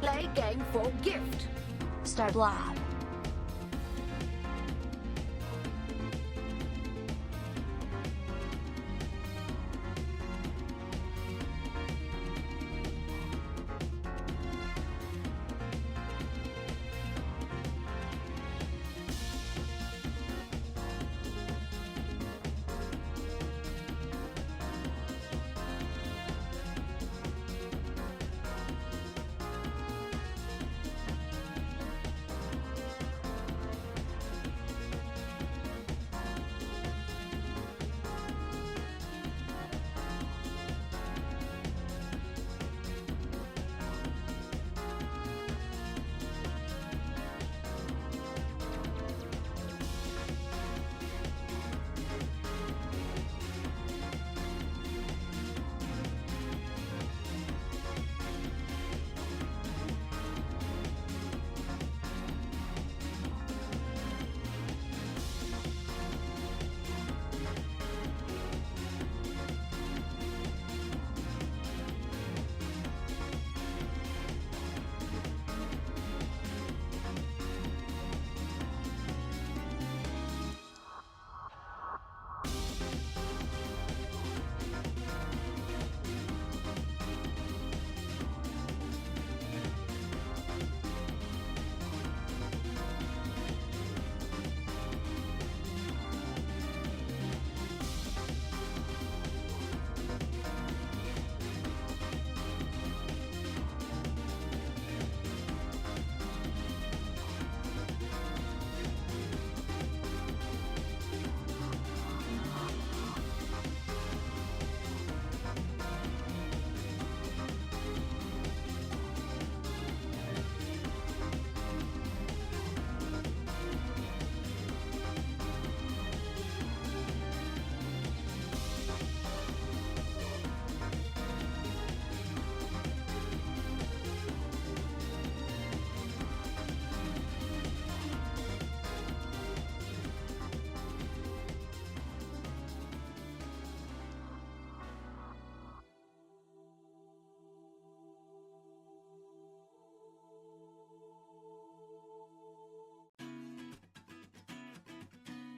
Play game for gift. Start lab.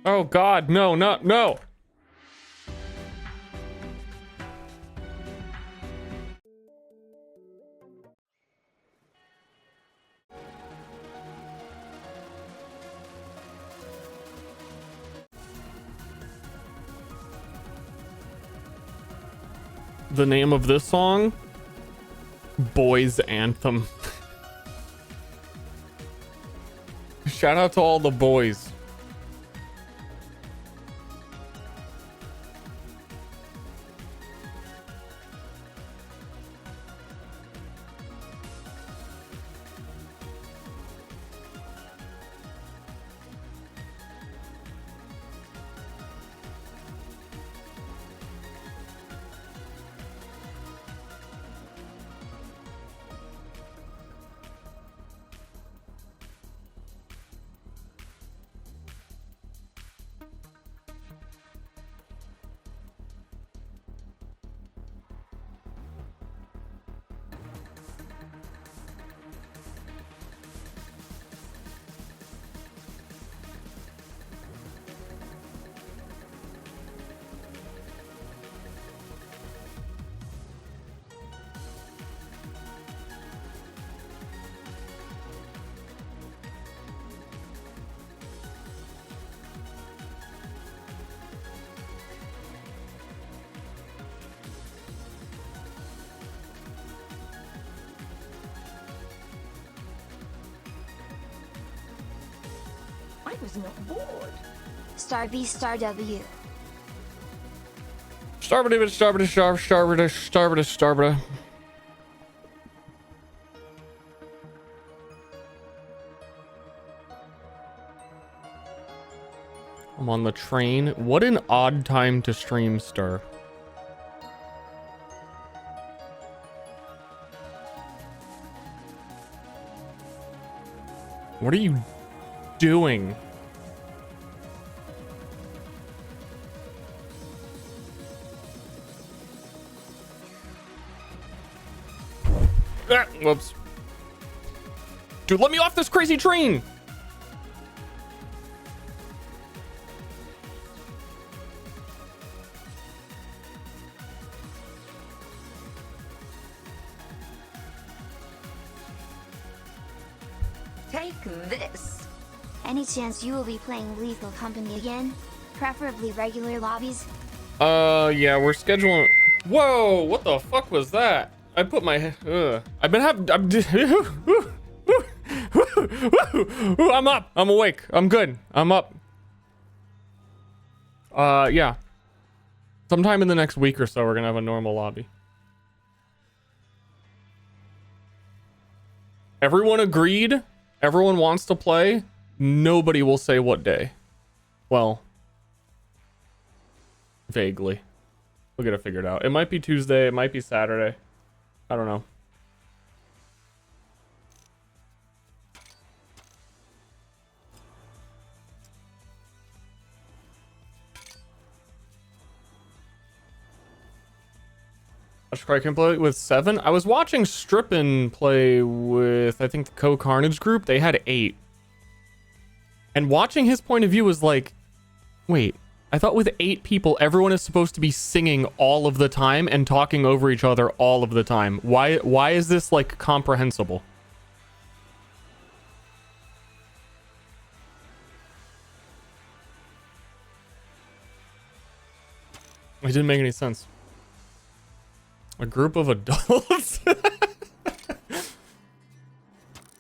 Oh God, no, no, no. The name of this song? Boys Anthem. Shout out to all the boys. I was not bored. Star B, Star W. Starboard. I'm on the train. What an odd time to stream, Ster. What are you doing? Ah, whoops. Dude, let me off this crazy train. Take this. Any chance you will be playing Lethal Company again? Preferably regular lobbies? Yeah, we're scheduling. Whoa, what the fuck was that? I put my. I've been having. I'm up. I'm awake. I'm good. I'm up. Yeah. Sometime in the next week or so, we're gonna have a normal lobby. Everyone agreed. Everyone wants to play. Nobody will say what day. Well, vaguely. We'll get it figured out. It might be Tuesday. It might be Saturday. I don't know. I can play with 7. I was watching Strippin play with, I think, the Co-Carnage group. They had 8. And watching his point of view was like, wait, I thought with 8 people, everyone is supposed to be singing all of the time and talking over each other all of the time. Why is this, like, comprehensible? It didn't make any sense. A group of adults? I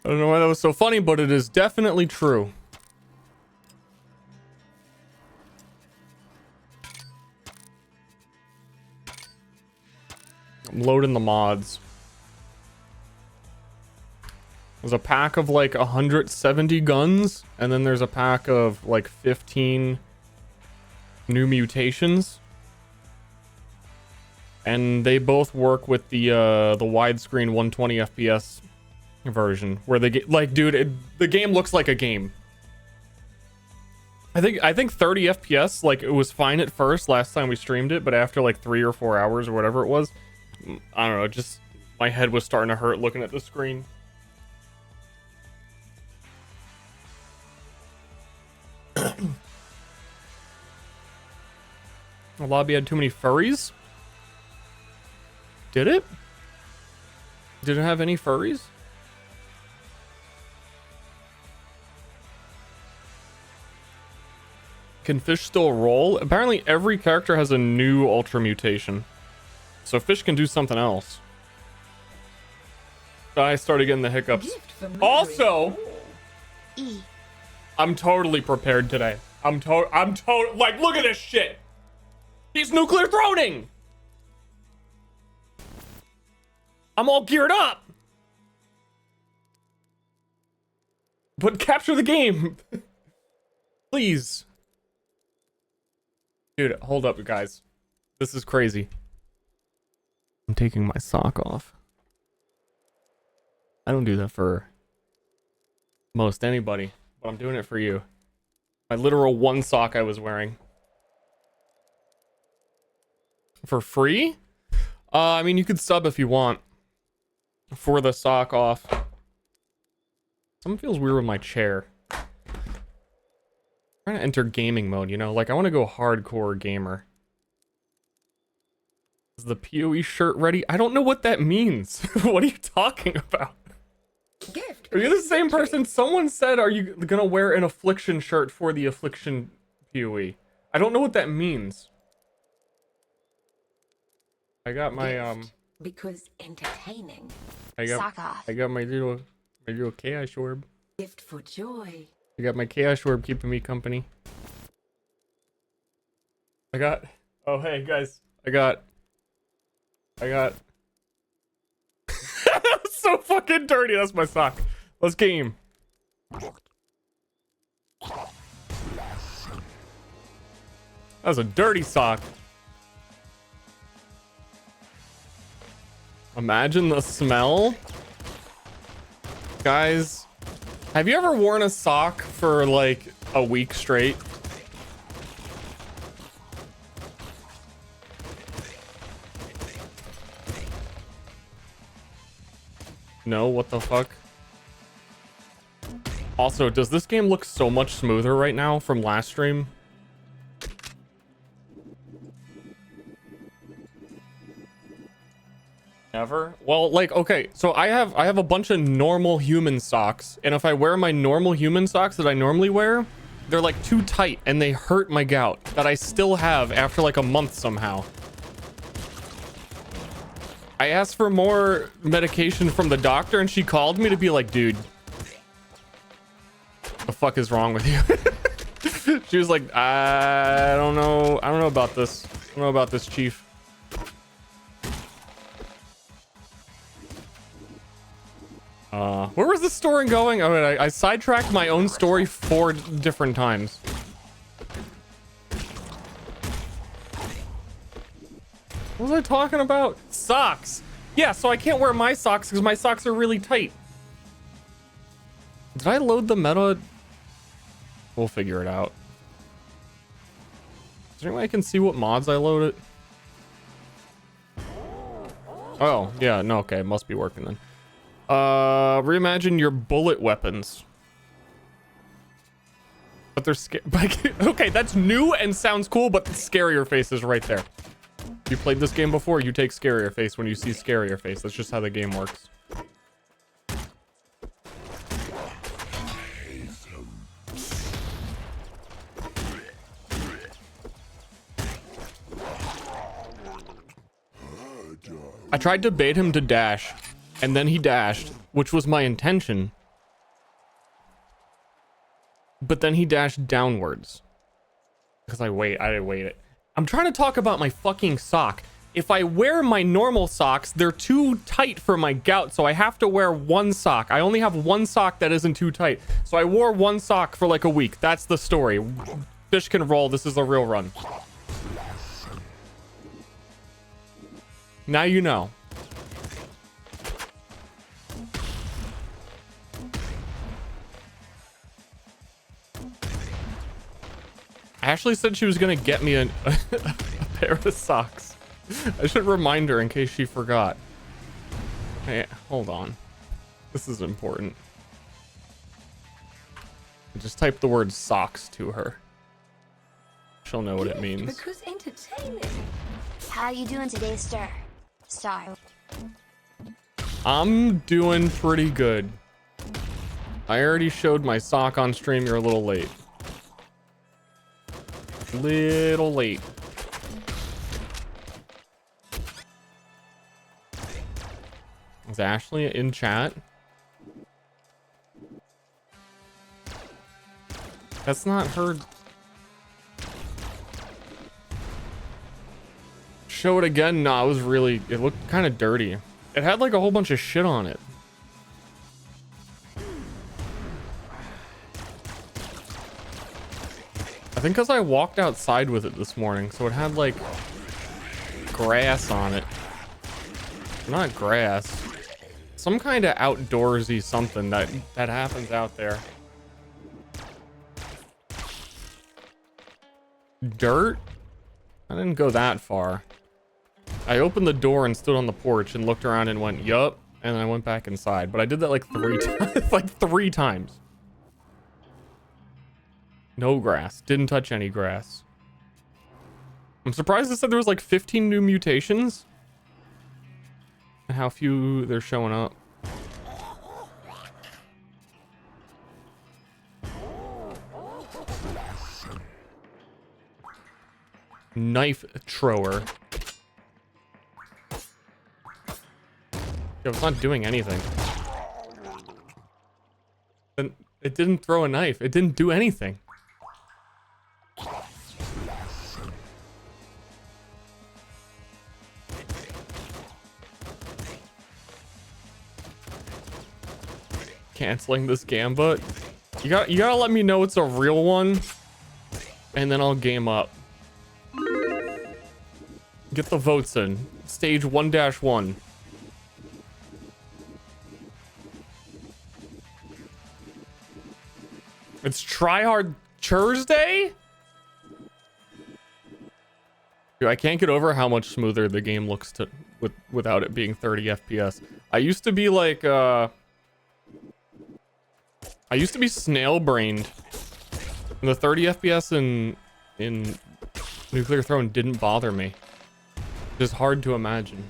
don't know why that was so funny, but it is definitely true. I'm loading the mods. There's a pack of like 170 guns, and then there's a pack of like 15 new mutations. And they both work with the widescreen 120 FPS version, where they get like, dude, the game looks like a game. I think 30 FPS, like, it was fine at first last time we streamed it, but after like 3 or 4 hours or whatever it was, I don't know, just my head was starting to hurt looking at the screen. The lobby had too many furries? Did it? Did it have any furries? Can fish still roll? Apparently every character has a new ultra mutation. So fish can do something else. I started getting the hiccups. Also, E. I'm totally prepared today. I'm like, look at this shit. He's nuclear throning. I'm all geared up. But capture the game. Please. Dude, hold up, guys. This is crazy. I'm taking my sock off. I don't do that for most anybody, but I'm doing it for you. My literal one sock I was wearing. For free? I mean, you could sub if you want. For the sock off. Something feels weird with my chair. I'm trying to enter gaming mode, you know? Like, I want to go hardcore gamer. Is the PoE shirt ready? I don't know what that means. What are you talking about? Gift. Are you the same person? Someone said, are you gonna wear an Affliction shirt for the Affliction PoE? I don't know what that means. I got my, Gift. Because entertaining. Sock off. I got my little chaos orb. Gift for joy. I got my chaos orb keeping me company. Oh hey guys, I got That's so fucking dirty. That's my sock. Let's game. That was a dirty sock. Imagine the smell. Guys, have you ever worn a sock for like a week straight? No, what the fuck? Also, does this game look so much smoother right now from last stream? Never? Well, like, okay, so I have a bunch of normal human socks, and if I wear my normal human socks that I normally wear, they're like too tight and they hurt my gout that I still have after like a month somehow. I asked for more medication from the doctor and she called me to be like, dude, the fuck is wrong with you? She was like, I don't know about this. I don't know about this, chief. Where was the story going? Oh, I sidetracked my own story 4 different times. What was I talking about? Socks. Yeah, so I can't wear my socks because my socks are really tight. Did I load the meta? We'll figure it out. Is there any way I can see what mods I loaded? Oh, yeah, no, okay, it must be working then. Reimagine your bullet weapons. But they're okay, that's new and sounds cool, but the scarier face is right there. You played this game before, you take scarier face when you see scarier face. That's just how the game works. I tried to bait him to dash, and then he dashed, which was my intention. But then he dashed downwards. Because I didn't wait it. I'm trying to talk about my fucking sock. If I wear my normal socks, they're too tight for my gout, so I have to wear one sock. I only have one sock that isn't too tight. So I wore one sock for like a week. That's the story. Fish can roll. This is a real run. Now you know. Ashley said she was gonna get me a pair of socks. I should remind her in case she forgot. Hey, hold on. This is important. Just type the word socks to her. She'll know what it means. Because entertaining. How you doing today, Ster? Star. I'm doing pretty good. I already showed my sock on stream. You're a little late. Little late. Is Ashley in chat? That's not her. Show it again. No, it was really, it looked kind of dirty. It had like a whole bunch of shit on it. I think because I walked outside with it this morning, so it had like grass on it. Not grass. Some kind of outdoorsy something that happens out there. Dirt? I didn't go that far. I opened the door and stood on the porch and looked around and went, yup, and then I went back inside. But I did that like 3 times. Like 3 times. No grass. Didn't touch any grass. I'm surprised it said there was like 15 new mutations. And how few they're showing up. Knife thrower. Yo, it's not doing anything. And it didn't throw a knife. It didn't do anything. Canceling this gamba. You gotta let me know it's a real one, and then I'll game up. Get the votes in. Stage 1-1. It's tryhard Thursday? Dude, I can't get over how much smoother the game looks without it being 30 FPS. I used to be like I used to be snail brained. And the 30 FPS in Nuclear Throne didn't bother me. It's hard to imagine.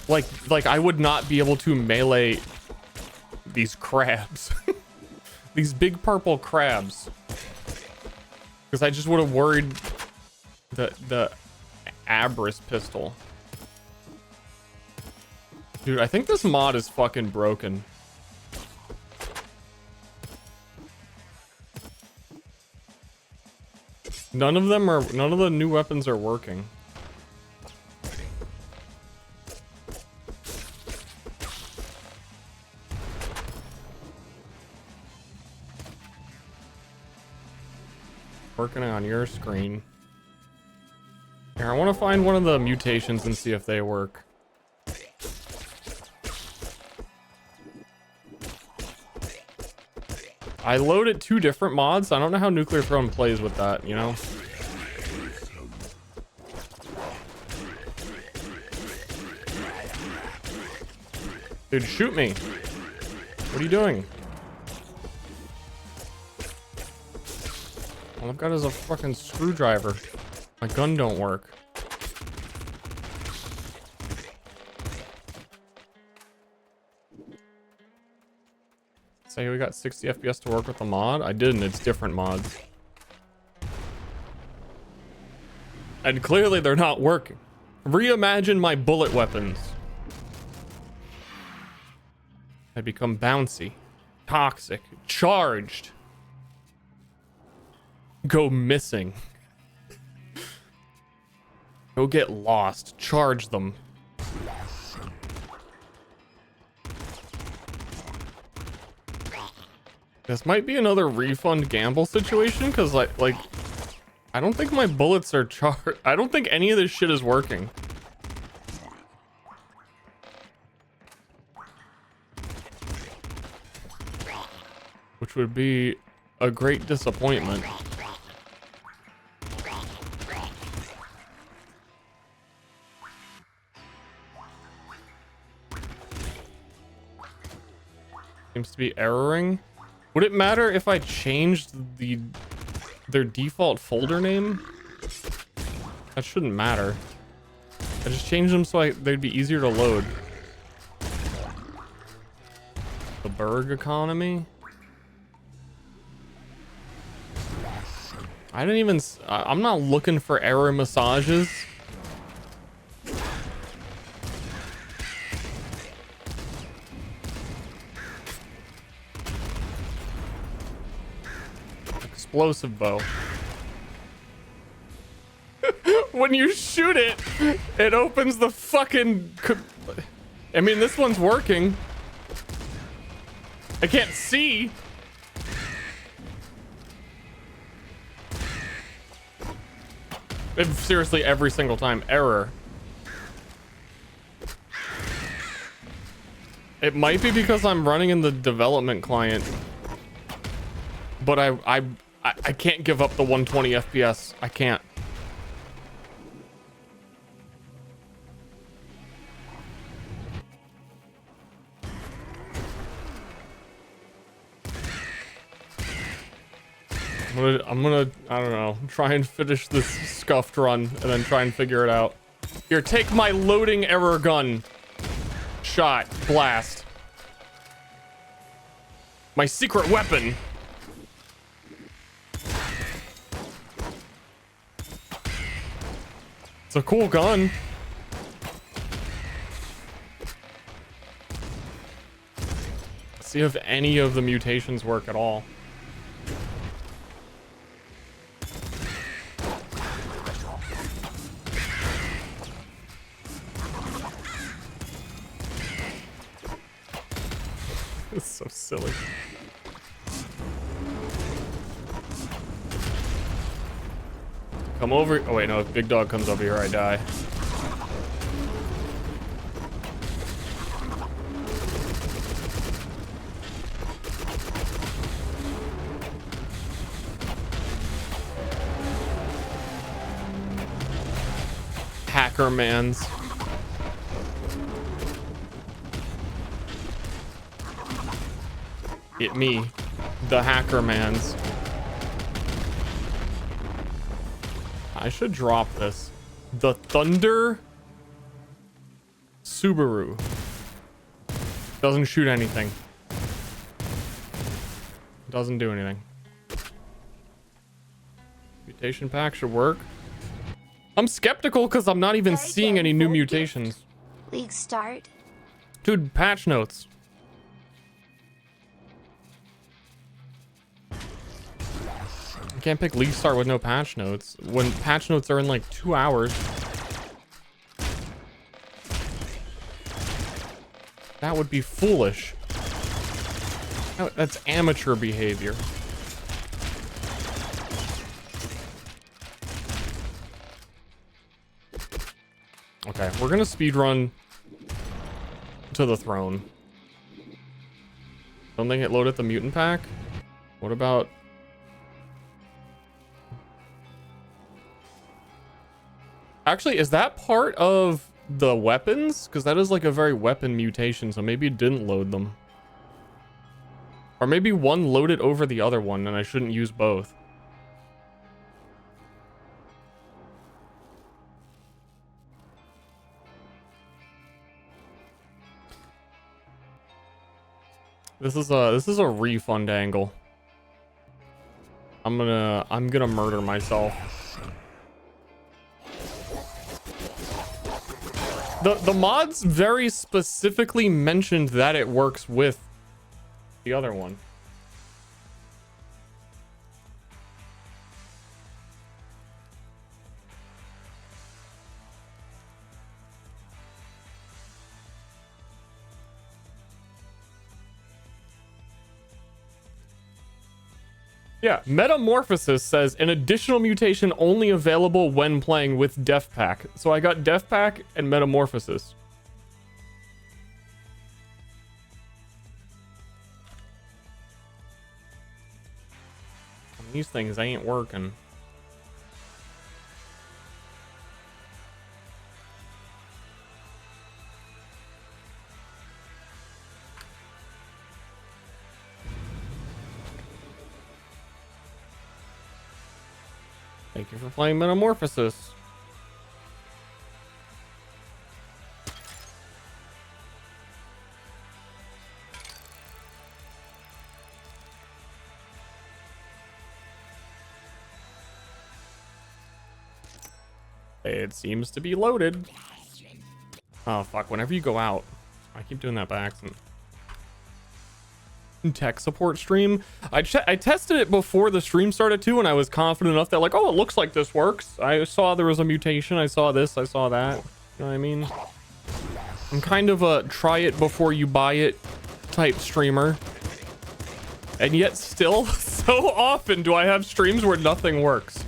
Like I would not be able to melee these crabs. These big purple crabs. Because I just would have worried the Abris pistol. Dude, I think this mod is fucking broken. None of the new weapons are working. Working on your screen. Here, I want to find one of the mutations and see if they work. I loaded 2 different mods. I don't know how Nuclear Throne plays with that, you know? Dude, shoot me. What are you doing? All I've got is a fucking screwdriver. My gun don't work. Say we got 60 FPS to work with the mod? I didn't, it's different mods. And clearly they're not working. Reimagine my bullet weapons. I become bouncy, toxic, charged. Go missing. Go get lost. Charge them. This might be another refund gamble situation, because like I don't think my bullets are charged. I don't think any of this shit is working. Which would be a great disappointment. Seems to be erroring. Would it matter if I changed their default folder name? That shouldn't matter. I just changed them so they'd be easier to load. The Berg economy. I didn't even. I'm not looking for error massages. Explosive bow. When you shoot it, it opens the fucking. I mean, this one's working. I can't see. Seriously, every single time. Error. It might be because I'm running in the development client, but I can't give up the 120 FPS. I can't. I'm gonna, I don't know, try and finish this scuffed run and then try and figure it out. Here, take my loading error gun. Shot, blast. My secret weapon. It's a cool gun. See if any of the mutations work at all. It's so silly. Come over. Oh wait, no, if Big Dog comes over here, I die. Hacker mans. It me, the hacker mans. I should drop this. The Thunder Subaru. Doesn't shoot anything. Doesn't do anything. Mutation pack should work. I'm skeptical because I'm not even seeing any new mutations. League start. Dude, patch notes. You can't pick League Start with no patch notes. When patch notes are in like 2 hours. That would be foolish. That's amateur behavior. Okay, we're gonna speedrun to the throne. Don't think it loaded the mutant pack? What about... Actually, is that part of the weapons? Because that is like a very weapon mutation, so maybe it didn't load them. Or maybe one loaded over the other one and I shouldn't use both. This is a refund angle. I'm gonna murder myself. The mods very specifically mentioned that it works with the other one. Yeah, Metamorphosis says an additional mutation only available when playing with Def Pack. So I got Def Pack and Metamorphosis. These things ain't working. Thank you for playing Metamorphosis. It seems to be loaded. Oh fuck, whenever you go out. I keep doing that by accident. Tech support stream. I tested it before the stream started too, and I was confident enough that like, oh, it looks like this works. I saw there was a mutation. I saw this. I saw that. You know what I mean? I'm kind of a try it before you buy it type streamer. And yet still, so often do I have streams where nothing works.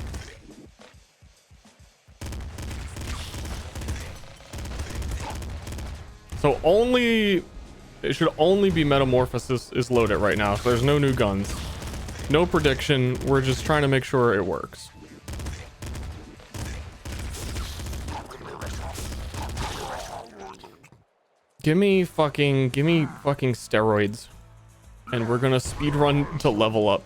So it should only be Metamorphosis is loaded right now. So there's no new guns. No prediction. We're just trying to make sure it works. Give me fucking steroids. And we're gonna speedrun to level up.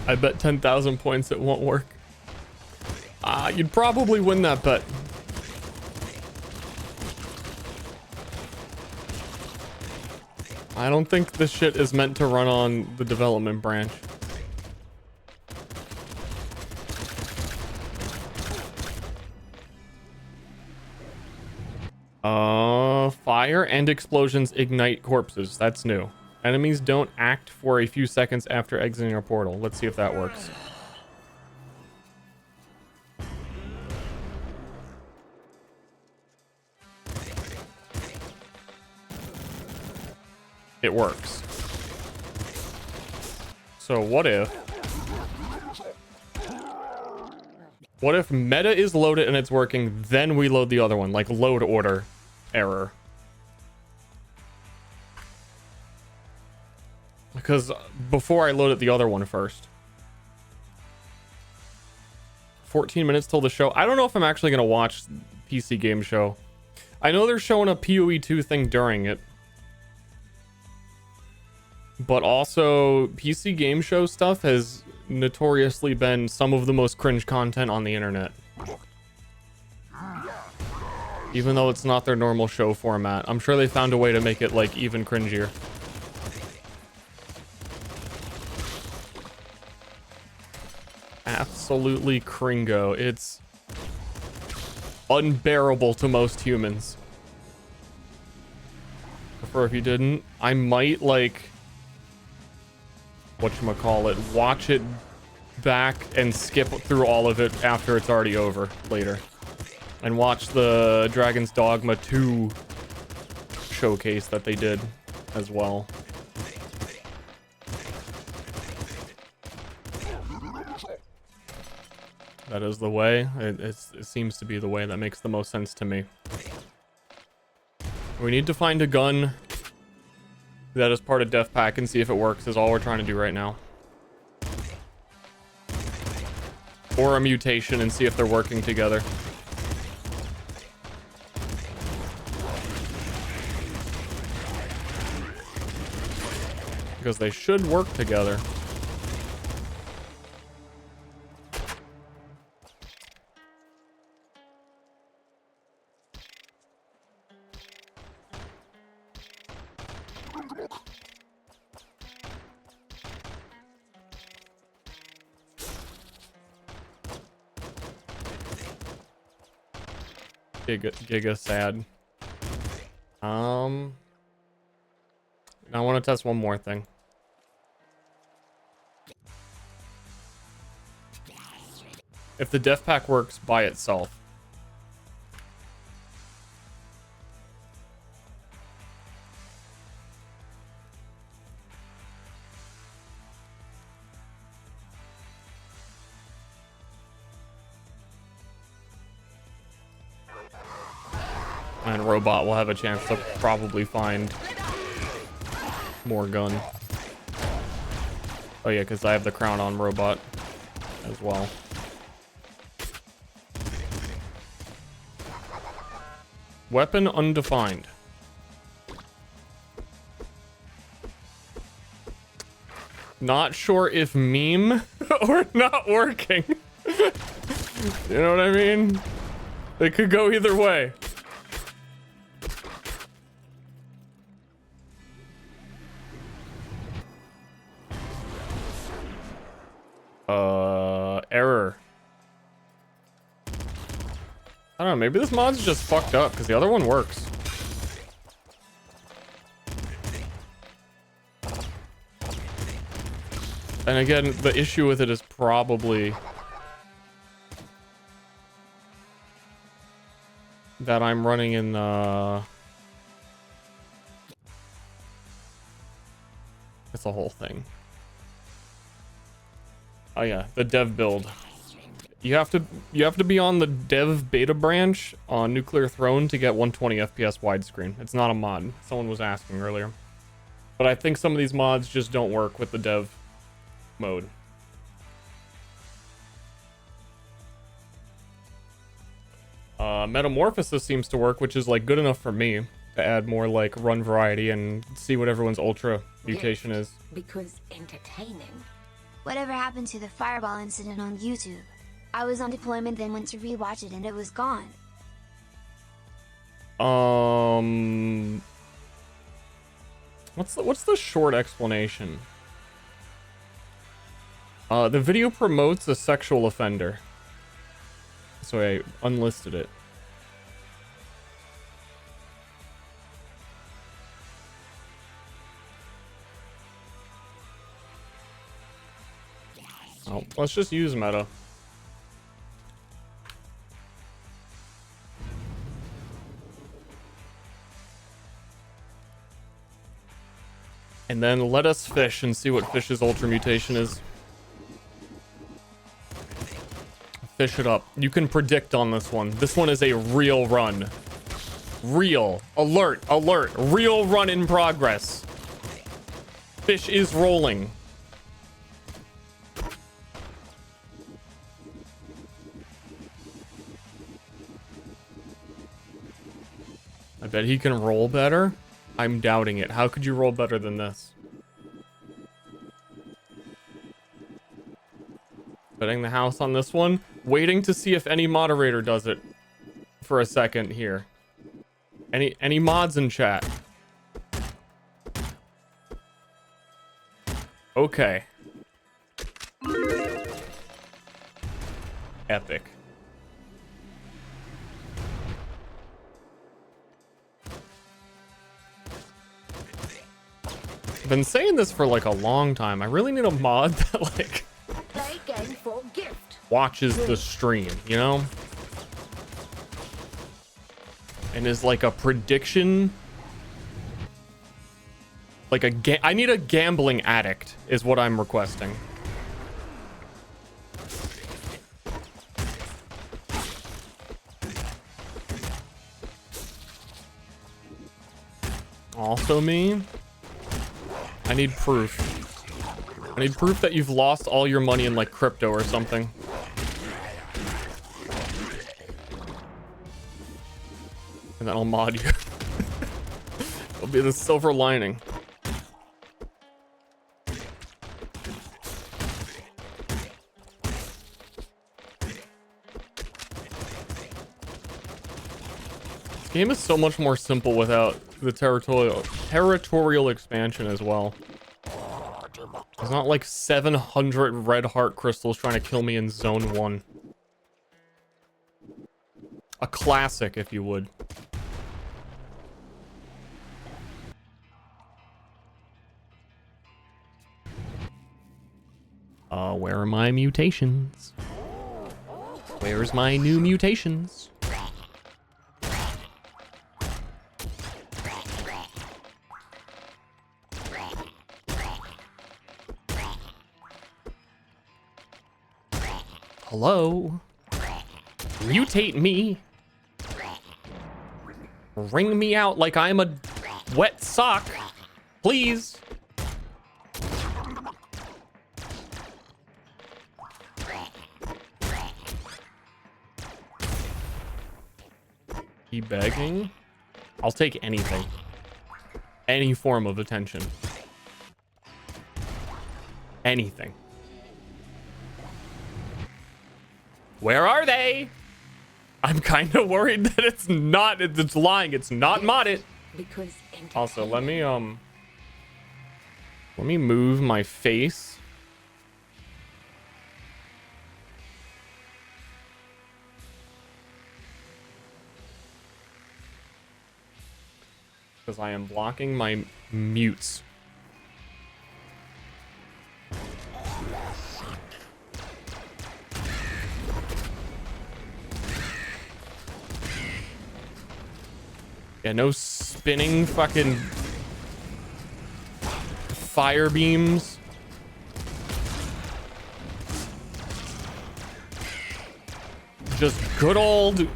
I bet 10,000 points it won't work. You'd probably win that bet. I don't think this shit is meant to run on the development branch. Fire and explosions ignite corpses. That's new. Enemies don't act for a few seconds after exiting a portal. Let's see if that works. It works. So what if meta is loaded and it's working, then we load the other one, like load order error. Because before I loaded the other one first. 14 minutes till the show. I don't know if I'm actually going to watch PC Game Show. I know they're showing a PoE 2 thing during it. But also, PC Game Show stuff has notoriously been some of the most cringe content on the internet. Even though it's not their normal show format. I'm sure they found a way to make it, like, even cringier. Absolutely cringo. It's unbearable to most humans. Prefer if you didn't. I might, like, whatchamacallit, watch it back and skip through all of it after it's already over later. And watch the Dragon's Dogma 2 showcase that they did as well. That is the way. It seems to be the way that makes the most sense to me. We need to find a gun that is part of Death Pack and see if it works is all we're trying to do right now. Or a mutation and see if they're working together. Because they should work together. Giga sad. I want to test one more thing. If the Death Pack works by itself. And Robot will have a chance to probably find more gun. Oh yeah, because I have the crown on Robot as well. Weapon undefined. Not sure if meme or not working. You know what I mean? It could go either way. Error. I don't know, maybe this mod's just fucked up because the other one works. And again, the issue with it is probably that I'm running in it's a whole thing. Oh yeah, the dev build. You have to be on the dev beta branch on Nuclear Throne to get 120 FPS widescreen. It's not a mod. Someone was asking earlier. But I think some of these mods just don't work with the dev mode. Metamorphosis seems to work, which is like good enough for me to add more like run variety and see what everyone's ultra mutation is. Because entertaining. Whatever happened to the fireball incident on YouTube? I was on deployment, then went to rewatch it and it was gone. What's the short explanation? The video promotes a sexual offender. So I unlisted it. Oh, let's just use meta. And then let us fish and see what Fish's ultra mutation is. Fish it up. You can predict on this one. This one is a real run. Real. Alert. Alert. Real run in progress. Fish is rolling. I bet he can roll better. I'm doubting it. How could you roll better than this? Betting the house on this one. Waiting to see if any moderator does it for a second here. Any mods in chat? Okay. Epic. I've been saying this for like a long time. I really need a mod that like Play game for gift. watches the stream, you know? And is like a prediction. Like I need a gambling addict is what I'm requesting. Also me. I need proof. I need proof that you've lost all your money in like crypto or something. And then I'll mod you. It'll be the silver lining. This game is so much more simple without the territorial expansion as well. It's not like 700 red heart crystals trying to kill me in zone 1. A classic, if you would. Where are my mutations? Where's my new mutations? Hello? Mutate me. Wring me out like I'm a wet sock. Please. Keep begging. I'll take anything. Any form of attention. Anything. Where are they? I'm kind of worried that it's not. It's lying. It's not modded. Because Also, let me move my face. Because I am blocking my mutes. Yeah, no spinning fucking fire beams. Just good old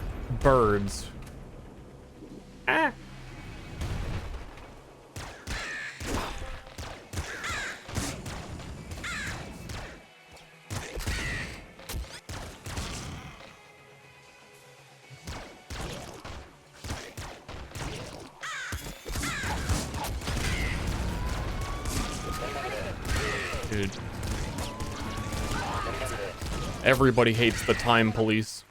birds. Ah. Dude. Everybody hates the time police.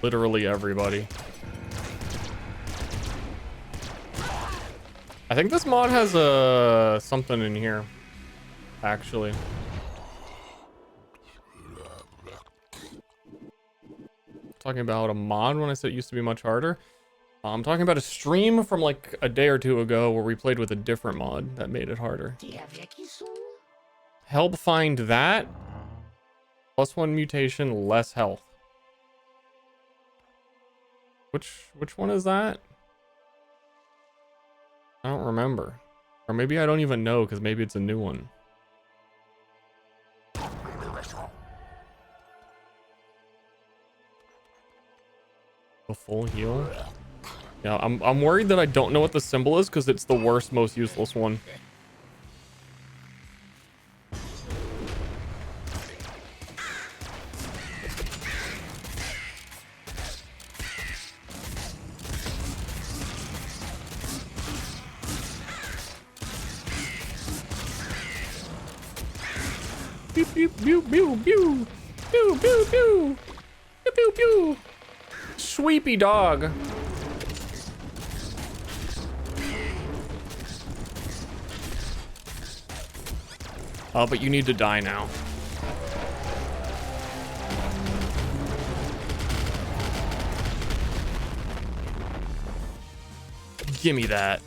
Literally everybody. I think this mod has something in here, actually. Talking about a mod when I said it used to be much harder. I'm talking about a stream from like a day or two ago where we played with a different mod that made it harder. Help find that. +1 mutation, less health. Which one is that? I don't remember. Or maybe I don't even know because maybe it's a new one. A full heal? Yeah, I'm worried that I don't know what the symbol is because it's the worst, most useless one. Pew pew pew pew pew pew pew pew pew pew pew. Sweepy dog. Oh, but you need to die now. Gimme that.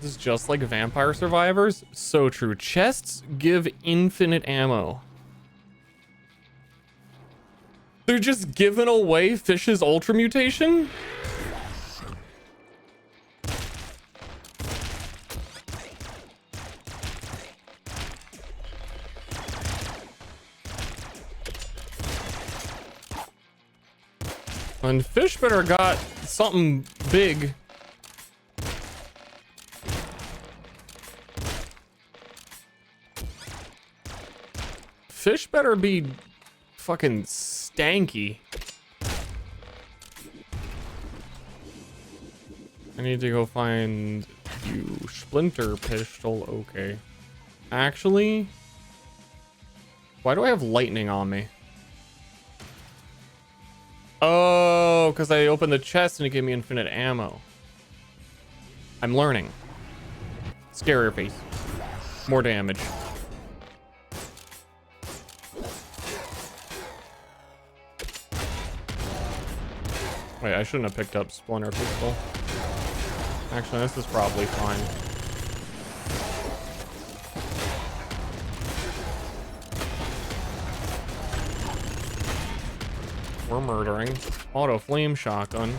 This is just like Vampire Survivors. So true. Chests give infinite ammo. They're just giving away Fish's Ultra Mutation? And Fish better got something big. Fish better be fucking stanky. I need to go find you. Splinter pistol. Okay. Actually, why do I have lightning on me? Oh, because I opened the chest and it gave me infinite ammo. I'm learning. Scarier face. More damage. Wait, I shouldn't have picked up Splinter Pistol. Actually, this is probably fine. We're murdering. Auto flame shotgun.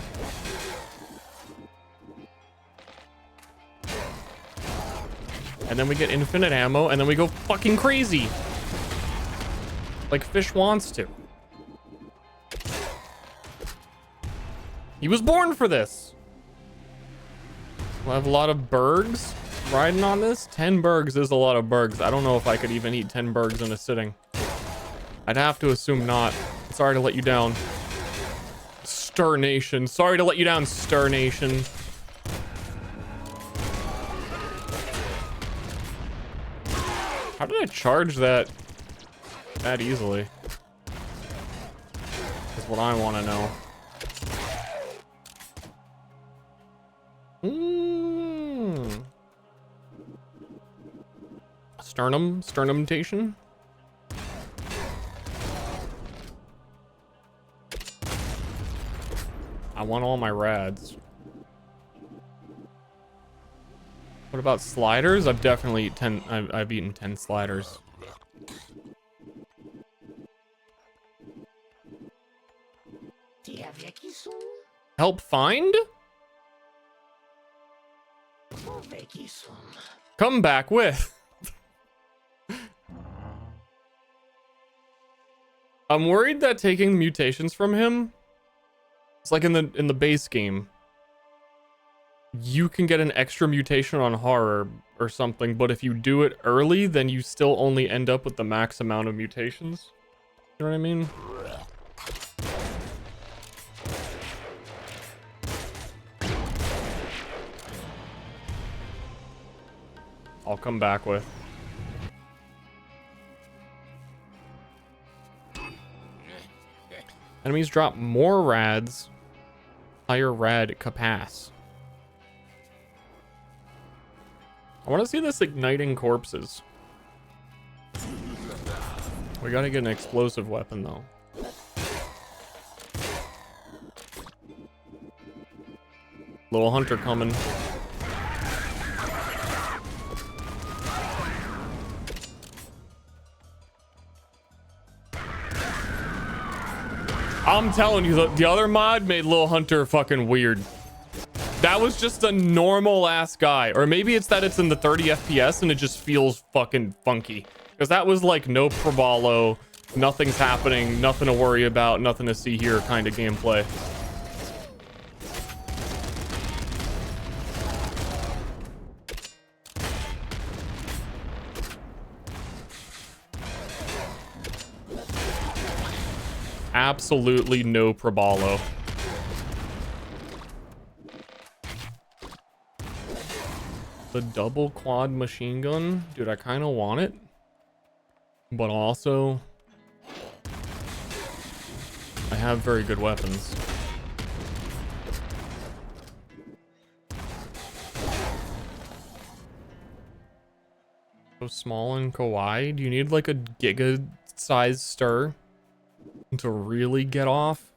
And then we get infinite ammo, and then we go fucking crazy. Like Fish wants to. He was born for this. We'll have a lot of bergs riding on this. 10 bergs is a lot of bergs. I don't know if I could even eat 10 bergs in a sitting. I'd have to assume not. Sorry to let you down, Ster Nation. Sorry to let you down, Ster Nation. How did I charge that easily? That's what I want to know. Sternumtation. I want all my rads. What about sliders? I've definitely eaten 10. I've eaten 10 sliders. Help find? Come back with. I'm worried that taking mutations from him, it's like in the base game, you can get an extra mutation on horror or something, but if you do it early, then you still only end up with the max amount of mutations. You know what I mean? I'll come back with. Enemies drop more rads, higher rad capac. I want to see this igniting corpses. We gotta get an explosive weapon though. Little hunter coming. I'm telling you, the other mod made Lil Hunter fucking weird. That was just a normal ass guy. Or maybe it's that it's in the 30 FPS and it just feels fucking funky. Because that was like no bravado, nothing's happening, nothing to worry about, nothing to see here kind of gameplay. absolutely no probalo. The double quad machine gun, dude, I kind of want it, but also I have very good weapons. So small and kawaii. Do you need like a giga size Ster to really get off?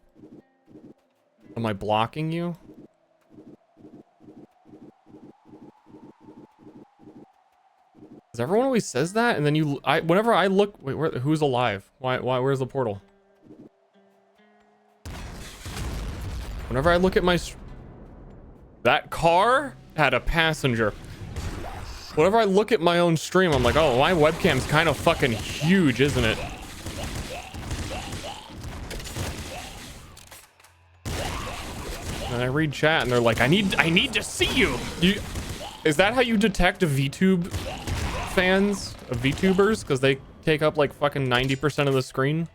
Am I blocking you? Because everyone always says that, and then whenever I look, wait, who's alive? Where's the portal? Whenever I look at that car had a passenger. Whenever I look at my own stream, I'm like, oh, my webcam's kind of fucking huge, isn't it? And I read chat and they're like, I need to see you. Is that how you detect VTube fans of VTubers? Because they take up like fucking 90% of the screen.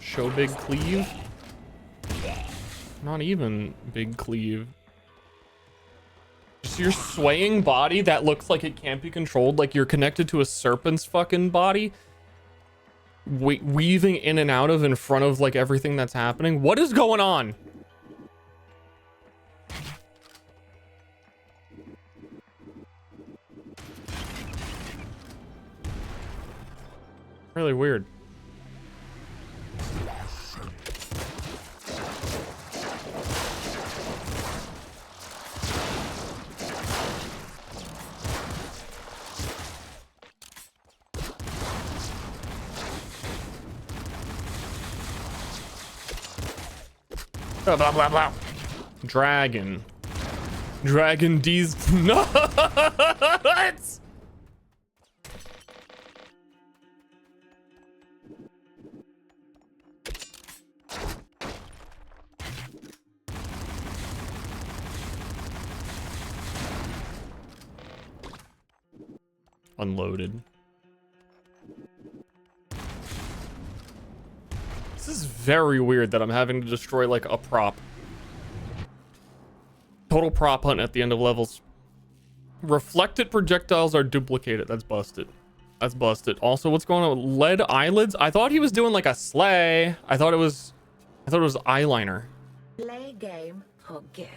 Show big cleave? Not even big cleave. Just your swaying body that looks like it can't be controlled, like you're connected to a serpent's fucking body, weaving in and out of in front of like everything that's happening. What is going on? Really weird. Blah, blah, blah, blah. Dragon D's nuts. Unloaded. This is very weird that I'm having to destroy like a prop. Total prop hunt at the end of levels. Reflected projectiles are duplicated. That's busted. That's busted. Also, what's going on with lead eyelids? I thought he was doing like a sleigh. I thought it was eyeliner. Play game for gift.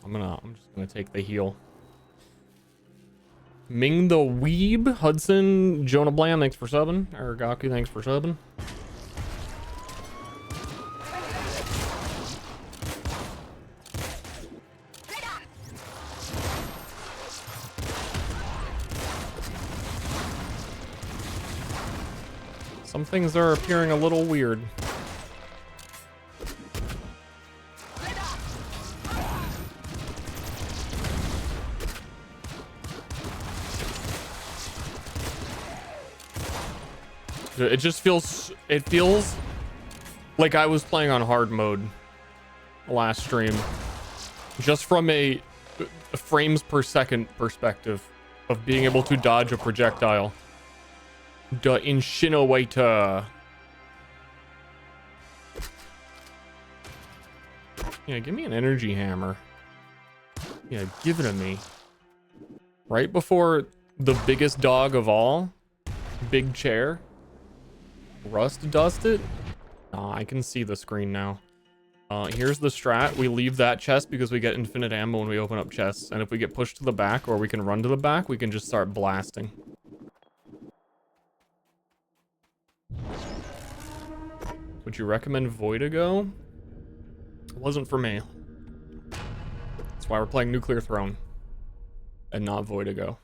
I'm just gonna take the heal. Ming the Weeb, Hudson, Jonah Blam, thanks for subbing. Aragaku, thanks for subbing. Some things are appearing a little weird. It just feels like I was playing on hard mode last stream, just from a frames per second perspective of being able to dodge a projectile. The incinerator. Yeah, give me an energy hammer. Yeah, give it to me. Right before the biggest dog of all, big chair. Rust dust it? I can see the screen now. Here's the strat. We leave that chest because we get infinite ammo when we open up chests. And if we get pushed to the back or we can run to the back, we can just start blasting. Would you recommend Voidigo? It wasn't for me. That's why we're playing Nuclear Throne. And not Voidigo.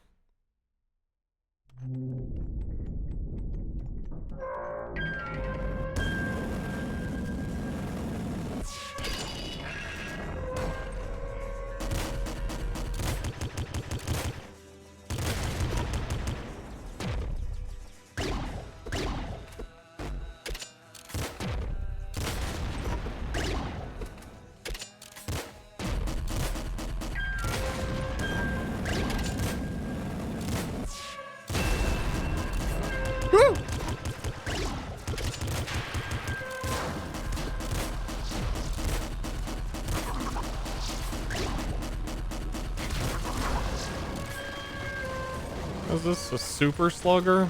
Is this a super slugger?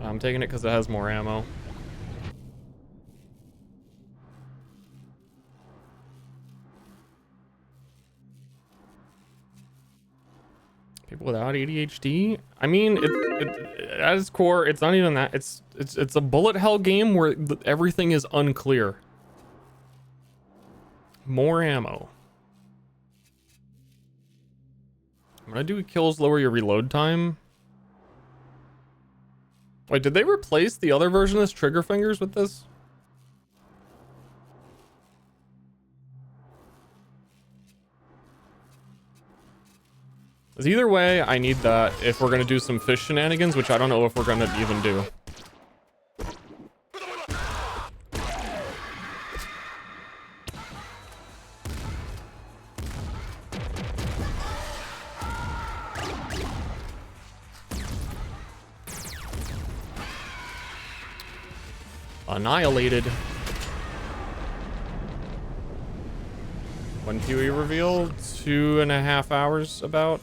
I'm taking it because it has more ammo. People without ADHD? I mean, at its core, it's not even that. It's a bullet hell game where everything is unclear. More ammo. When I do kills lower your reload time. Wait, did they replace the other version of this trigger fingers with this? 'Cause either way, I need that if we're gonna do some fish shenanigans, which I don't know if we're gonna even do. Annihilated. When PoE reveal? 2.5 hours about.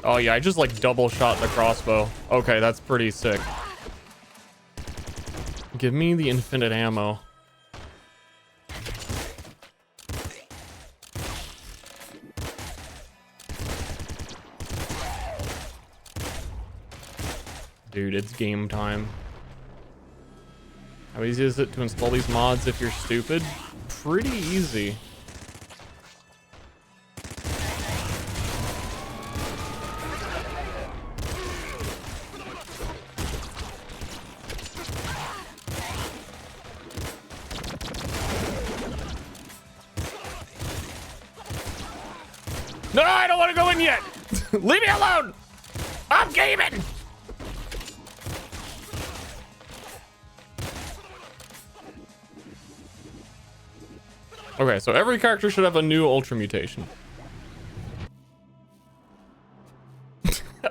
Oh yeah, I just like double shot the crossbow. Okay, that's pretty sick. Give me the infinite ammo. Dude, it's game time. How easy is it to install these mods if you're stupid? Pretty easy. No, I don't want to go in yet. Leave me alone. I'm gaming. Okay, so every character should have a new ultra mutation.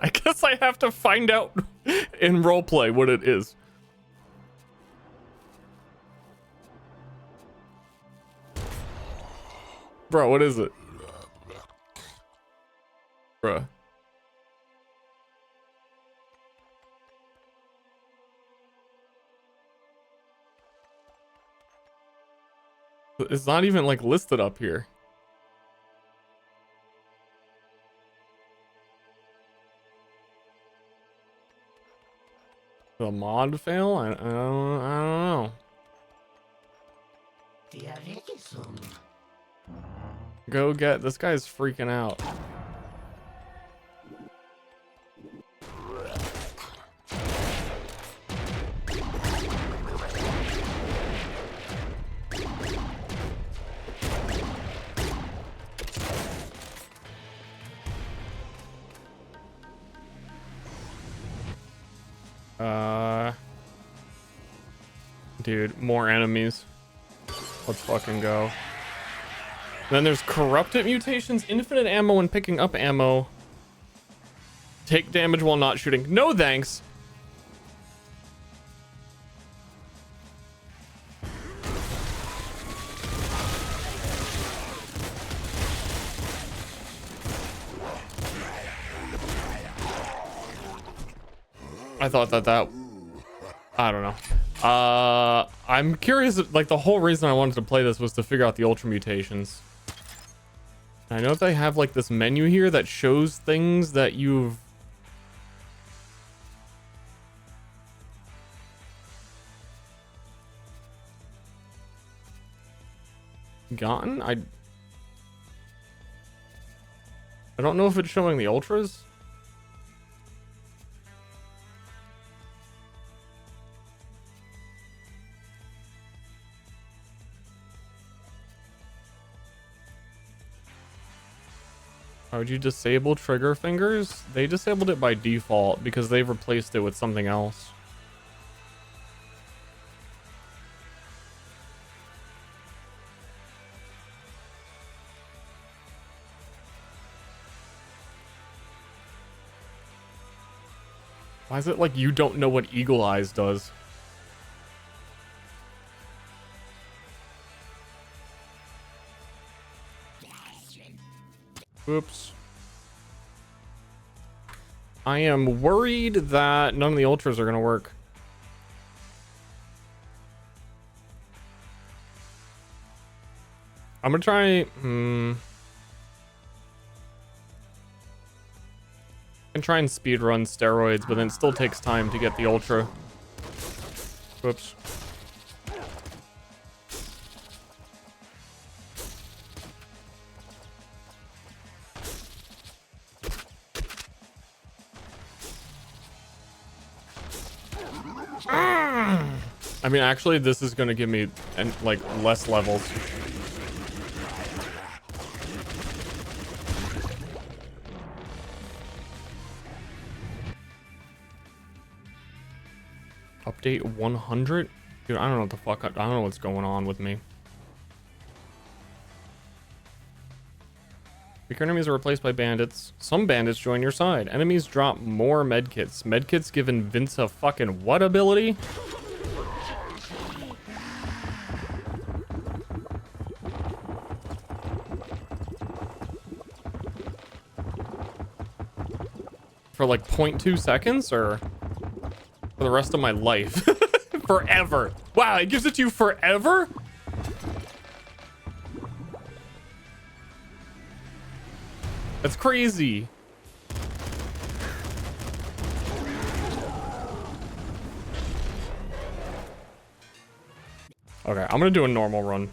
I guess I have to find out in roleplay what it is. Bro, what is it? Bruh. It's not even like listed up here. The mod fail? I don't know. Go get this guy's freaking out. Dude, more enemies. Let's fucking go. Then there's corrupted mutations, infinite ammo when picking up ammo. Take damage while not shooting. No thanks. I thought that I don't know. I'm curious, like the whole reason I wanted to play this was to figure out the ultra mutations. I know they have like this menu here that shows things that you've gotten. I don't know if it's showing the ultras. Why would you disable trigger fingers? They disabled it by default because they've replaced it with something else. Why is it like you don't know what Eagle Eyes does? Oops. I am worried that none of the ultras are gonna work. I'm gonna try. I can try and speedrun steroids, but then it still takes time to get the ultra. Whoops. I mean, actually, this is gonna give me like less levels. Update 100? Dude, I don't know what the fuck. I don't know what's going on with me. Weaker enemies are replaced by bandits. Some bandits join your side. Enemies drop more medkits. Medkits given Vince a fucking what ability? For like 0.2 seconds or for the rest of my life? Forever. Wow, it gives it to you forever? That's crazy. Okay, I'm gonna do a normal run.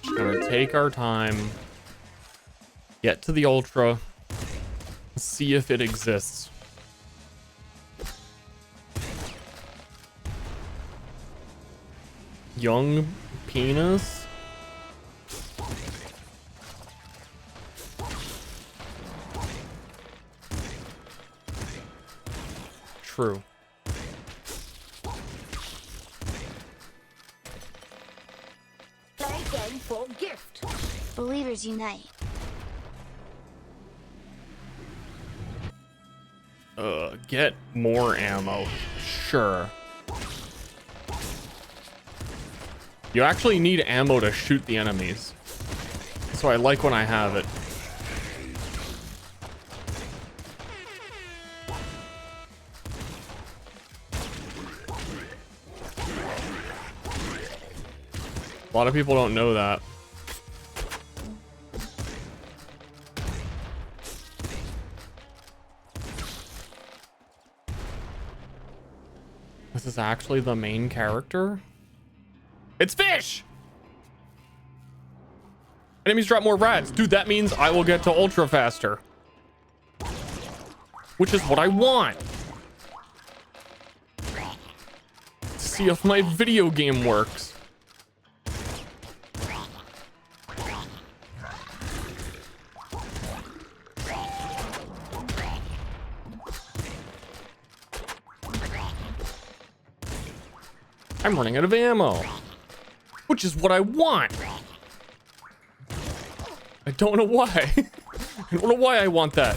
Just gonna take our time, get to the ultra, see if it exists. Young penis. True. Play game for gift. Believers unite. Get more ammo. Sure. You actually need ammo to shoot the enemies. So I like when I have it. A lot of people don't know that. This is actually the main character? It's fish! Enemies drop more rats. Dude, that means I will get to ultra faster. Which is what I want. See if my video game works. I'm running out of ammo. Which is what I want. I don't know why. I don't know why I want that.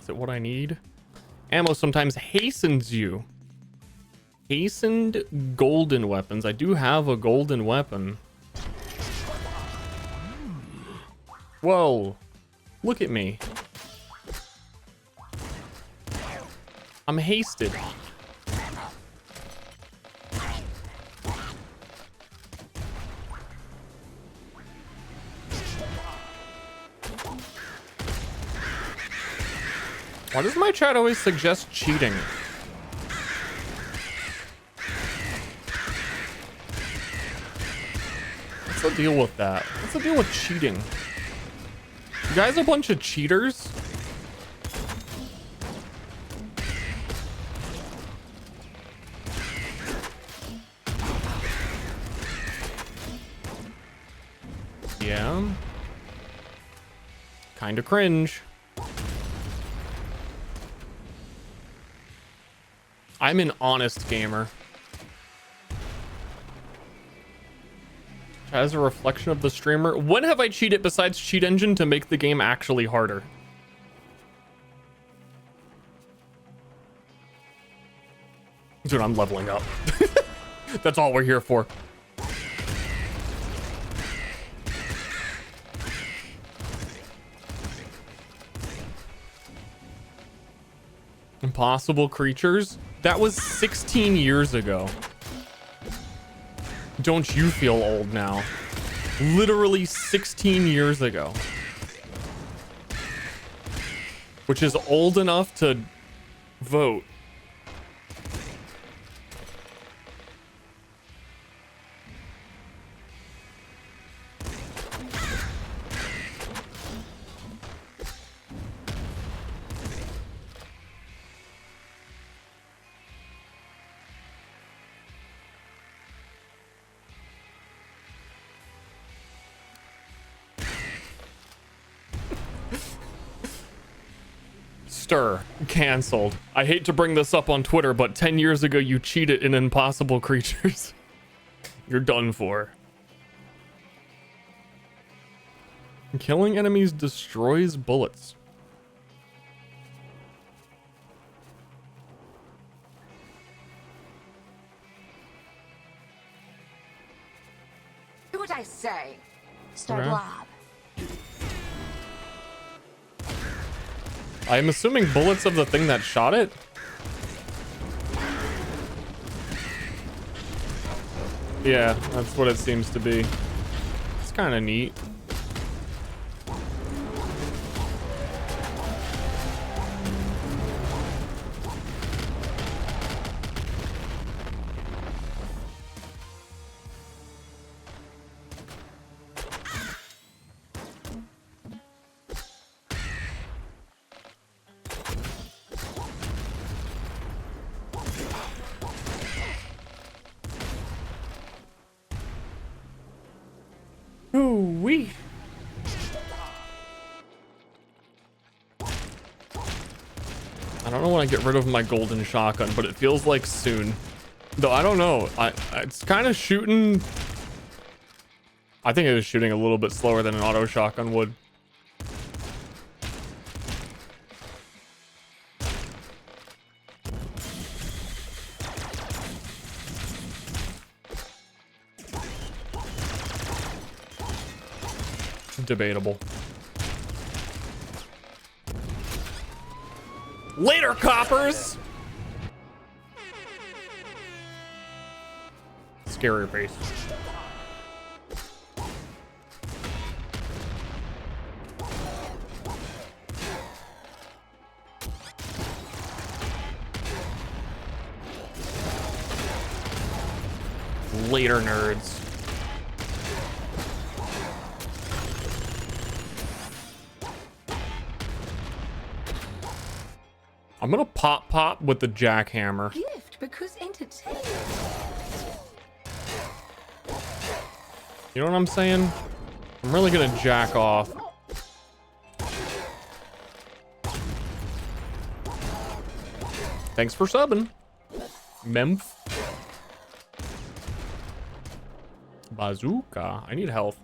Is it what I need? Ammo sometimes hastens you. Hastened golden weapons. I do have a golden weapon. Whoa. Look at me. I'm hasted. Why does my chat always suggest cheating? What's the deal with that? What's the deal with cheating? You guys a bunch of cheaters? Yeah. Kinda cringe. I'm an honest gamer. As a reflection of the streamer. When have I cheated besides Cheat Engine to make the game actually harder? Dude, I'm leveling up. That's all we're here for. Impossible creatures? That was 16 years ago. Don't you feel old now? Literally 16 years ago. Which is old enough to vote. Ster, canceled. I hate to bring this up on Twitter, but 10 years ago you cheated in Impossible Creatures. You're done for. Killing enemies destroys bullets. Do what I say. Star Okay. blob. I'm assuming bullets of the thing that shot it? Yeah, that's what it seems to be. It's kind of neat. Ooh-wee. I don't know when I get rid of my golden shotgun, but it feels like soon. Though I don't know. It's kind of shooting. I think it is shooting a little bit slower than an auto shotgun would. Debatable. Later, coppers! Scary face. Later, nerds. I'm gonna pop with the jackhammer. Gift because entertainment. You know what I'm saying? I'm really gonna jack off. Thanks for subbing. Memph. Bazooka. I need health.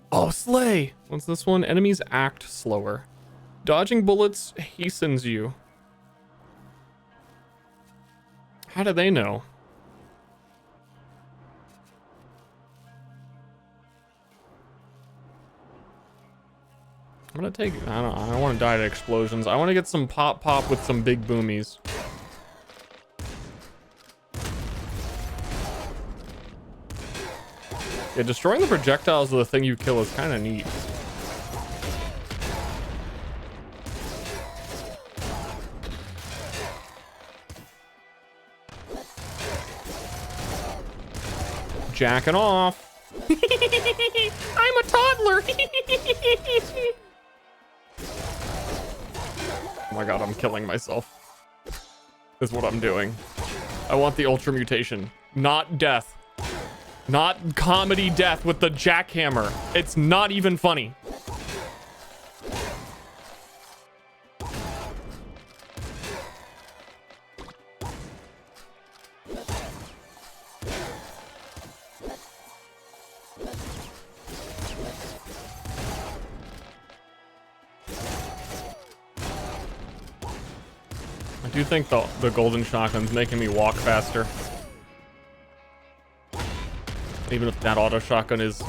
Oh, slay. What's this one? Enemies act slower. Dodging bullets hastens you. How do they know? I'm gonna take, I don't want to die to explosions. I want to get some pop with some big boomies. Yeah, destroying the projectiles of the thing you kill is kind of neat. Jacking off. I'm a toddler. Oh my god, I'm killing myself. Is what I'm doing. I want the ultra mutation, not death. Not comedy death with the jackhammer. It's not even funny. I do think the golden shotgun's making me walk faster. Even if that auto shotgun is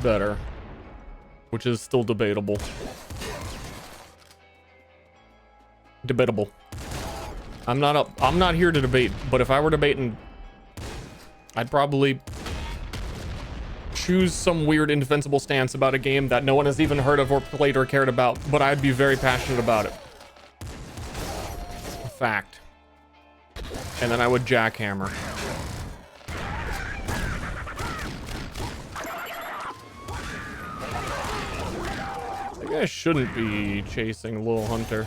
better, which is still debatable. Debatable. I'm not here to debate, but if I were debating, I'd probably choose some weird indefensible stance about a game that no one has even heard of or played or cared about, but I'd be very passionate about it. A fact. And then I would jackhammer. I shouldn't be chasing Lil Hunter.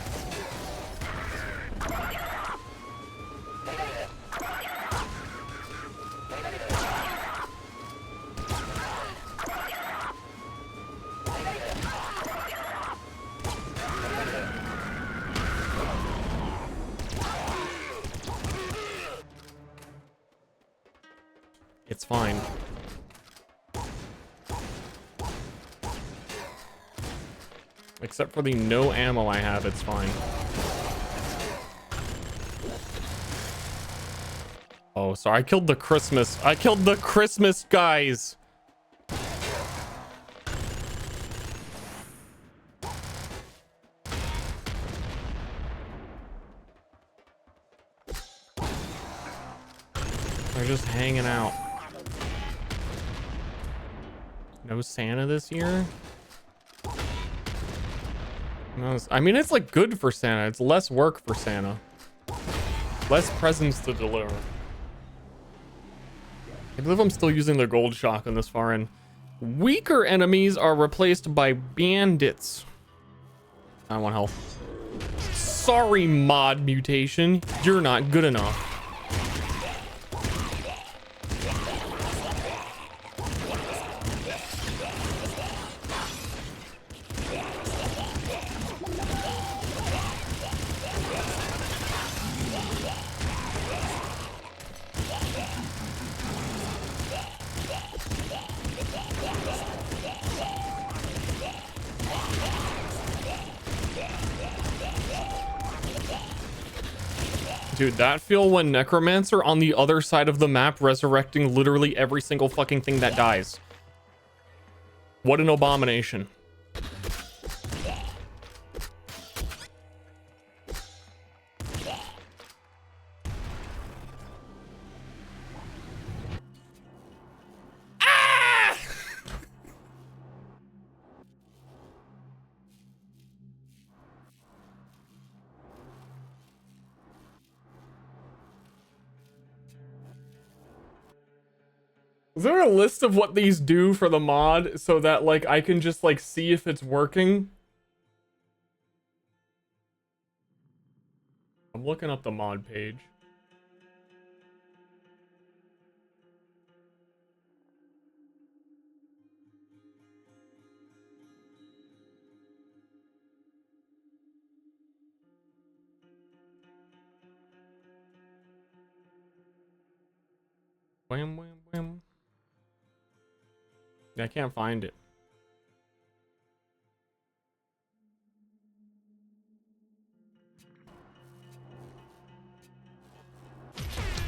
It's fine. Except for the no ammo I have, it's fine. Oh, sorry. I killed the Christmas guys. They're just hanging out. No Santa this year? I mean, it's like good for Santa. It's less work for Santa. Less presents to deliver. I believe I'm still using the gold shotgun this far in. Weaker enemies are replaced by bandits. I want health. Sorry, mod mutation. You're not good enough. Dude, that feel when Necromancer on the other side of the map resurrecting literally every single fucking thing that dies. What an abomination. Is there a list of what these do for the mod so that like I can just like see if it's working? I'm looking up the mod page. Wham, wham, wham. I can't find it.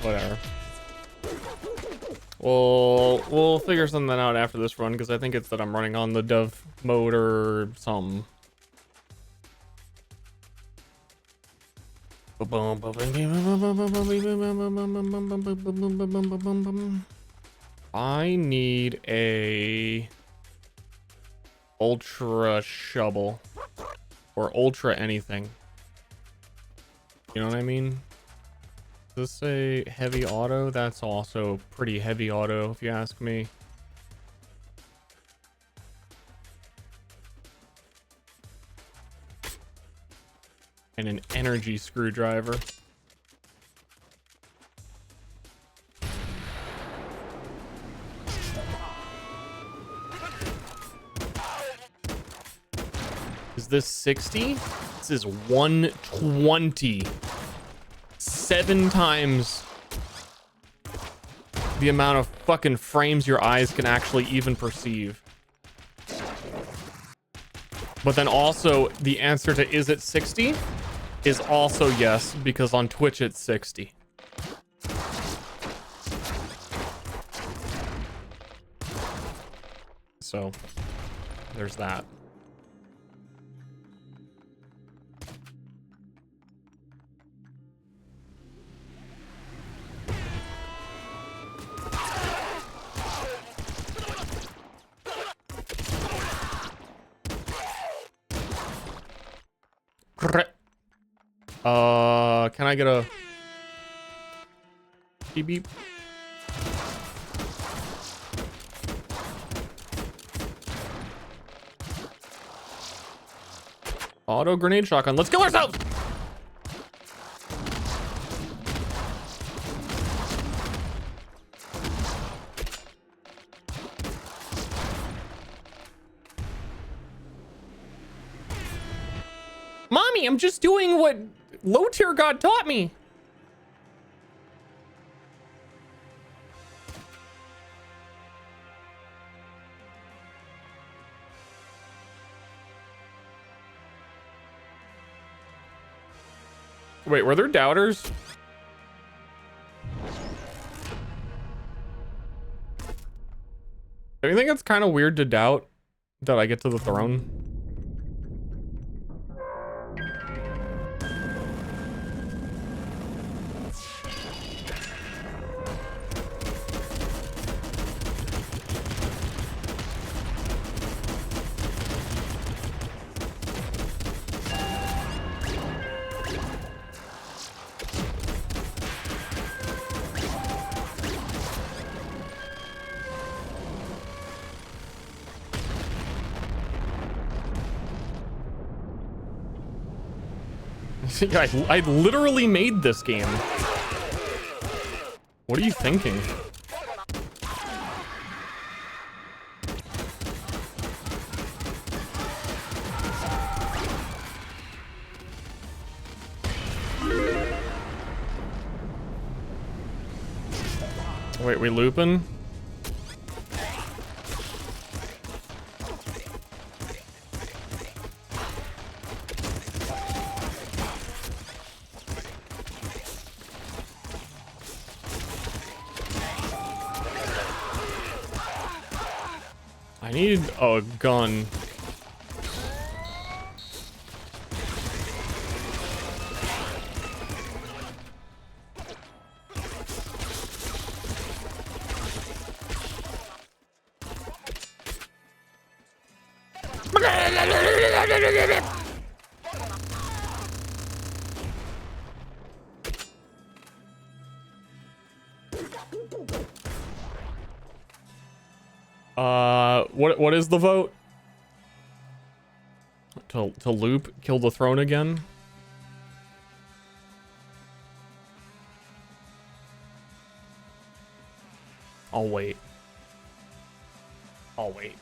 Whatever. We'll figure something out after this run because I think it's that I'm running on the dev mode or something. I need a ultra shovel or ultra anything. You know what I mean? Does this say heavy auto? That's also pretty heavy auto if you ask me. And an energy screwdriver. this 60? This is 120. 7 times the amount of fucking frames your eyes can actually even perceive. But then also the answer to is it 60 is also yes, because on Twitch it's 60. So there's that. Can I get a beep beep? Auto grenade shotgun. Let's kill ourselves. Mommy, I'm just doing what low tier God taught me. Wait, were there doubters? Do you think it's kind of weird to doubt that I get to the throne? I literally made this game. What are you thinking? Wait, we looping? I need a gun. What is the vote? To loop, kill the throne again? I'll wait. I'll wait.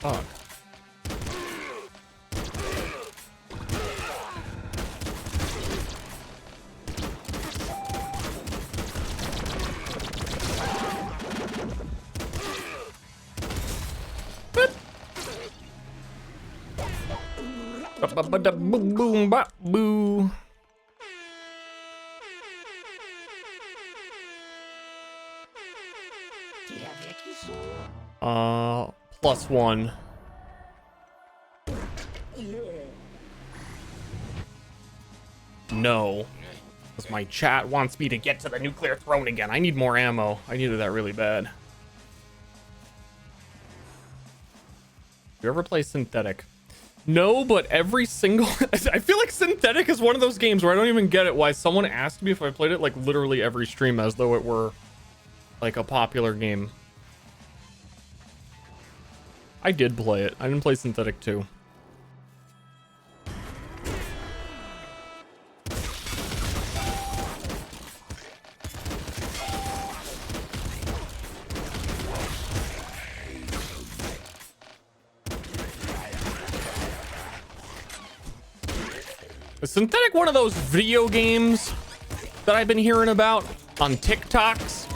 Fuck. Boom, boom, bop, boo. +1. No. Because my chat wants me to get to the nuclear throne again. I need more ammo. I needed that really bad. You ever play Synthetic? No, but every single... I feel like Synthetic is one of those games where I don't even get it why someone asked me if I played it like literally every stream as though it were like a popular game. I did play it. I didn't play Synthetic 2. Is Synthetic one of those video games that I've been hearing about on TikToks?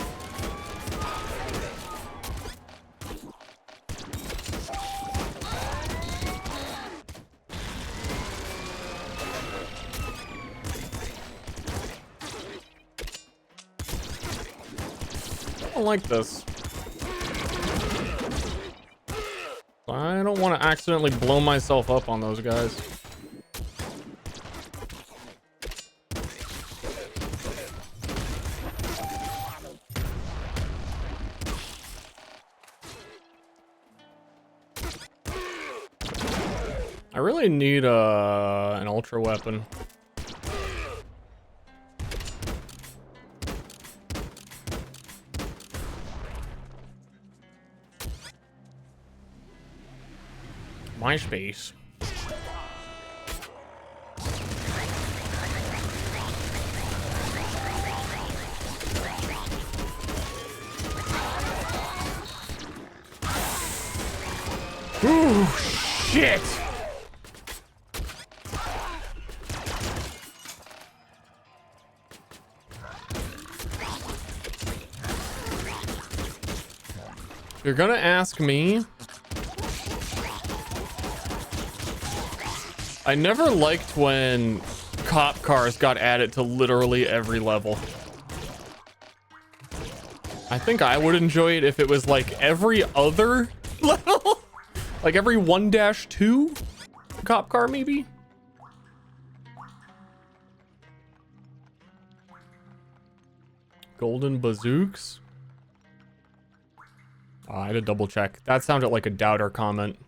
I don't like this. I don't want to accidentally blow myself up on those guys. I really need an ultra weapon. MySpace. Ooh, shit. You're gonna ask me? I never liked when cop cars got added to literally every level. I think I would enjoy it if it was like every other level. Like every 1-2 cop car maybe? Golden bazooks? I had to double check. That sounded like a doubter comment.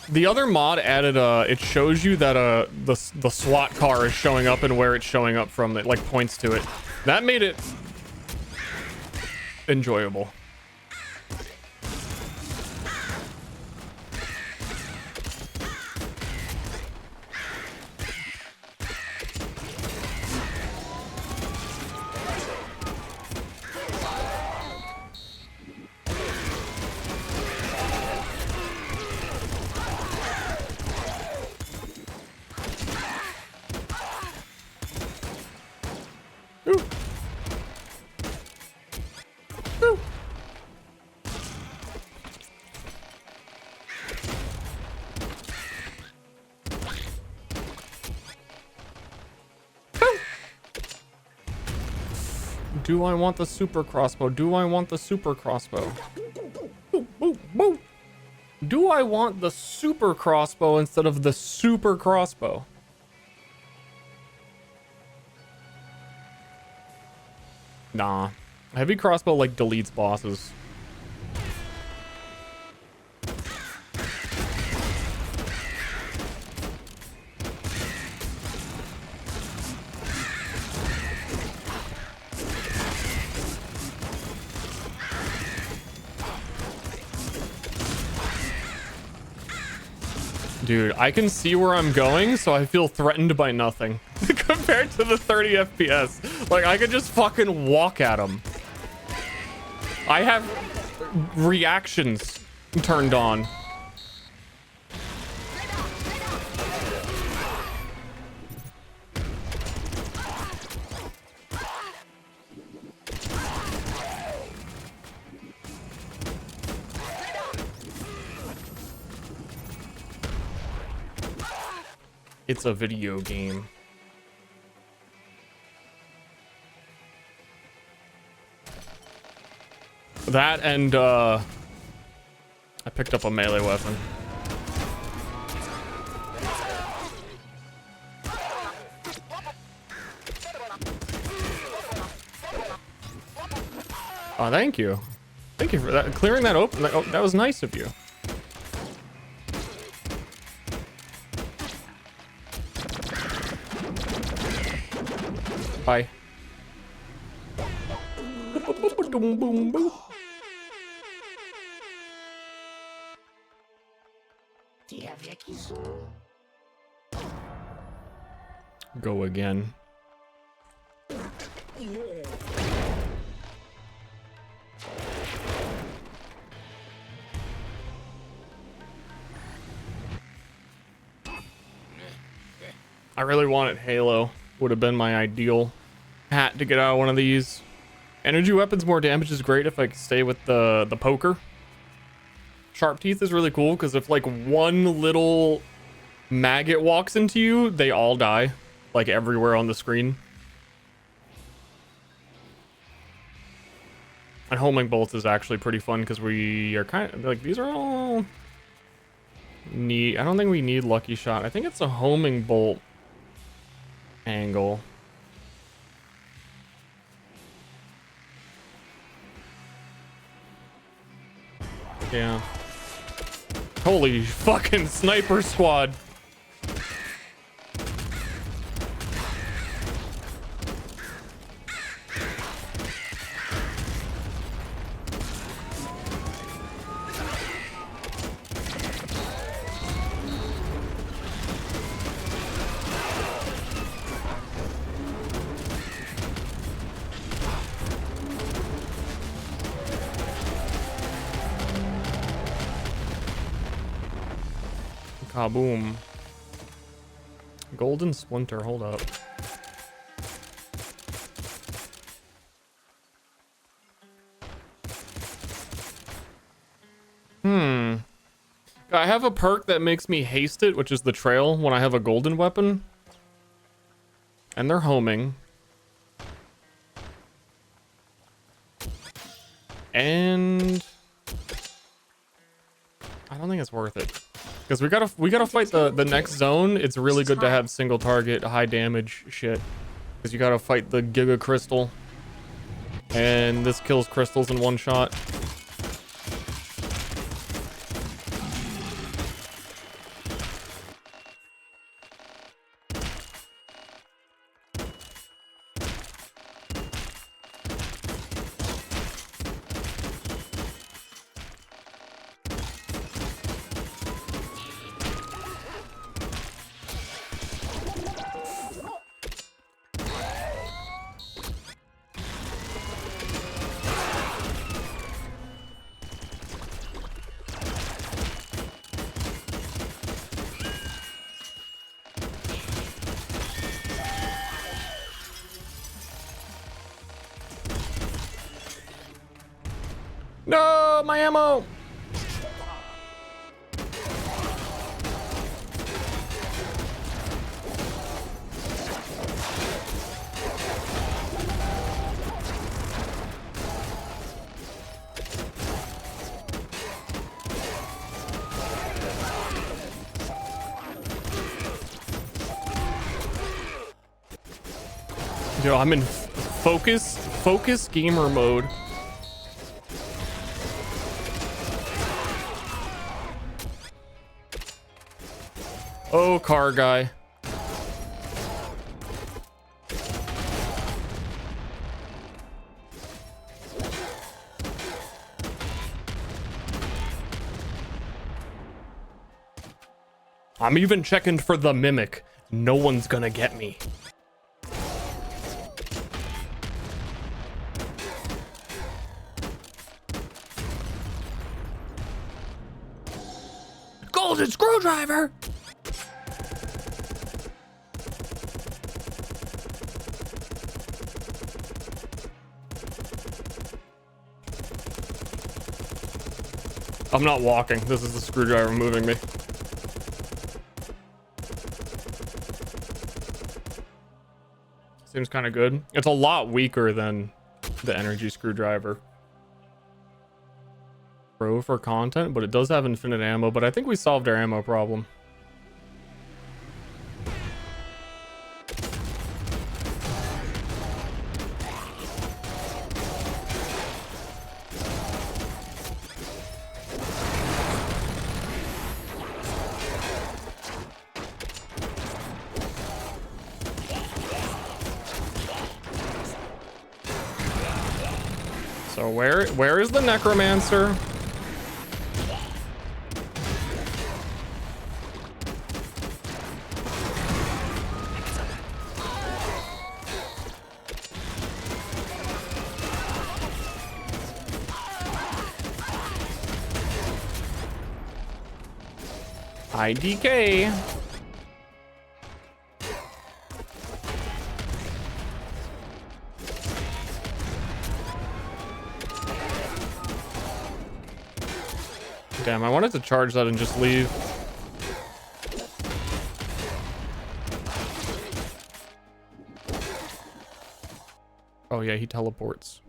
The other mod added it shows you that the SWAT car is showing up and where it's showing up from. It like points to it. That made it enjoyable. Do I want the super crossbow? Do I want the super crossbow? Boo, boo, boo. Do I want the super crossbow instead of the super crossbow? Nah. Heavy crossbow like deletes bosses. Dude, I can see where I'm going, so I feel threatened by nothing compared to the 30 FPS. Like, I could just fucking walk at them. I have reactions turned on. It's a video game. That and I picked up a melee weapon. Oh, thank you. Thank you for that. Clearing that open. Oh, that was nice of you. Bye. Go again. I really wanted Halo. Would have been my ideal hat to get out of one of these. Energy weapons, more damage is great if I stay with the poker. Sharp teeth is really cool because if like one little maggot walks into you, they all die, like everywhere on the screen. And homing bolts is actually pretty fun because we are kind of like, these are all neat. I don't think we need lucky shot. I think it's a homing bolt angle. Yeah. Holy fucking sniper squad. Kaboom. Golden splinter, hold up. I have a perk that makes me haste it, which is the trail when I have a golden weapon. And they're homing. And I don't think it's worth it. Because we gotta fight the next zone. It's really good to have single target, high damage shit. Because you gotta fight the Giga Crystal. And this kills crystals in one shot. No, my ammo. Yo, I'm in focus gamer mode. Oh, car guy. I'm even checking for the mimic. No one's gonna get me. Golden screwdriver! I'm not walking. This is the screwdriver moving me. Seems kind of good. It's a lot weaker than the energy screwdriver. Pro for content, but it does have infinite ammo. But I think we solved our ammo problem. So where is the necromancer? IDK. Damn, I wanted to charge that and just leave. Oh yeah, he teleports.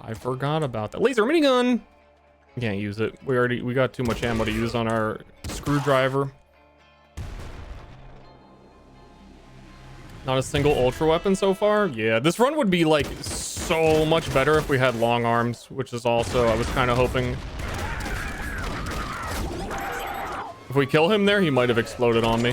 I forgot about that. Laser minigun! Can't use it. We got too much ammo to use on our screwdriver. Not a single ultra weapon so far? Yeah, this run would be like so much better if we had long arms, which is also, I was kind of hoping. If we kill him there, he might have exploded on me.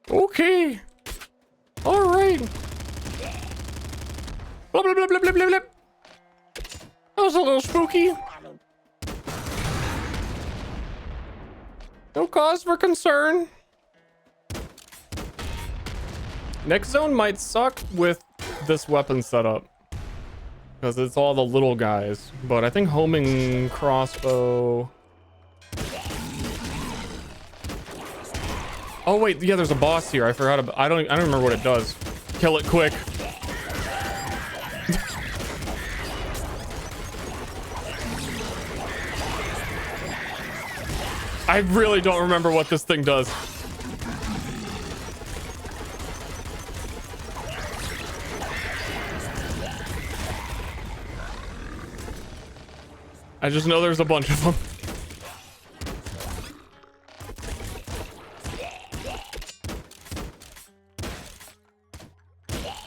Okay. All right. Blah, blah, blah, blah, blah, blah, blah. That was a little spooky. No cause for concern. Next zone might suck with this weapon setup, because it's all the little guys. But I think homing crossbow. Oh wait, yeah, there's a boss here. I forgot about. I don't remember what it does. Kill it quick. I really don't remember what this thing does. I just know there's a bunch of them.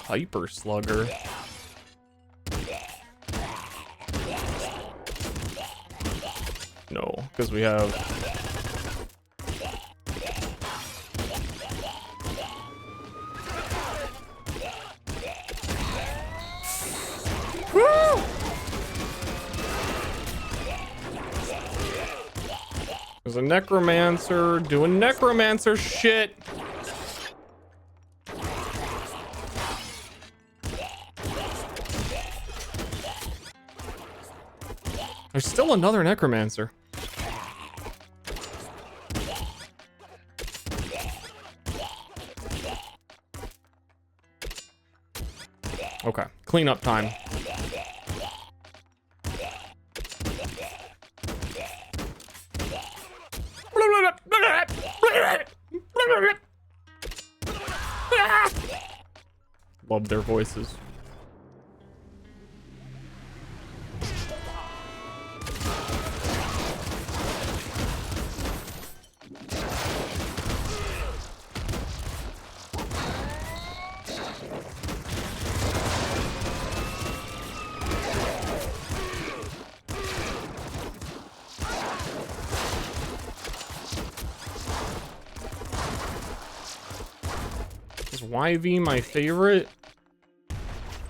Hyper slugger. No, because we have. Woo! There's a necromancer doing necromancer shit. There's still another necromancer. Okay, cleanup time. Love their voices. YV my favorite?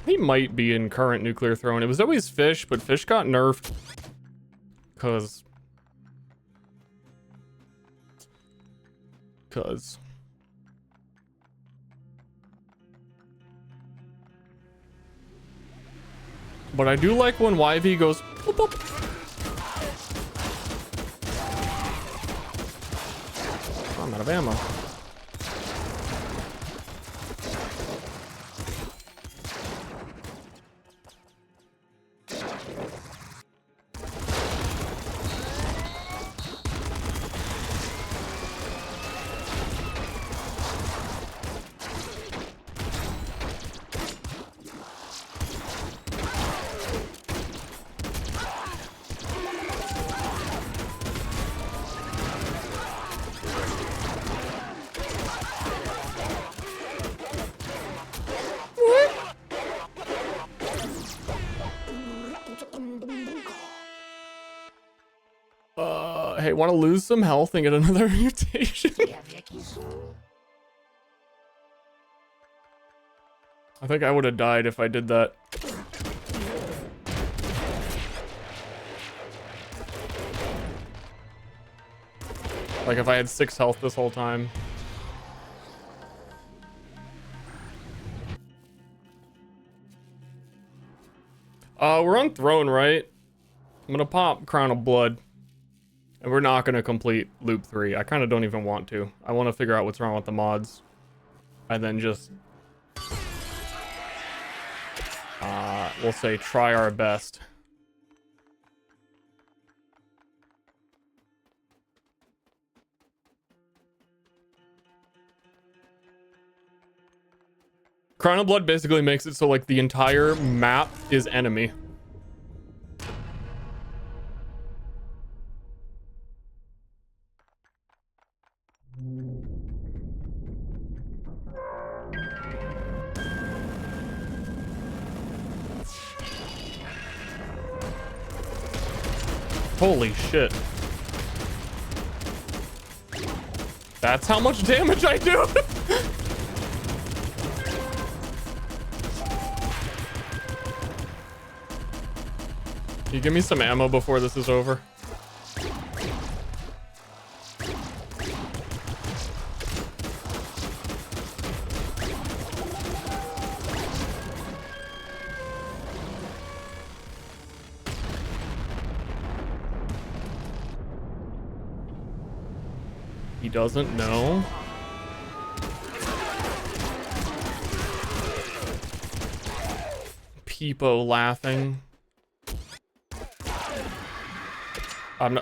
He might be in current Nuclear Throne. It was always Fish, but Fish got nerfed. Cause. But I do like when YV goes boop, boop. Oh, I'm out of ammo. Hey, want to lose some health and get another mutation? I think I would have died if I did that. Like if I had 6 health this whole time. We're on throne, right? I'm gonna pop Crown of Blood. And we're not gonna complete loop 3. I kind of don't even want to. I want to figure out what's wrong with the mods. And then just... we'll say try our best. Crown of Blood basically makes it so like the entire map is enemy. Holy shit. That's how much damage I do. Can you give me some ammo before this is over? He doesn't know. Peepo laughing.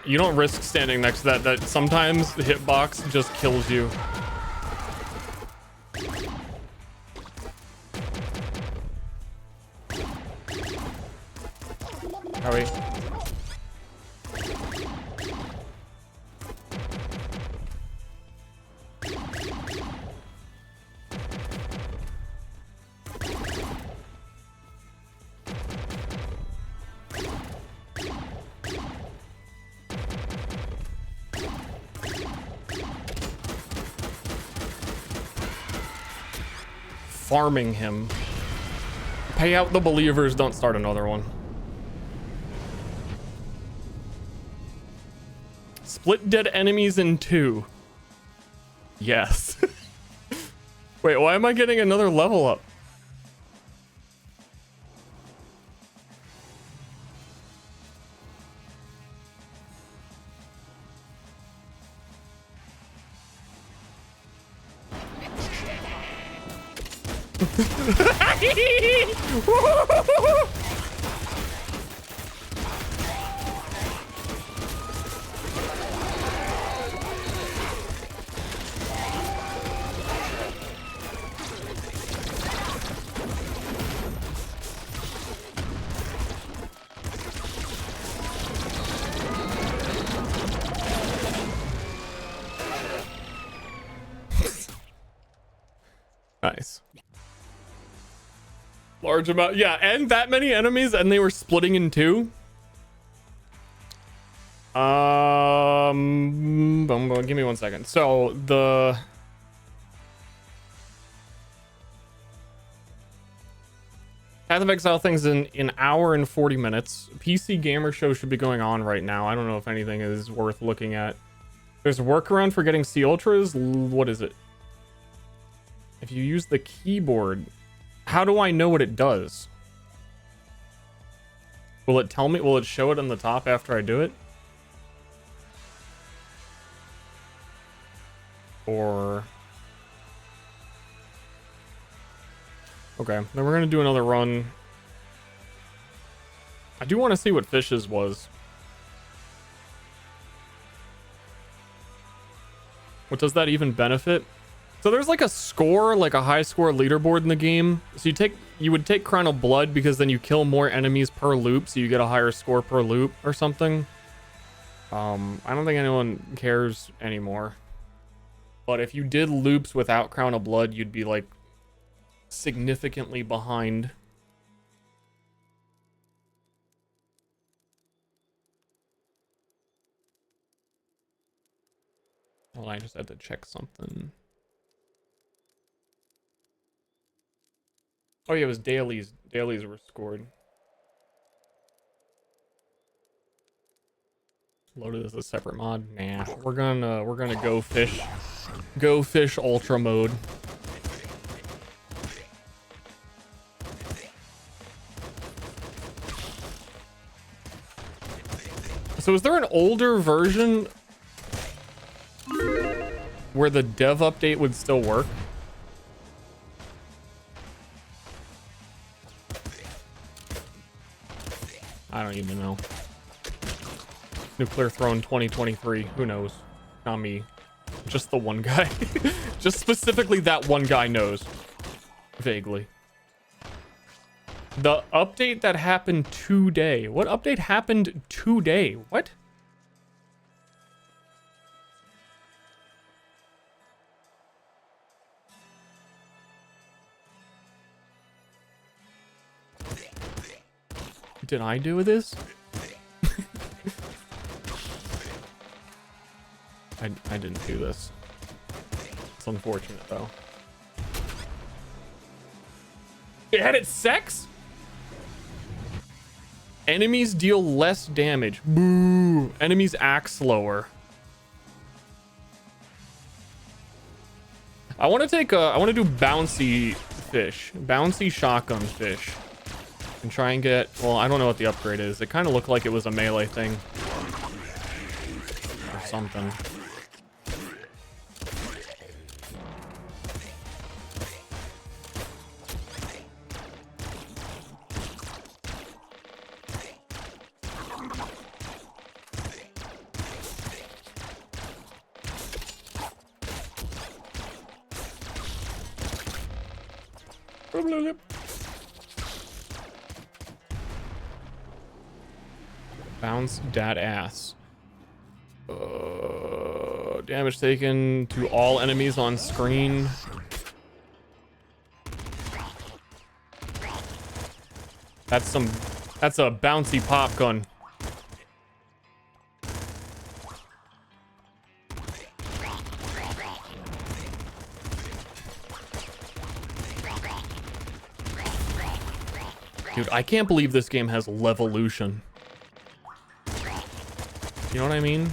You don't risk standing next to that. That sometimes the hitbox just kills you. Hurry. Farming him. Pay out the believers, don't start another one. Split dead enemies in 2. Yes. Wait, why am I getting another level up? Nice. Large amount. Yeah, and that many enemies, and they were splitting in 2. Give me 1 second. So the Path of Exile thing's in an hour and 40 minutes. PC Gamer Show should be going on right now. I don't know if anything is worth looking at. There's a workaround for getting C Ultras. What is it? If you use the keyboard, how do I know what it does? Will it tell me? Will it show it on the top after I do it? Or... Okay, then we're gonna do another run. I do want to see what Fish's was. What does that even benefit? So there's like a score, like a high score leaderboard in the game. So you would take Crown of Blood because then you kill more enemies per loop, so you get a higher score per loop or something. I don't think anyone cares anymore. But if you did loops without Crown of Blood, you'd be like significantly behind. Well, I just had to check something. Oh yeah, it was dailies. Dailies were scored. Loaded as a separate mod. Nah, we're gonna go fish ultra mode. So is there an older version where the dev update would still work? I don't even know. Nuclear Throne 2023. Who knows? Not me. Just the one guy. Just specifically that one guy knows. Vaguely. The update that happened today. What update happened today? What? Did I do this? I didn't do this. It's unfortunate though. It had its sex? Enemies deal less damage. Boo. Enemies act slower. I want to take I want to do bouncy fish. Bouncy shotgun fish. And try and get, well, I don't know what the upgrade is. It kind of looked like it was a melee thing. Or something. Bounce dat ass. Damage taken to all enemies on screen. That's a bouncy pop gun. Dude, I can't believe this game has Levolution. You know what I mean?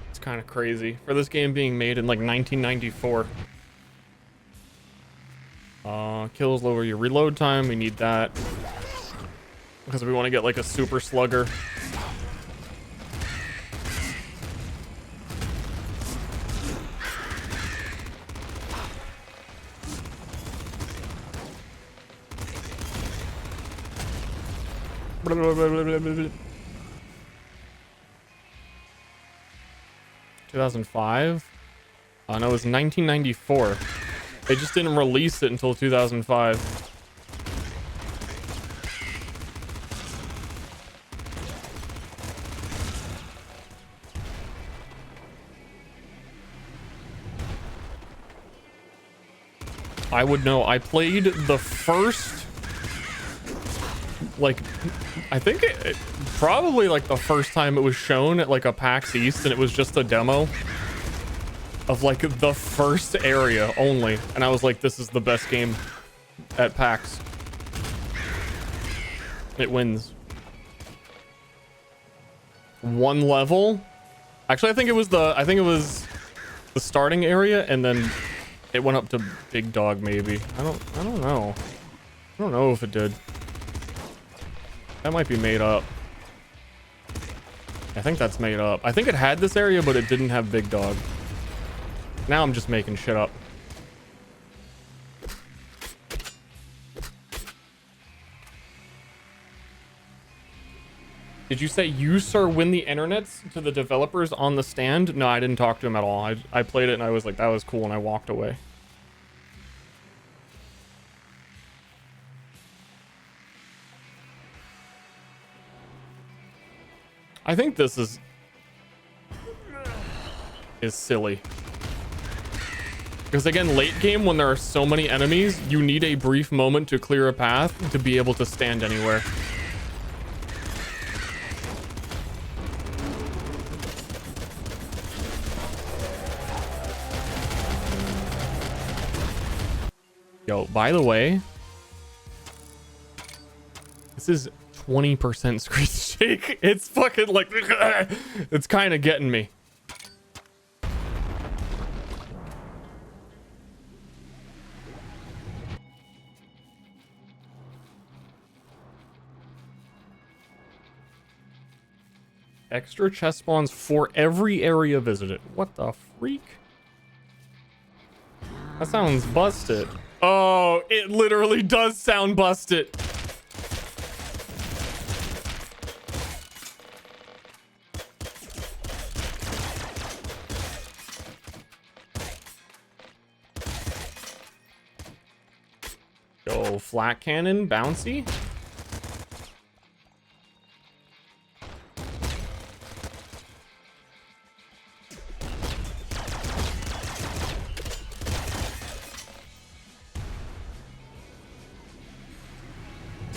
It's kind of crazy for this game being made in like 1994. Kills lower your reload time. We need that because we want to get like a super slugger. Blah, blah, blah, blah, blah, blah. 2005? Oh no, it was 1994. They just didn't release it until 2005. I would know. I played the first, like, I think it probably like the first time it was shown at like a PAX East, and it was just a demo. of like the first area only, and I was like, this is the best game at PAX. It wins. One level. Actually, I think it was the starting area, and then it went up to Big Dog maybe. I don't know. I don't know if it did. That might be made up. I think that's made up. I think it had this area, but it didn't have Big Dog. Now I'm just making shit up. Did you say you, sir, win the internets to the developers on the stand? No, I didn't talk to him at all. I played it and I was like, that was cool, and I walked away. I think this is silly. Because again, late game, when there are so many enemies, you need a brief moment to clear a path to be able to stand anywhere. Yo, by the way, this is 20% screen shake. It's fucking like, it's kind of getting me. Extra chest spawns for every area visited. What the freak? That sounds busted. Oh, it literally does sound busted. Yo, flat cannon, bouncy.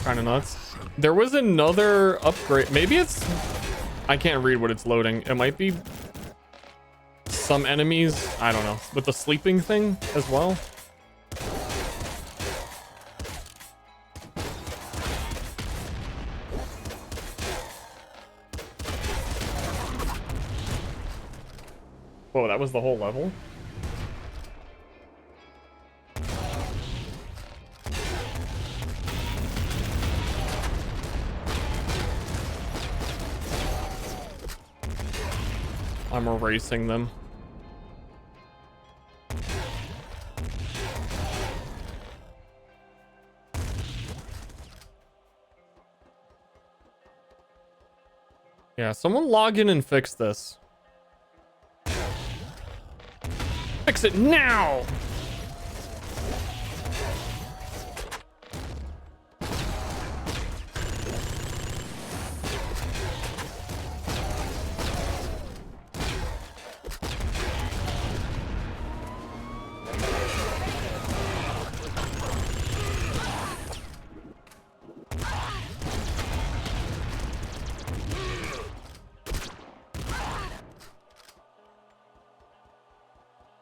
Kind of nuts. There was another upgrade. Maybe it's, I can't read what it's loading. It might be some enemies, I don't know, with the sleeping thing as well. Whoa, that was the whole level? I'm erasing them. Yeah, someone log in and fix this. Fix it now!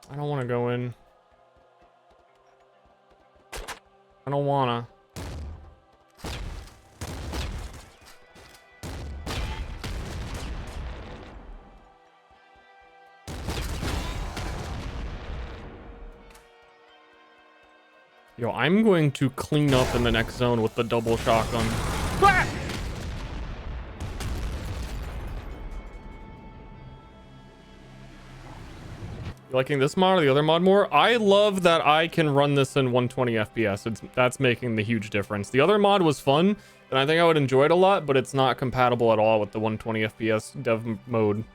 I don't want to go in. I don't wanna. Yo, I'm going to clean up in the next zone with the double shotgun. Ah! Liking this mod or the other mod more? I love that I can run this in 120 FPS. That's making the huge difference. The other mod was fun, and I think I would enjoy it a lot, but it's not compatible at all with the 120 FPS dev mode.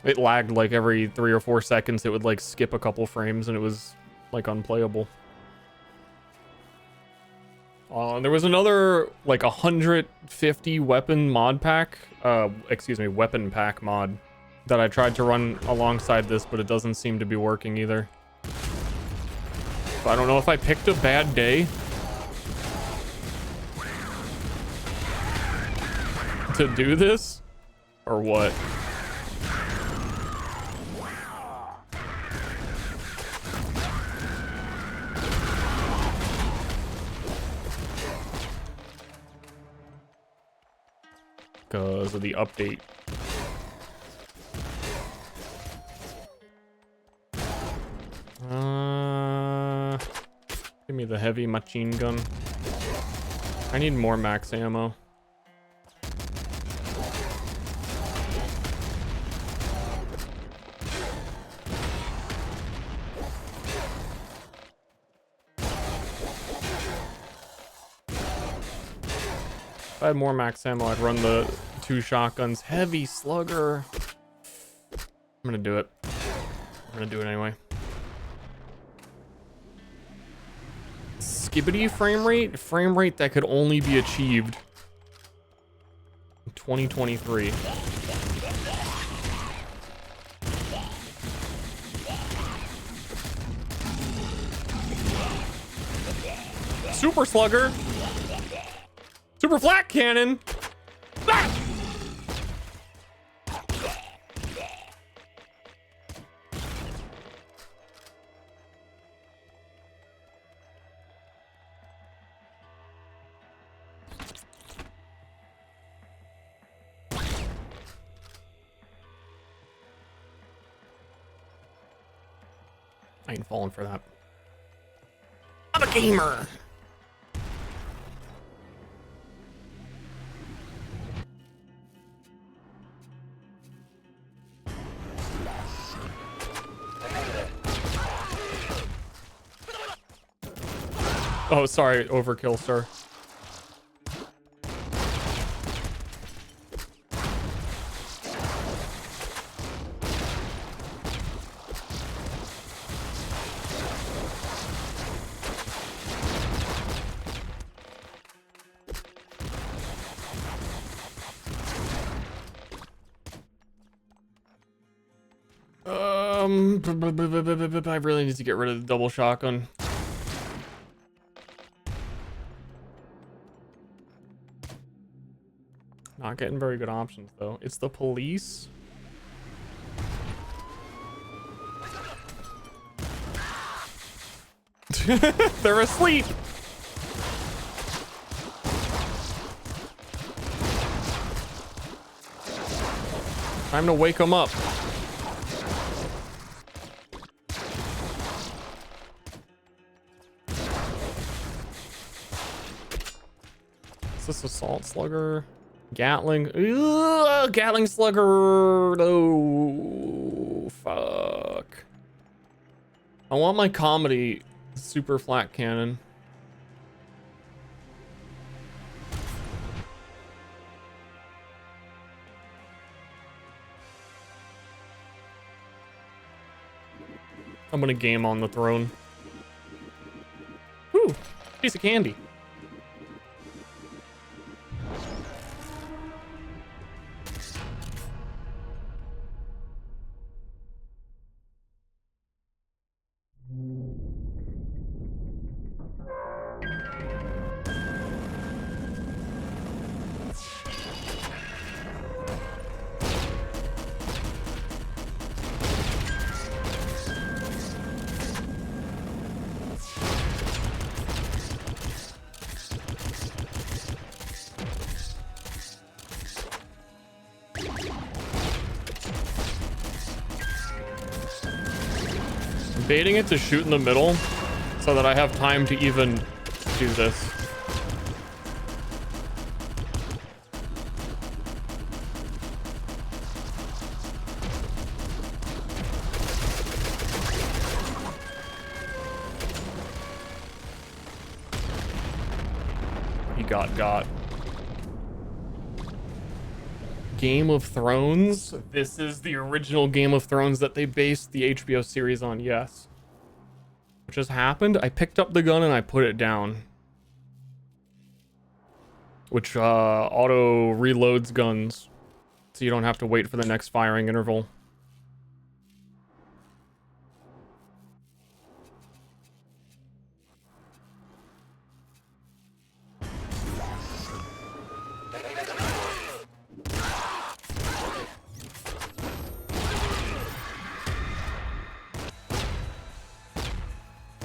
It lagged like every 3 or 4 seconds. It would like skip a couple frames, and it was like unplayable. There was another like 150 weapon mod pack, weapon pack mod that I tried to run alongside this, but it doesn't seem to be working either. So I don't know if I picked a bad day to do this or what. because of the update. Give me the heavy machine gun. I need more max ammo. If I had more max ammo, I'd run the 2 shotguns. Heavy slugger. I'm gonna do it. I'm gonna do it anyway. Skibbity frame rate? Frame rate that could only be achieved in 2023. Super slugger. Super flat cannon. Ah! I ain't falling for that. I'm a gamer. Oh, sorry, overkill, sir. I really need to get rid of the double shotgun. Not getting very good options though. It's the police. They're asleep. Time to wake them up. Is this assault slugger? Gatling. Ugh, Gatling slugger. No. Fuck. I want my comedy super flat cannon. I'm gonna game on the throne. Whew, piece of candy. Baiting it to shoot in the middle so that I have time to even do this. He got. Game of Thrones. This is the original Game of Thrones that they based the HBO series on, yes. What just happened? I picked up the gun and I put it down. Which auto reloads guns, so you don't have to wait for the next firing interval.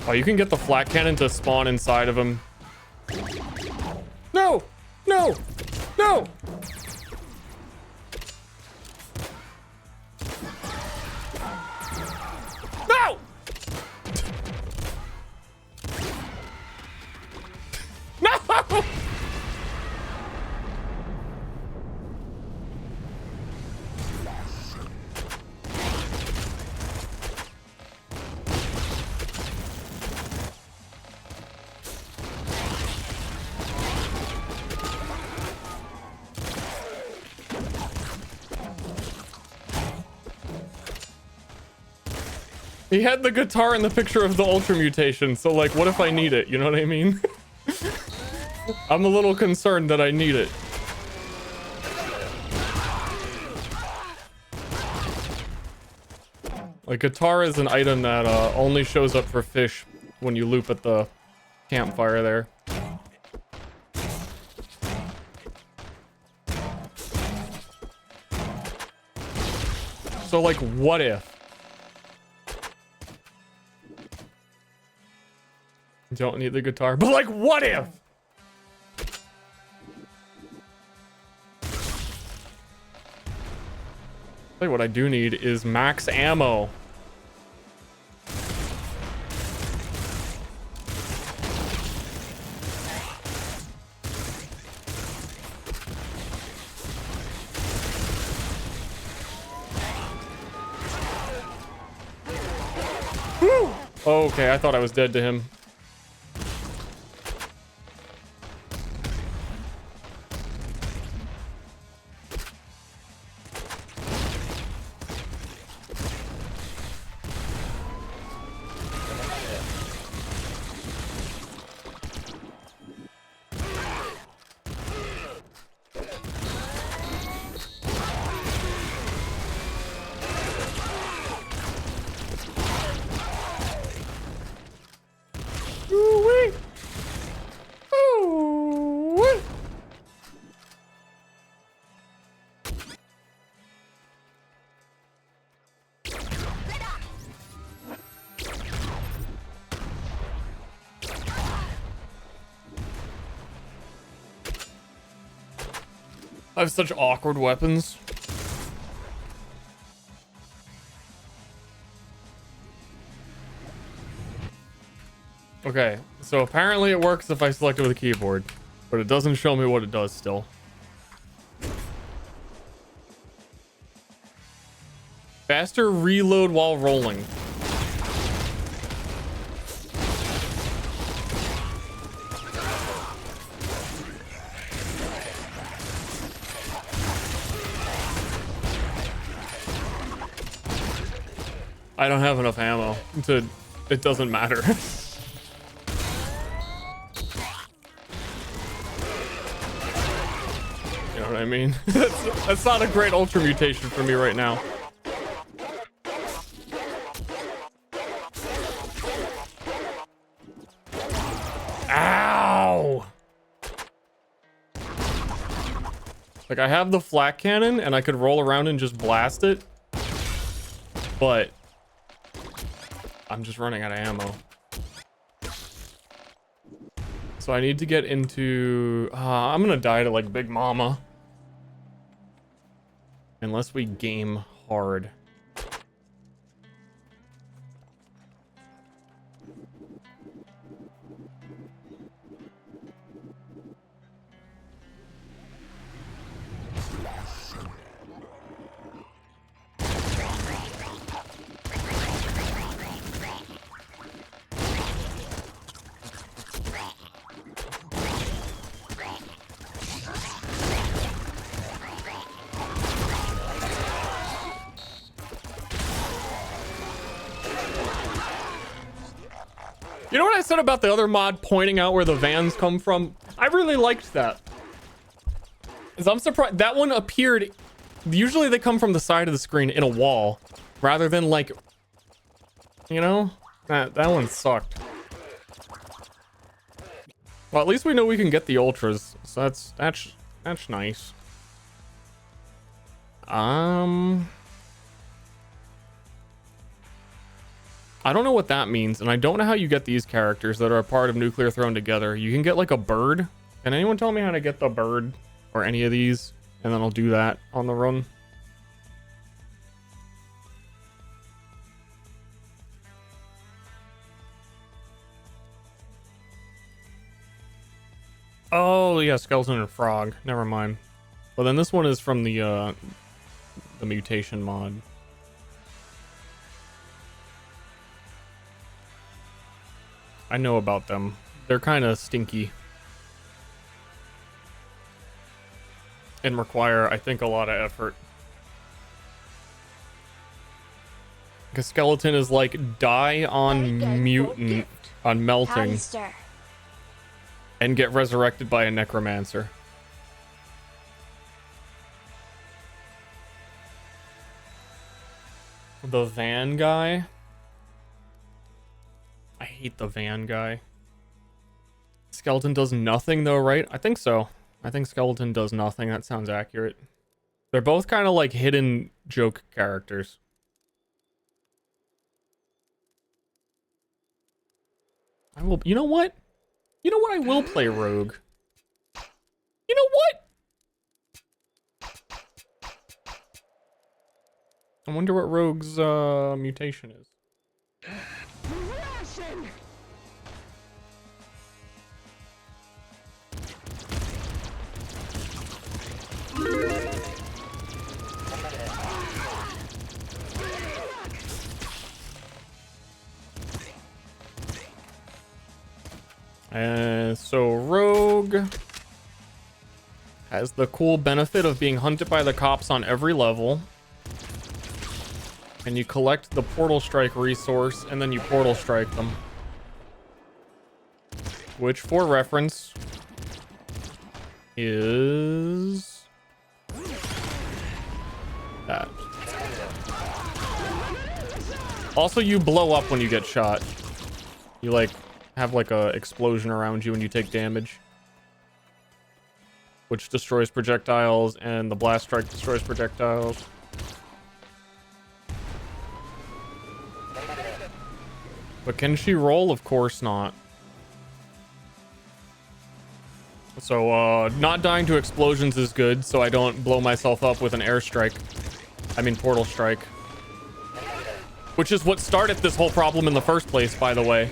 Oh, you can get the flat cannon to spawn inside of him. No! No! No! He had the guitar in the picture of the Ultra mutation, so like, what if I need it? You know what I mean? I'm a little concerned that I need it. Like, guitar is an item that only shows up for fish when you loop at the campfire there. So like, what if? Don't need the guitar, but like, what if? Tell you what I do need is max ammo. Whew. Okay, I thought I was dead to him. Ooh-wee. Ooh-wee. I have such awkward weapons. Okay, so apparently it works if I select it with a keyboard, but it doesn't show me what it does still. Faster reload while rolling. I don't have enough ammo to, it doesn't matter. You know what I mean? That's not a great ultra mutation for me right now. Ow! Like, I have the flak cannon and I could roll around and just blast it, but I'm just running out of ammo. So I need to get into... I'm gonna die to, like, Big Mama. Unless we game hard. You know what I said about the other mod pointing out where the vans come from? I really liked that. 'Cause I'm surprised that one appeared. Usually they come from the side of the screen in a wall, rather than like, you know, that one sucked. Well, at least we know we can get the ultras, so that's nice. I don't know what that means, and I don't know how you get these characters that are a part of Nuclear Throne together. You can get like a bird. Can anyone tell me how to get the bird or any of these? And then I'll do that on the run. Oh yeah, skeleton and frog. Never mind. Well, then this one is from the mutation mod. I know about them. They're kind of stinky. And require, I think, a lot of effort. A skeleton is like die on mutant on Howdy, melting Ster. and get resurrected by a necromancer. The van guy. I hate the van guy. Skeleton does nothing though, right? I think so. I think skeleton does nothing. That sounds accurate. They're both kind of like hidden joke characters. I will. You know what? You know what? I will play rogue. You know what? I wonder what rogue's mutation is. So rogue has the cool benefit of being hunted by the cops on every level. And you collect the portal strike resource and then you portal strike them. Which, for reference, is that. Also, you blow up when you get shot. You like have like a explosion around you when you take damage, which destroys projectiles, and the blast strike destroys projectiles. But can she roll? Of course not. So not dying to explosions is good, so I don't blow myself up with an airstrike. I mean portal strike. Which is what started this whole problem in the first place, by the way.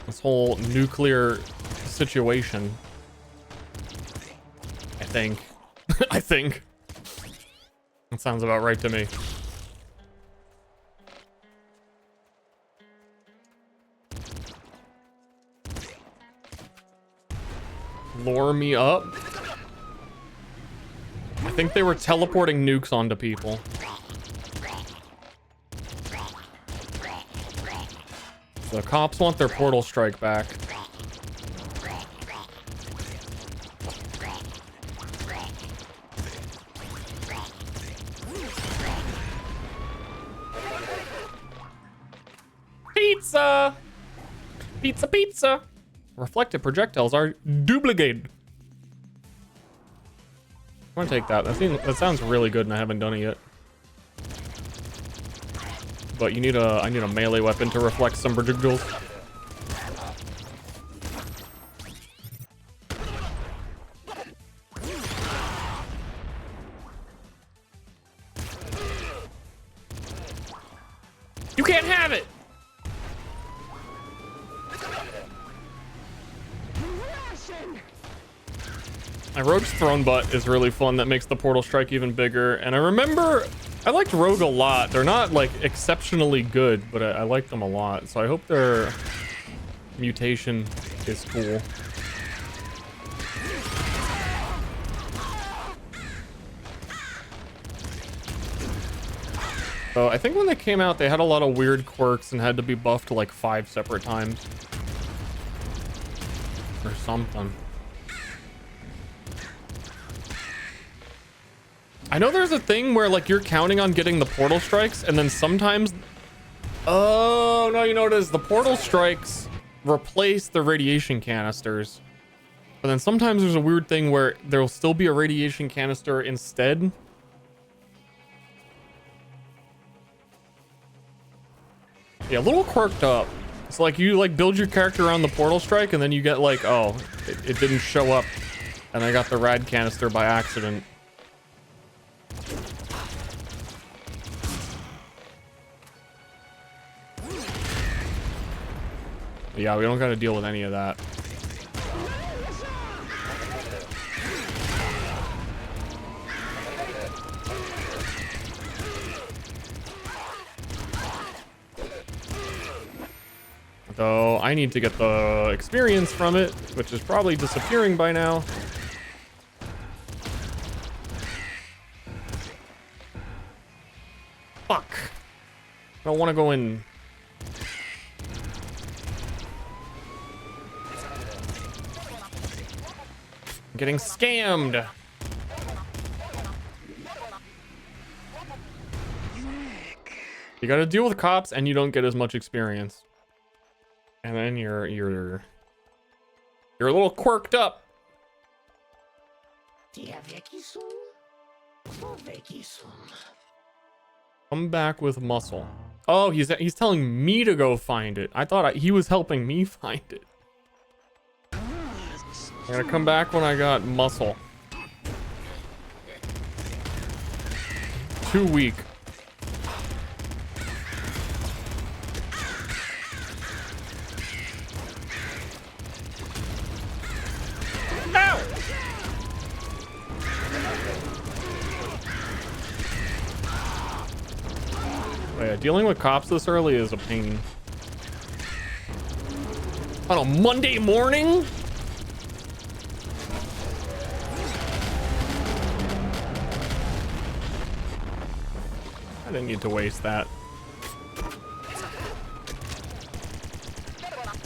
This whole nuclear situation. I think. I think. That sounds about right to me. Lure me up. I think they were teleporting nukes onto people. The cops want their portal strike back. Pizza! Pizza, pizza! Reflective projectiles are duplicated. I'm gonna take that. That sounds really good, and I haven't done it yet. But I need a melee weapon to reflect some projectiles. You can't have it. My Rogue's Throne Butt is really fun. That makes the portal strike even bigger. And I remember I liked Rogue a lot. They're not like exceptionally good, but I like them a lot. So I hope their mutation is cool. So I think when they came out, they had a lot of weird quirks and had to be buffed like 5 separate times. Or something. I know there's a thing where like you're counting on getting the portal strikes and then sometimes... Oh, no, you know what it is? The portal strikes replace the radiation canisters. But then sometimes there's a weird thing where there'll still be a radiation canister instead. Yeah, a little quirked up. It's like you like build your character around the portal strike and then you get like, oh, it didn't show up. And I got the rad canister by accident. Yeah, we don't gotta deal with any of that. Though I need to get the experience from it, which is probably disappearing by now. Fuck. I don't want to go in. I'm getting scammed. You gotta deal with cops and you don't get as much experience. And then you're a little quirked up. Come back with muscle. Oh, he's telling me to go find it. I thought he was helping me find it. I'm gonna come back when I got muscle. Too weak. No! Oh yeah, dealing with cops this early is a pain. On a Monday morning? I didn't need to waste that.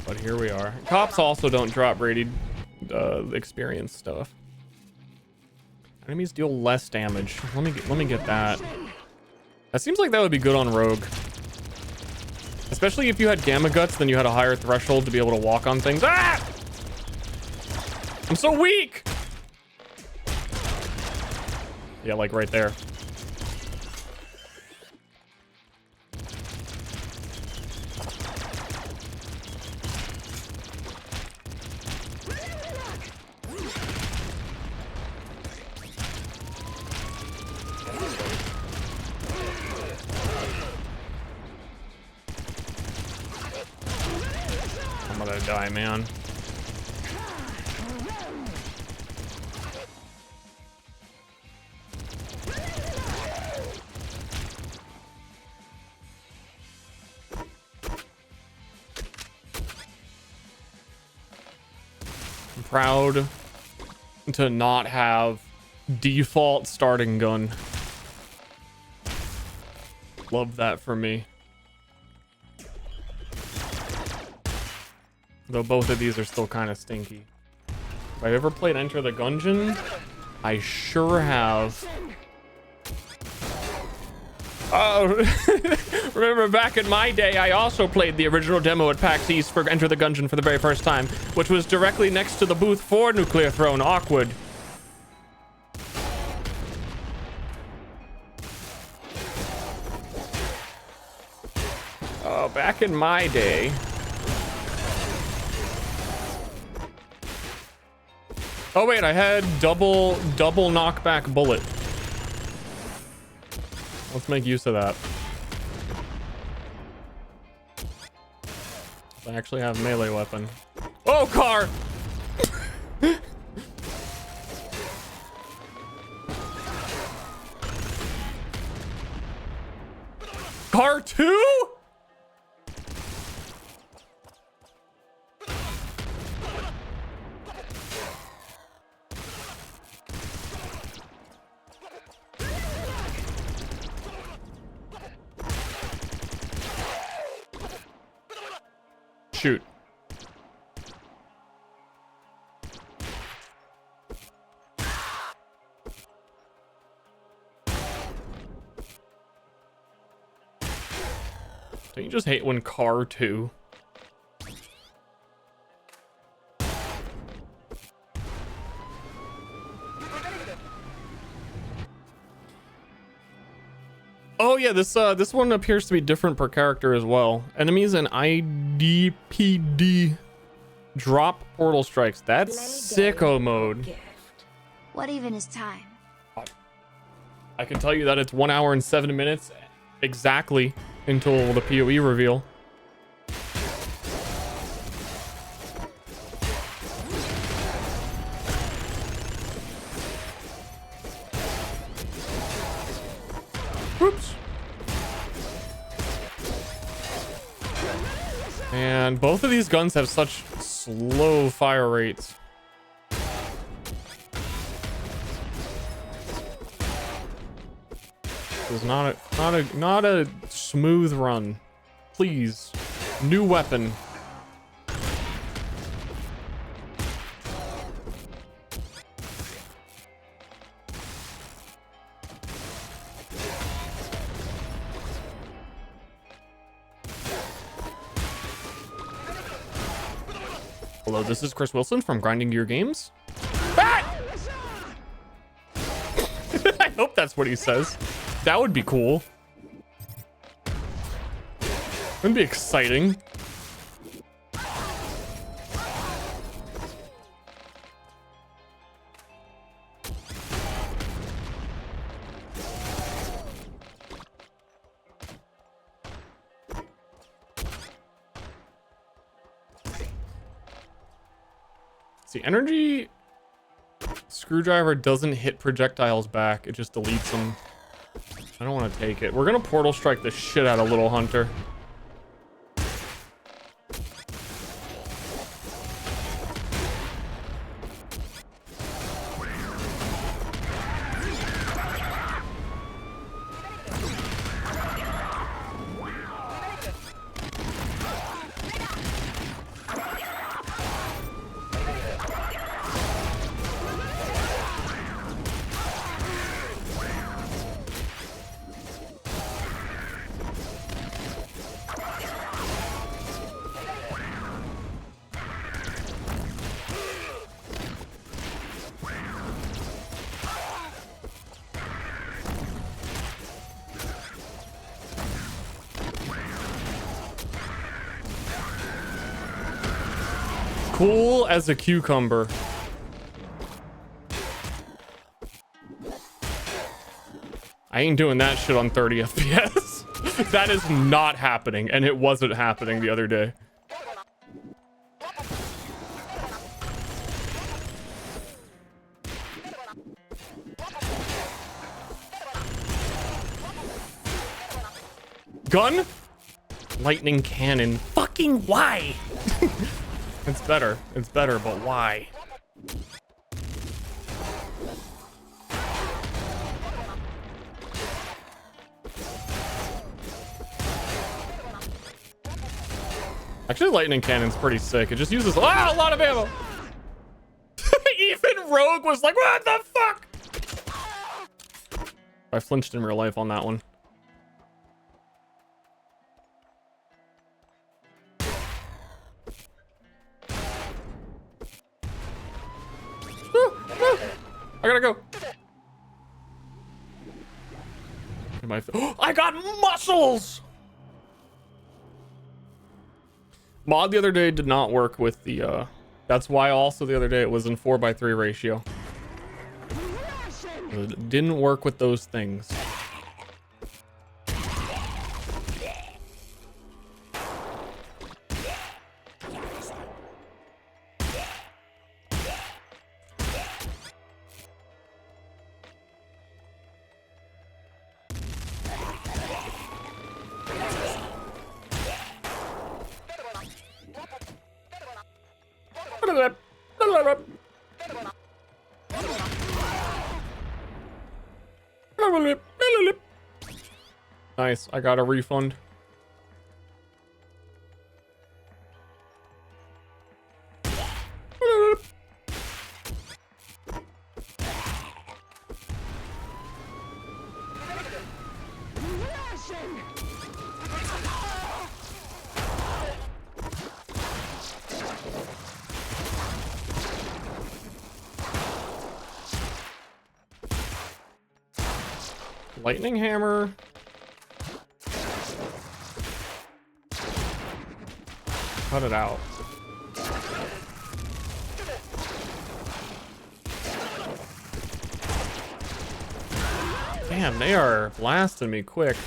But here we are. Cops also don't drop rated experience stuff. Enemies deal less damage. Let me get that. That seems like that would be good on Rogue. Especially if you had Gamma Guts, then you had a higher threshold to be able to walk on things. Ah! I'm so weak! Yeah, like right there. I'm gonna die, man. I'm proud to not have default starting gun. Love that for me. Though both of these are still kind of stinky. If I've ever played Enter the Gungeon, I sure have. Oh, remember back in my day, I also played the original demo at PAX East for Enter the Gungeon for the very first time, which was directly next to the booth for Nuclear Throne. Awkward. Oh, back in my day. Oh wait, I had double knockback bullet. Let's make use of that. I actually have melee weapon. Oh, car! Car 2? Shoot. Don't you just hate when car 2? Oh yeah, this one appears to be different per character as well. Enemies and IDPD drop portal strikes. That's sicko mode. What even is time? I can tell you that it's 1 hour and 7 minutes exactly until the PoE reveal. Oops. And both of these guns have such slow fire rates. This is not a smooth run. Please, new weapon. Hello, this is Chris Wilson from Grinding Gear Games. Ah! I hope that's what he says. That would be cool. That'd be exciting. See, energy screwdriver doesn't hit projectiles back. It just deletes them. I don't want to take it. We're going to portal strike the shit out of Little Hunter. Cool as a cucumber. I ain't doing that shit on 30 FPS. That is not happening, and it wasn't happening the other day. Gun? Lightning cannon. Fucking why? It's better, but why? Actually, lightning cannon's pretty sick. It just uses a lot of ammo. Even Rogue was like, what the fuck? I flinched in real life on that one. I gotta go. I got muscles. Mod the other day did not work with the that's why also the other day it was in 4:3 ratio. It didn't work with those things. Nice, I got a refund. Lightning hammer. Cut it out. Damn, they are blasting me quick.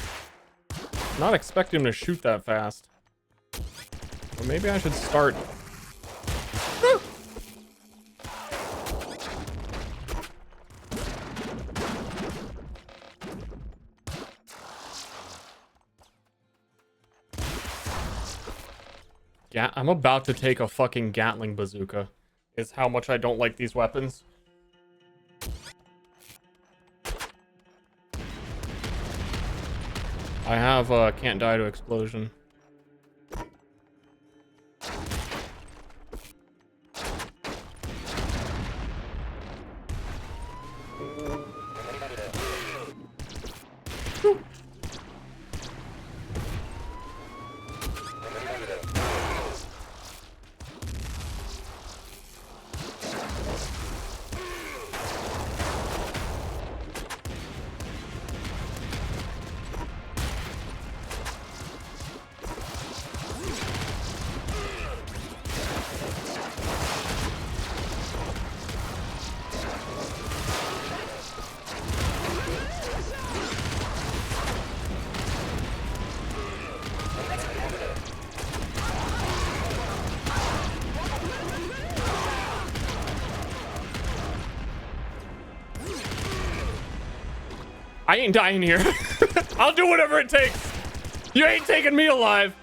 Not expecting him to shoot that fast. Or maybe I should start. Yeah, I'm about to take a fucking Gatling bazooka. Is how much I don't like these weapons. I have can't die to explosion. I ain't dying here. I'll do whatever it takes. You ain't taking me alive.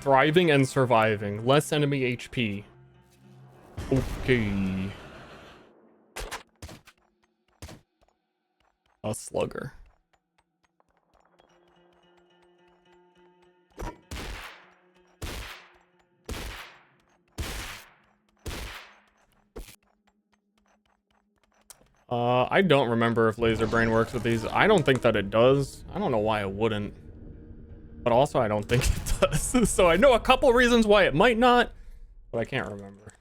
Thriving and surviving. Less enemy HP. Okay. A slugger. I don't remember if laser brain works with these. I don't think that it does. I don't know why it wouldn't. But also I don't think it does. So I know a couple reasons why it might not, but I can't remember.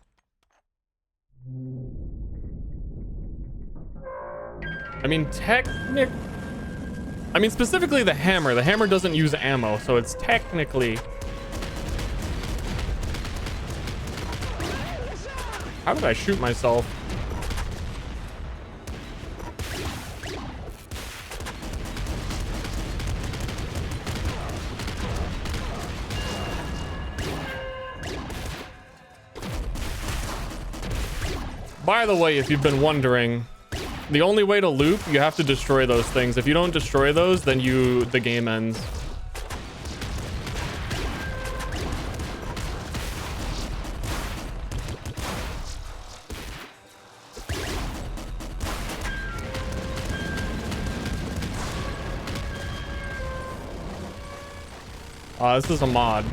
I mean, specifically the hammer. The hammer doesn't use ammo, so it's technically... How did I shoot myself? By the way, if you've been wondering, the only way to loop, you have to destroy those things. If you don't destroy those, then the game ends. This is a mod.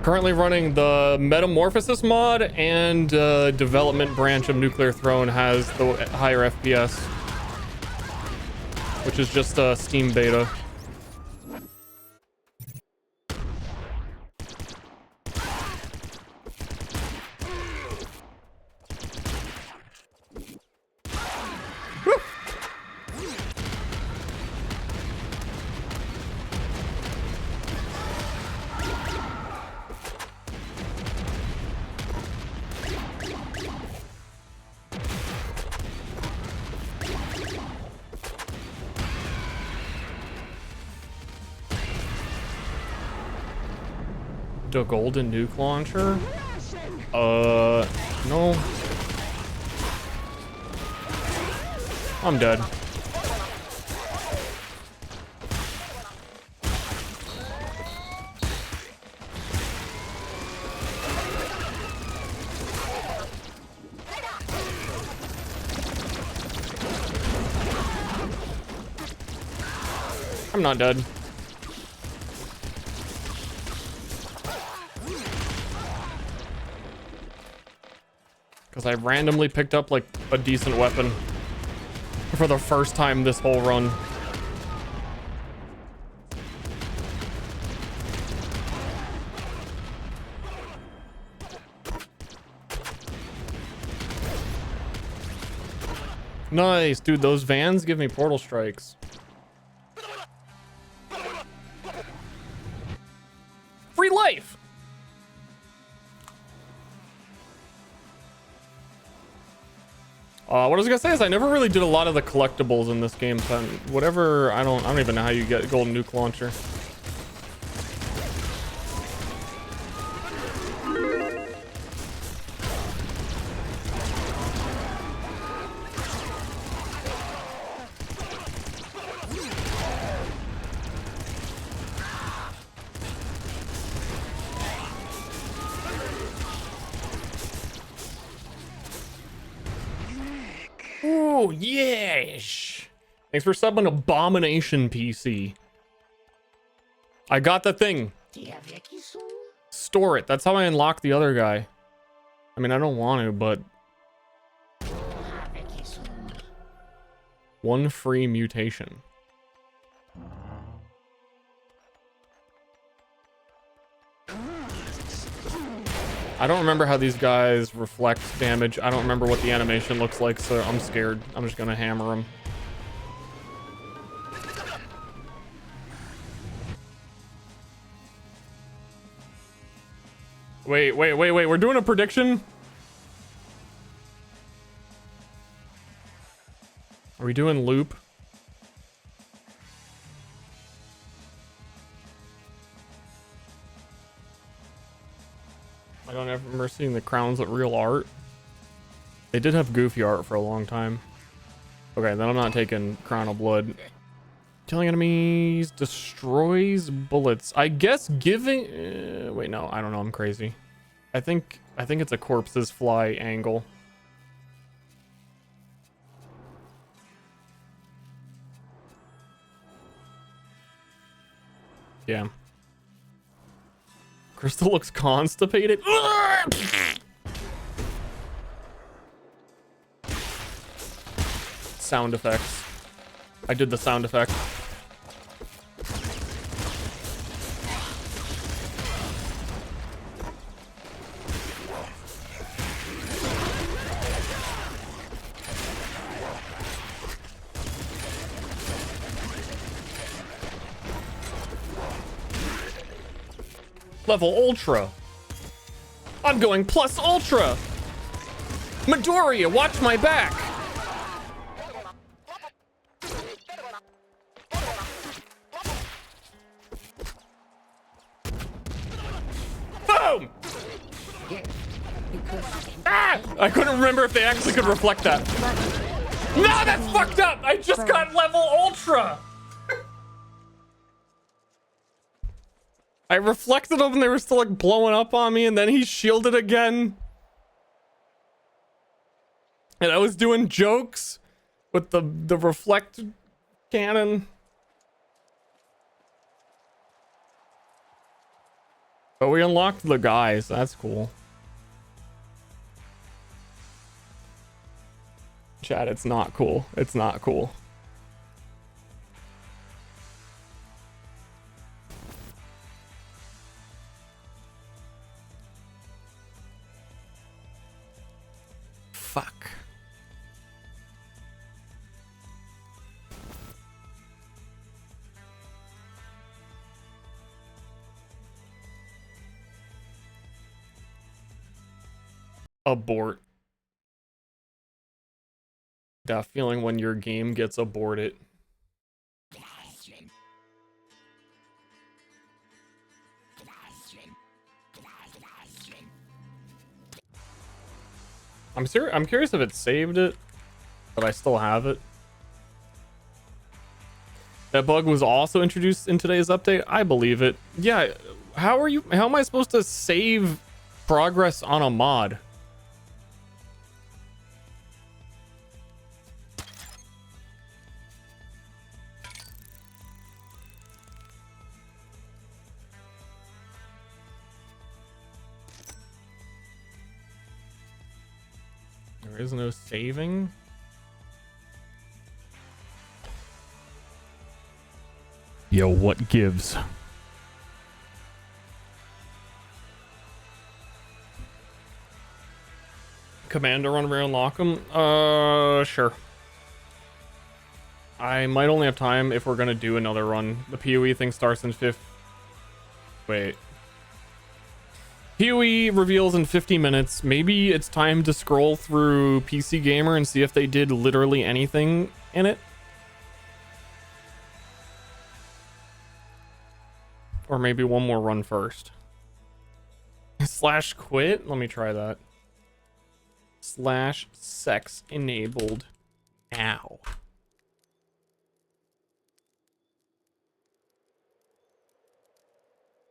Currently running the Metamorphosis mod, and development branch of Nuclear Throne has the higher FPS, which is just a Steam beta. The golden nuke launcher? No. I'm dead. I'm not dead. Because I randomly picked up like a decent weapon for the first time this whole run. Nice, dude, those vans give me portal strikes. Free life! What I was gonna say is I never really did a lot of the collectibles in this game, so whatever, I don't even know how you get a golden nuke launcher. Oh, yes. Thanks for subbing Abomination PC. I got the thing. Store it. That's how I unlock the other guy. I mean, I don't want to, but... One free mutation. I don't remember how these guys reflect damage. I don't remember what the animation looks like, so I'm scared. I'm just gonna hammer them. Wait. We're doing a prediction? Are we doing loop? I don't ever remember seeing the crowns at real art. They did have goofy art for a long time. Okay, then I'm not taking Crown of Blood. Killing enemies destroys bullets. I guess giving... wait, no, I don't know. I'm crazy. I think it's a corpses fly angle. Yeah. Crystal looks constipated. Sound effects. I did the sound effect. Level Ultra. I'm going plus Ultra. Midoriya, watch my back. Boom! Ah! I couldn't remember if they actually could reflect that. No, that's fucked up. I just got level Ultra. I reflected them and they were still like blowing up on me, and then he shielded again. And I was doing jokes with the reflect cannon. But we unlocked the guys. That's cool. Chat, it's not cool. It's not cool. Fuck. Abort. That feeling when your game gets aborted. I'm curious if it saved it, but I still have it. That bug was also introduced in today's update. I believe it. Yeah, how am I supposed to save progress on a mod? There is no saving. Yo, what gives? Commander run around lock 'em? Sure. I might only have time if we're gonna do another run. The PoE thing starts in 5th. Wait. PoE reveals in 50 minutes. Maybe it's time to scroll through PC Gamer and see if they did literally anything in it. Or maybe one more run first. Slash quit? Let me try that. Slash sex enabled. Ow.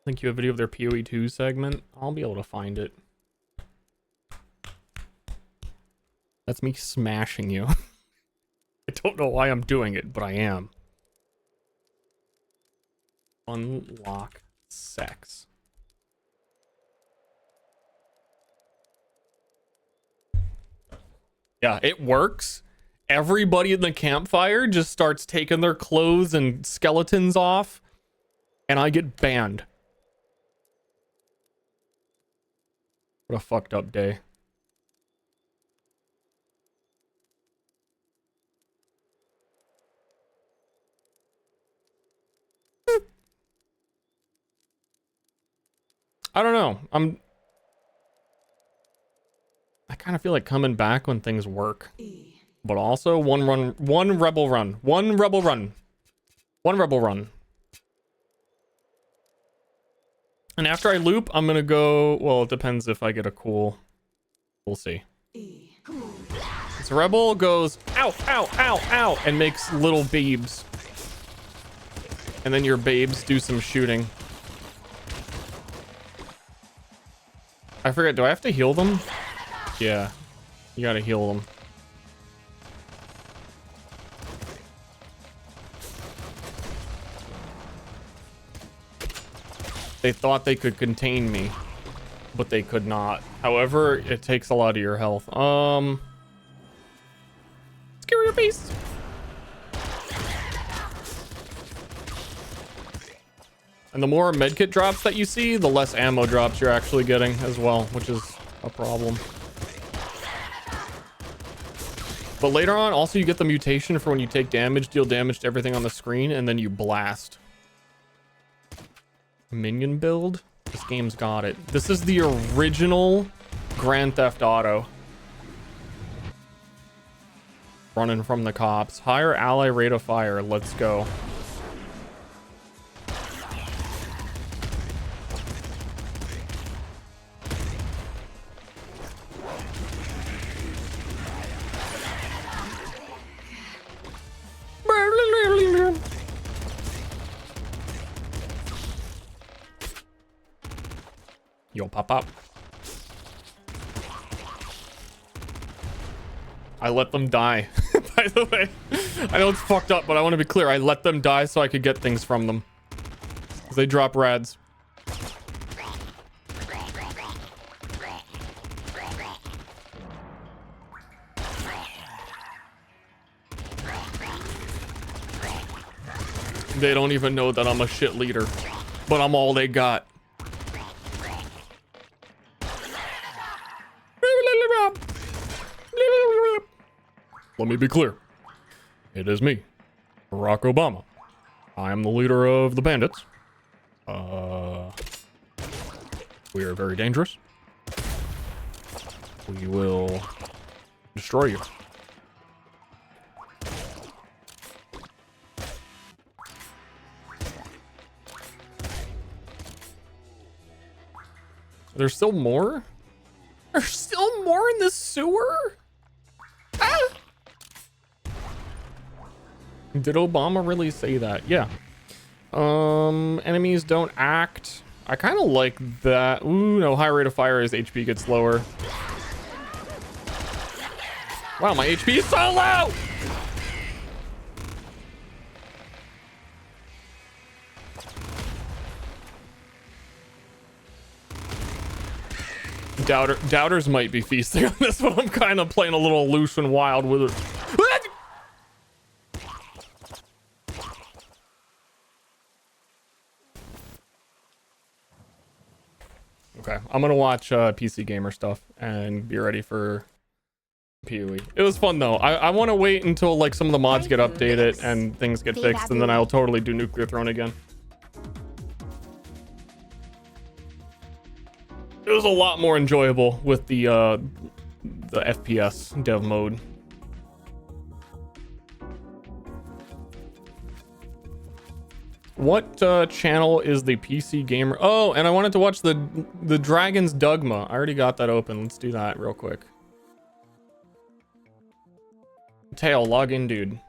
Think you have a video of their PoE 2 segment? I'll be able to find it. That's me smashing you. don't know why I'm doing it, but I am. Unlock sex. Yeah, it works. Everybody in the campfire just starts taking their clothes and skeletons off, and I get banned. What a fucked up day. I don't know. I kind of feel like coming back when things work. But also one rebel run. One rebel run. And after I loop, I'm gonna go, well, it depends if I get a cool. We'll see. This rebel goes ow, ow, ow, ow, and makes little babes. And then your babes do some shooting. I forget, do I have to heal them? Yeah, you gotta heal them. They thought they could contain me, but they could not. However, it takes a lot of your health. Scary beast. And the more medkit drops that you see, the less ammo drops you're actually getting as well, which is a problem. But later on, also you get the mutation for when you take damage, deal damage to everything on the screen, and then you blast. Minion build? This game's got it. This is the original Grand Theft Auto. Running from the cops. Higher ally rate of fire. Let's go. Yo, pop up. I let them die. By the way, I know it's fucked up, but I want to be clear. I let them die so I could get things from them. 'Cause they drop rads. They don't even know that I'm a shit leader, but I'm all they got. Let me be clear. It is me, Barack Obama. I am the leader of the bandits. We are very dangerous. We will destroy you. There's still more? There's still more in the sewer? Ah! Did Obama really say that? Yeah. Enemies don't act. I kind of like that. Ooh, no, high rate of fire as HP gets lower. Wow, my HP is so low! Doubters might be feasting on this, but I'm kind of playing a little loose and wild with it. Okay, I'm gonna watch PC Gamer stuff and be ready for PoE. It was fun though. I want to wait until like some of the mods get updated and things get fixed, and then I'll totally do Nuclear Throne again. It was a lot more enjoyable with the FPS dev mode. What channel is the PC Gamer? Oh, and I wanted to watch the Dragon's Dogma. I already got that open. Let's do that real quick. Tail, log in, dude.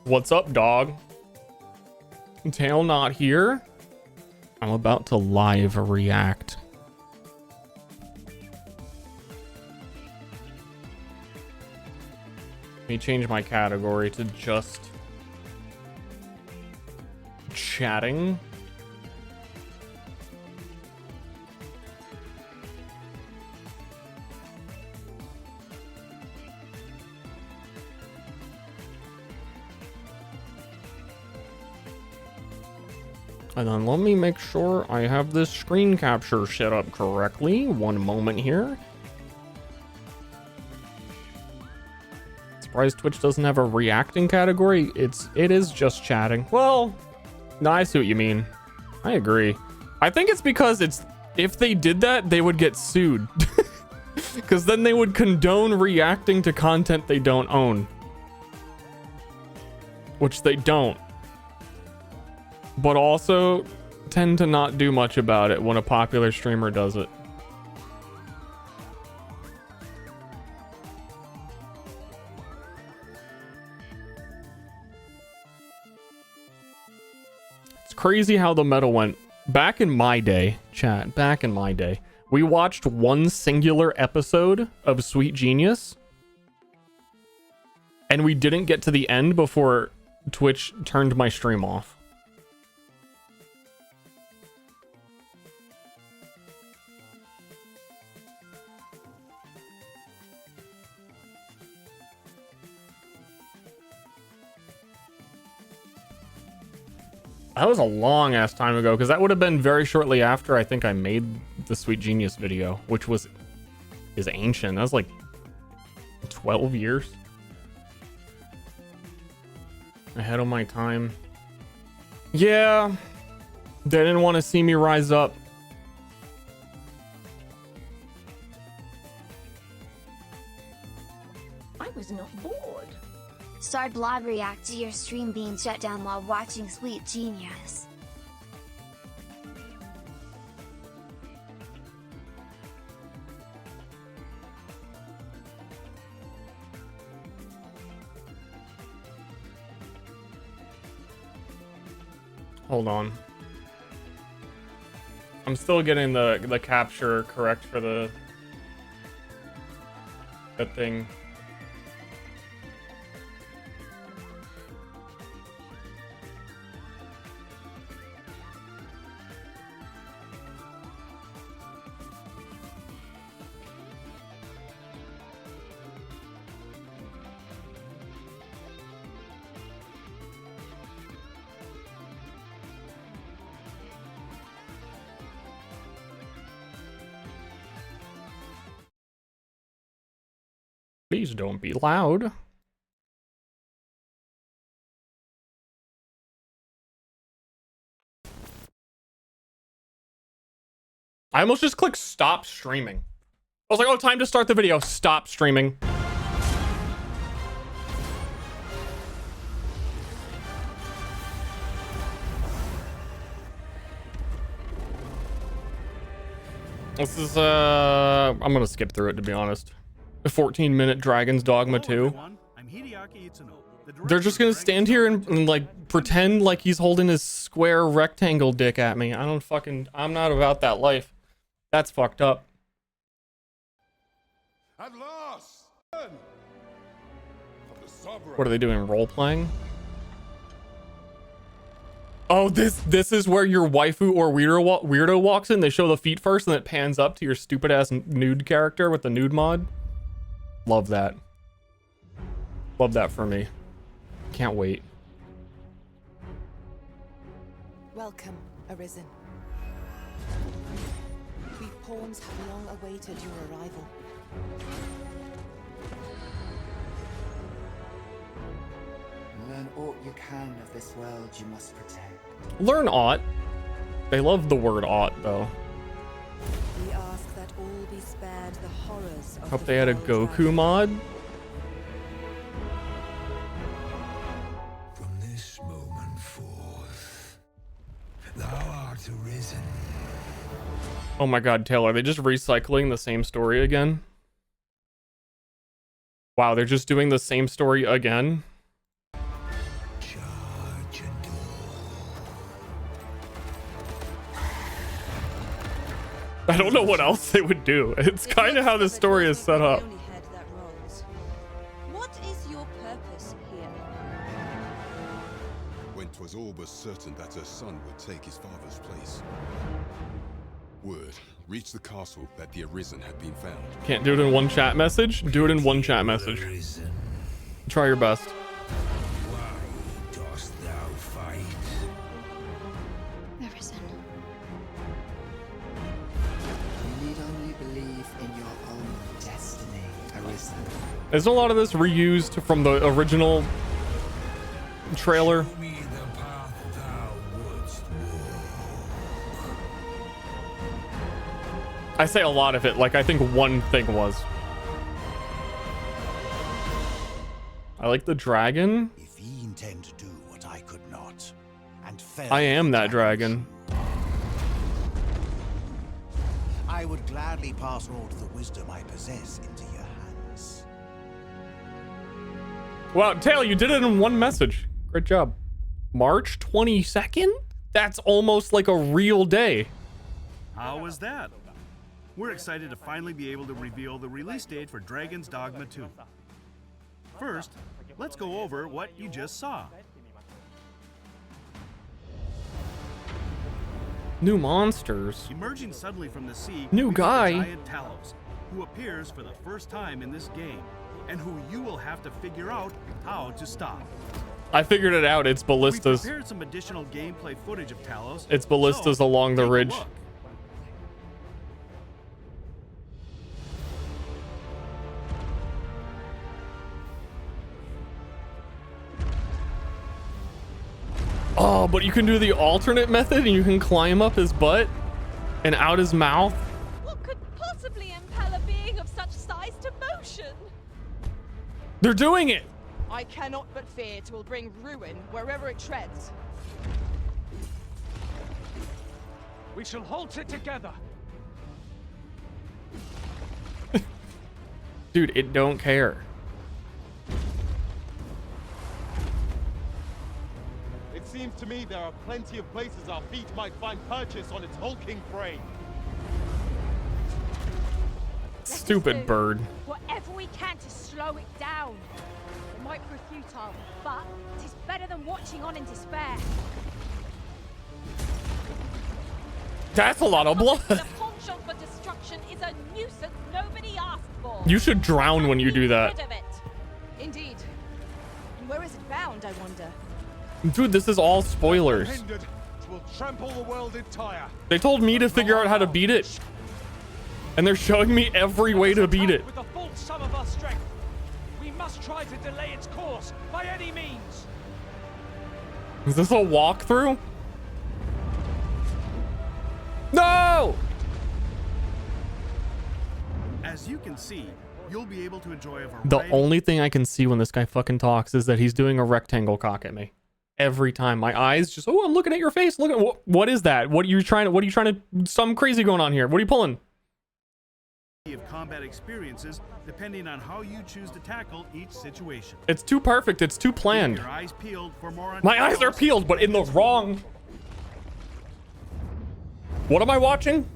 What's up, dog? Tail not here. I'm about to live react. Let me change my category to just chatting. And then let me make sure I have this screen capture set up correctly. One moment here. Surprised Twitch doesn't have a reacting category. It is just chatting. Well, no, I see what you mean. I agree. I think it's because if they did that, they would get sued. Because then they would condone reacting to content they don't own. Which they don't. But also tend to not do much about it when a popular streamer does it. It's crazy how the meta went. Back in my day, chat, back in my day, we watched one singular episode of Sweet Genius, and we didn't get to the end before Twitch turned my stream off. That was a long ass time ago, because that would have been very shortly after I think I made the Sweet Genius video, which is ancient. That was like 12 years ahead of my time. Yeah, they didn't want to see me rise up. I was not bored. Star Blob react to your stream being shut down while watching Sweet Genius. Hold on. I'm still getting the capture correct for the thing. Please don't be loud. I almost just clicked stop streaming. I was like, oh, time to start the video. Stop streaming. This is, I'm gonna skip through it, to be honest. The 14-minute Dragon's Dogma 2. They're just gonna stand here and like pretend like he's holding his square rectangle dick at me. I'm not about that life. That's fucked up. At last! What are they doing? Role playing? Oh, this is where your waifu or weirdo walks in. They show the feet first, and then it pans up to your stupid ass nude character with the nude mod. Love that. Love that for me. Can't wait. Welcome, Arisen. We pawns have long awaited your arrival. Learn aught you can of this world you must protect. Learn aught. They love the word aught, though. We ask that all be spared the horrors of Hope the they had a Fell Goku Dragon. mod. From this moment forth, thou art arisen. Oh my god, Taylor, are they just recycling the same story again? Wow, they're just doing the same story again? I don't know what else they would do. It's kind of how the story is set up. What is your purpose here? When 'twas all but certain that her son would take his father's place, word reached the castle that the Arisen had been found. Can't do it in one chat message? Do it in one chat message. Arisen, Try your best. why dost thou fight? Arisen. You need only believe in your own destiny, Arisen. Isn't a lot of this reused from the original trailer? Show me the path thou wouldst walk. I say a lot of it, like I think one thing was. I like the dragon. If ye intend to do what I could not, and fell I am the that dragon. I would gladly pass all the wisdom I possess into your hands. Wow, Tail, you did it in one message. Great job. March 22nd? That's almost like a real day. How was that? We're excited to finally be able to reveal the release date for Dragon's Dogma 2. First, let's go over what you just saw. New monsters. Emerging suddenly from the sea, New we've got guy. the giant Talos, who appears for the first time in this game, and who you will have to figure out how to stop. I figured it out. It's We've ballistas. prepared some additional gameplay footage of Talos. It's ballistas so along the take a ridge. look. Oh, but you can do the alternate method and you can climb up his butt and out his mouth. What could possibly impel a being of such size to motion? They're doing it. I cannot but fear it will bring ruin wherever it treads. We shall halt it together. Dude, it don't care. It seems to me there are plenty of places our feet might find purchase on its hulking frame. Stupid bird. Whatever we can to slow it down. It might prove futile, but it is better than watching on in despair. That's a lot of blood. The penchant for destruction is a nuisance nobody asked for. You should drown when you do that. Get rid of it. Indeed. And where is it bound, I wonder? Dude, this is all spoilers. Hindered, it will trample the world entire. They told me to figure out how to beat it. And they're showing me every way to beat it. With the full sum of our strength, we must try to delay its course by any means. Is this a walkthrough? No! As you can see, you'll be able to enjoy a variety. The only thing I can see when this guy fucking talks is that he's doing a rectangle cock at me. Every time my eyes just, oh, I'm looking at your face. Look at what is that? What are you trying to, some crazy going on here. What are you pulling? Of combat experiences depending on how you choose to tackle each situation. It's too perfect. It's too planned. Keep your eyes peeled for more on My eyes are peeled, but in the wrong. What am I watching?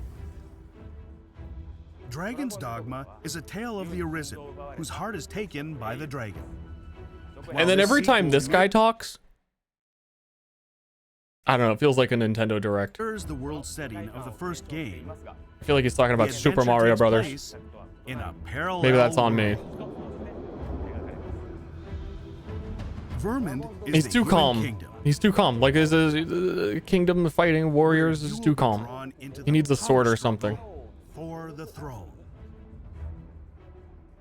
Dragon's Dogma is a tale of the Arisen, whose heart is taken by the dragon. And then every time this guy talks, I don't know, it feels like a Nintendo Direct. Here's the world setting of the first game. I feel like he's talking about The Super adventure Mario takes Brothers. place in a parallel Maybe that's on me. world. Vermund is He's the too human calm. kingdom. He's too calm. Like his kingdom fighting warriors is too calm. He needs a sword or something. For the throne.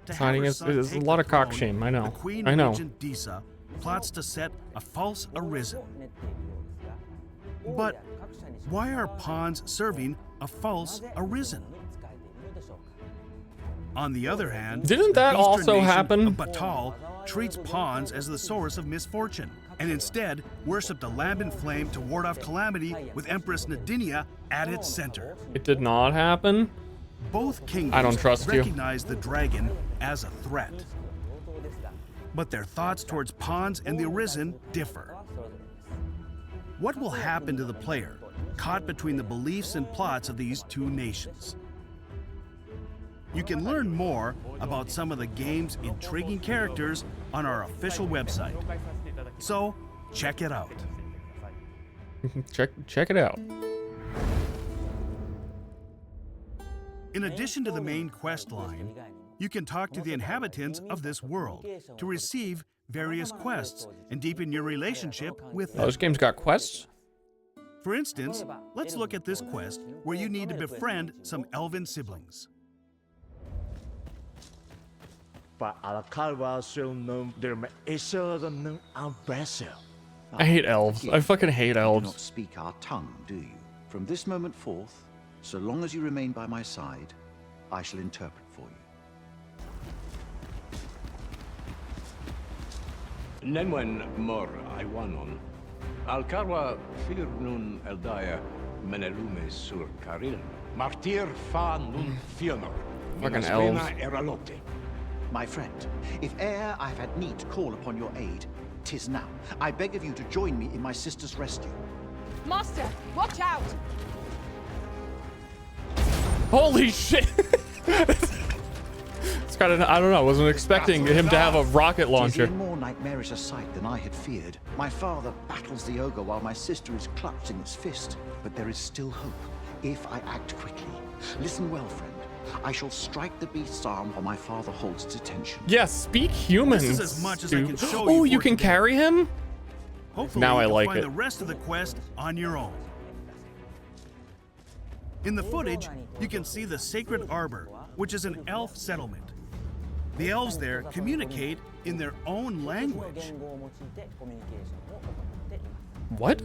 To have Signing her is son a take lot the of cock throne, shame. I know. The Queen I know. Regent Disa plots to set a false Arisen. But why are pawns serving a false Arisen? On the other hand, Didn't that the Eastern also nation happen? of Batal treats pawns as the source of misfortune, and instead worshipped a lambent flame to ward off calamity with Empress Nadinia at its center. It did not happen. Both kingdoms I don't trust you. recognize the dragon as a threat, but their thoughts towards pawns and the Arisen differ. What will happen to the player caught between the beliefs and plots of these two nations? You can learn more about some of the game's intriguing characters on our official website. So, check it out. check it out. In addition to the main quest line, you can talk to the inhabitants of this world to receive various quests and deepen your relationship with them. Oh, this game's got quests? For instance, let's look at this quest where you need to befriend some elven siblings. I hate elves. I fucking hate You do elves. not speak our tongue, do you? From this moment forth, so long as you remain by my side, I shall interpret for you. Nenwen mor Iwanon. Alcarwa fir nun eldaya menelume sur caril. Martir fa nun fionor. Fucking elves. Eralote. My friend, if e'er I've had need to call upon your aid, 'tis now. I beg of you to join me in my sister's rescue. Master, watch out! Holy shit! It's got an, I don't know, I wasn't expecting him to have a rocket launcher. It is a more nightmarish a sight than I had feared. My father battles the ogre while my sister is clutched in its fist. But there is still hope, if I act quickly. Listen well, friend. I shall strike the beast's arm while my father holds its attention. Yes, speak human. This is as much as I can show Oh, you you for can today. carry him? Hopefully Now I you can like find it. the rest of the quest on your own. In the footage, you can see the Sacred Arbor, which is an elf settlement. The elves there communicate in their own language. What?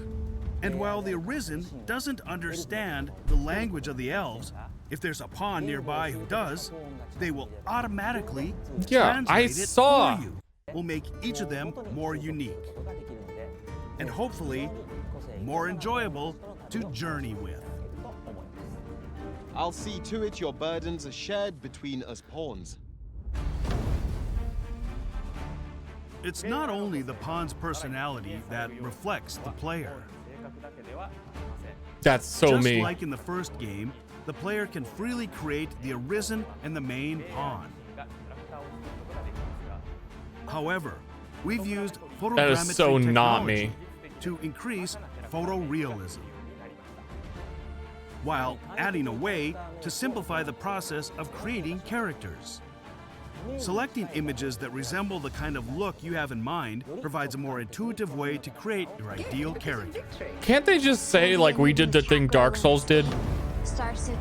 And while the Arisen doesn't understand the language of the elves, if there's a pawn nearby who does, they will automatically Yeah, I translate it saw. for you. Will make each of them more unique. And hopefully, more enjoyable to journey with. I'll see to it your burdens are shared between us pawns. It's not only the pawn's personality that reflects the player. That's so Just me. like in the first game, the player can freely create the Arisen and the main pawn. However, we've used That is so photogrammetry not me. technology to increase photorealism, while adding a way to simplify the process of creating characters. Selecting images that resemble the kind of look you have in mind provides a more intuitive way to create your ideal character. Can't they just say, like, we did the thing Dark Souls did? Star Sukui.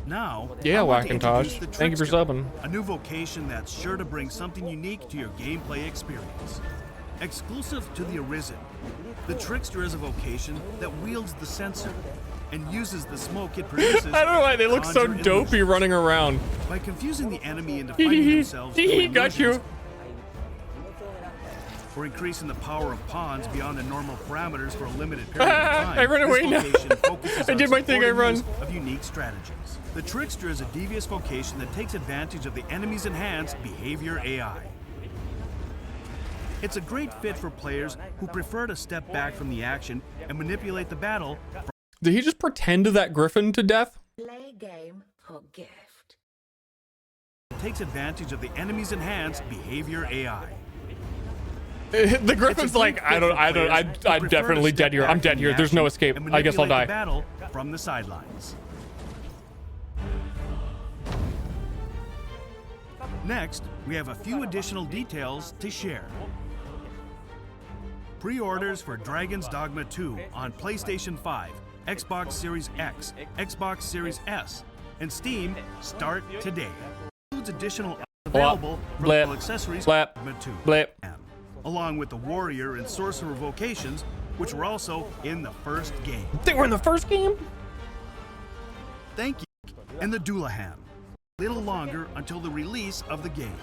Now, Yeah, I want to Wackintosh. introduce the Thank you for Trickster, subbing. a new vocation that's sure to bring something unique to your gameplay experience. Exclusive to the Arisen, the Trickster is a vocation that wields the censer and uses the smoke it produces. I don't know why they look so to conjure dopey illusions. running around. By confusing the enemy into finding themselves through Got you. illusions, or increasing the power of pawns beyond the normal parameters for a limited period of time. I run away this now. vocation focuses I on did my thing, I supporting run. use of unique strategies. The Trickster is a devious vocation that takes advantage of the enemy's enhanced behavior AI. It's a great fit for players who prefer to step back from the action and manipulate the battle. Did he just pretend to that griffin to death? Play game or gift. Takes advantage of the enemy's enhanced behavior AI. The griffin's like, I'm definitely dead here. I'm dead here. There's no escape. I guess I'll die. Battle from the sidelines. Next, we have a few additional details to share. Pre-orders for Dragon's Dogma 2 on PlayStation 5, Xbox Series X, Xbox Series S, and Steam start today. Includes additional available Blip. accessories Blip. Dogma 2. Blip. Along with the Warrior and Sorcerer vocations, which were also in the first game. They were in the first game? Thank you. And the Doulahan. Little longer until the release of the game.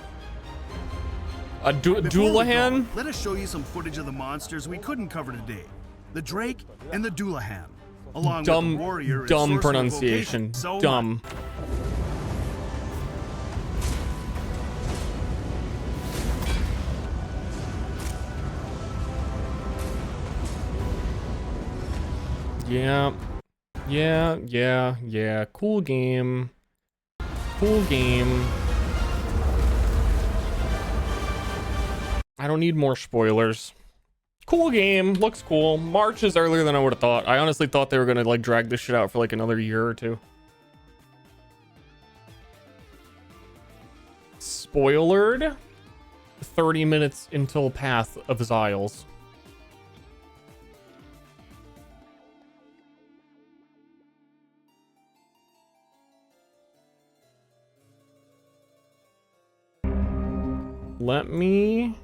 A Before we Doulahan? go, let us show you some footage of the monsters we couldn't cover today. The Drake and the Doulahan. Along with the Warrior and Dumb Sorcerer pronunciation. vocations. So Dumb. Yeah. Yeah. Cool game. Cool game. I don't need more spoilers. Cool game, looks cool. March is earlier than I would have thought. I honestly thought they were gonna like drag this shit out for like another year or two. Spoilered. 30 minutes until Path of Xiles. Let me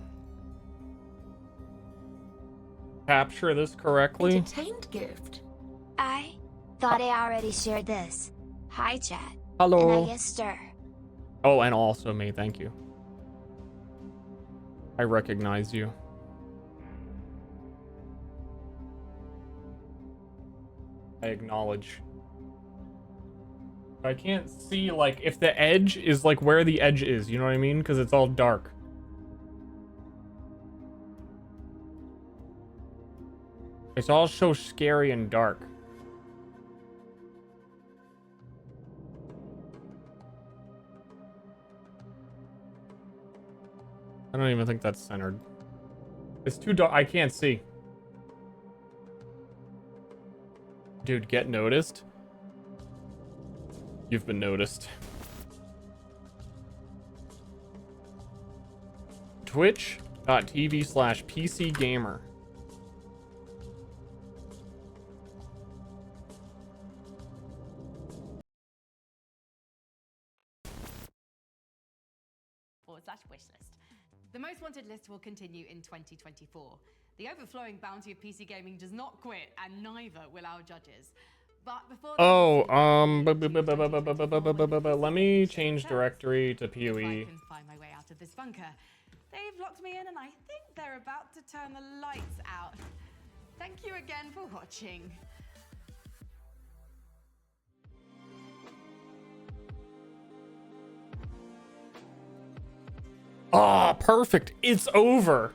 capture this correctly. Entertained gift. I thought I already shared this. Hi, chat. Hello. And I guess Ster. Oh, and also me, thank you. I recognize you. I acknowledge. I can't see, like, if the edge is, like, where the edge is, you know what I mean? Because it's all dark. It's all so scary and dark. I don't even think that's centered. It's too dark. I can't see. Dude, get noticed. You've been noticed. Twitch.tv/PC Gamer. /wishlist. The most wanted list will continue in 2024. The overflowing bounty of PC gaming does not quit, and neither will our judges. But before let me change directory to PoE. I can find my way out of this bunker. They've locked me in, and I think they're about to turn the lights out. Thank you again for watching. Ah, perfect. It's over.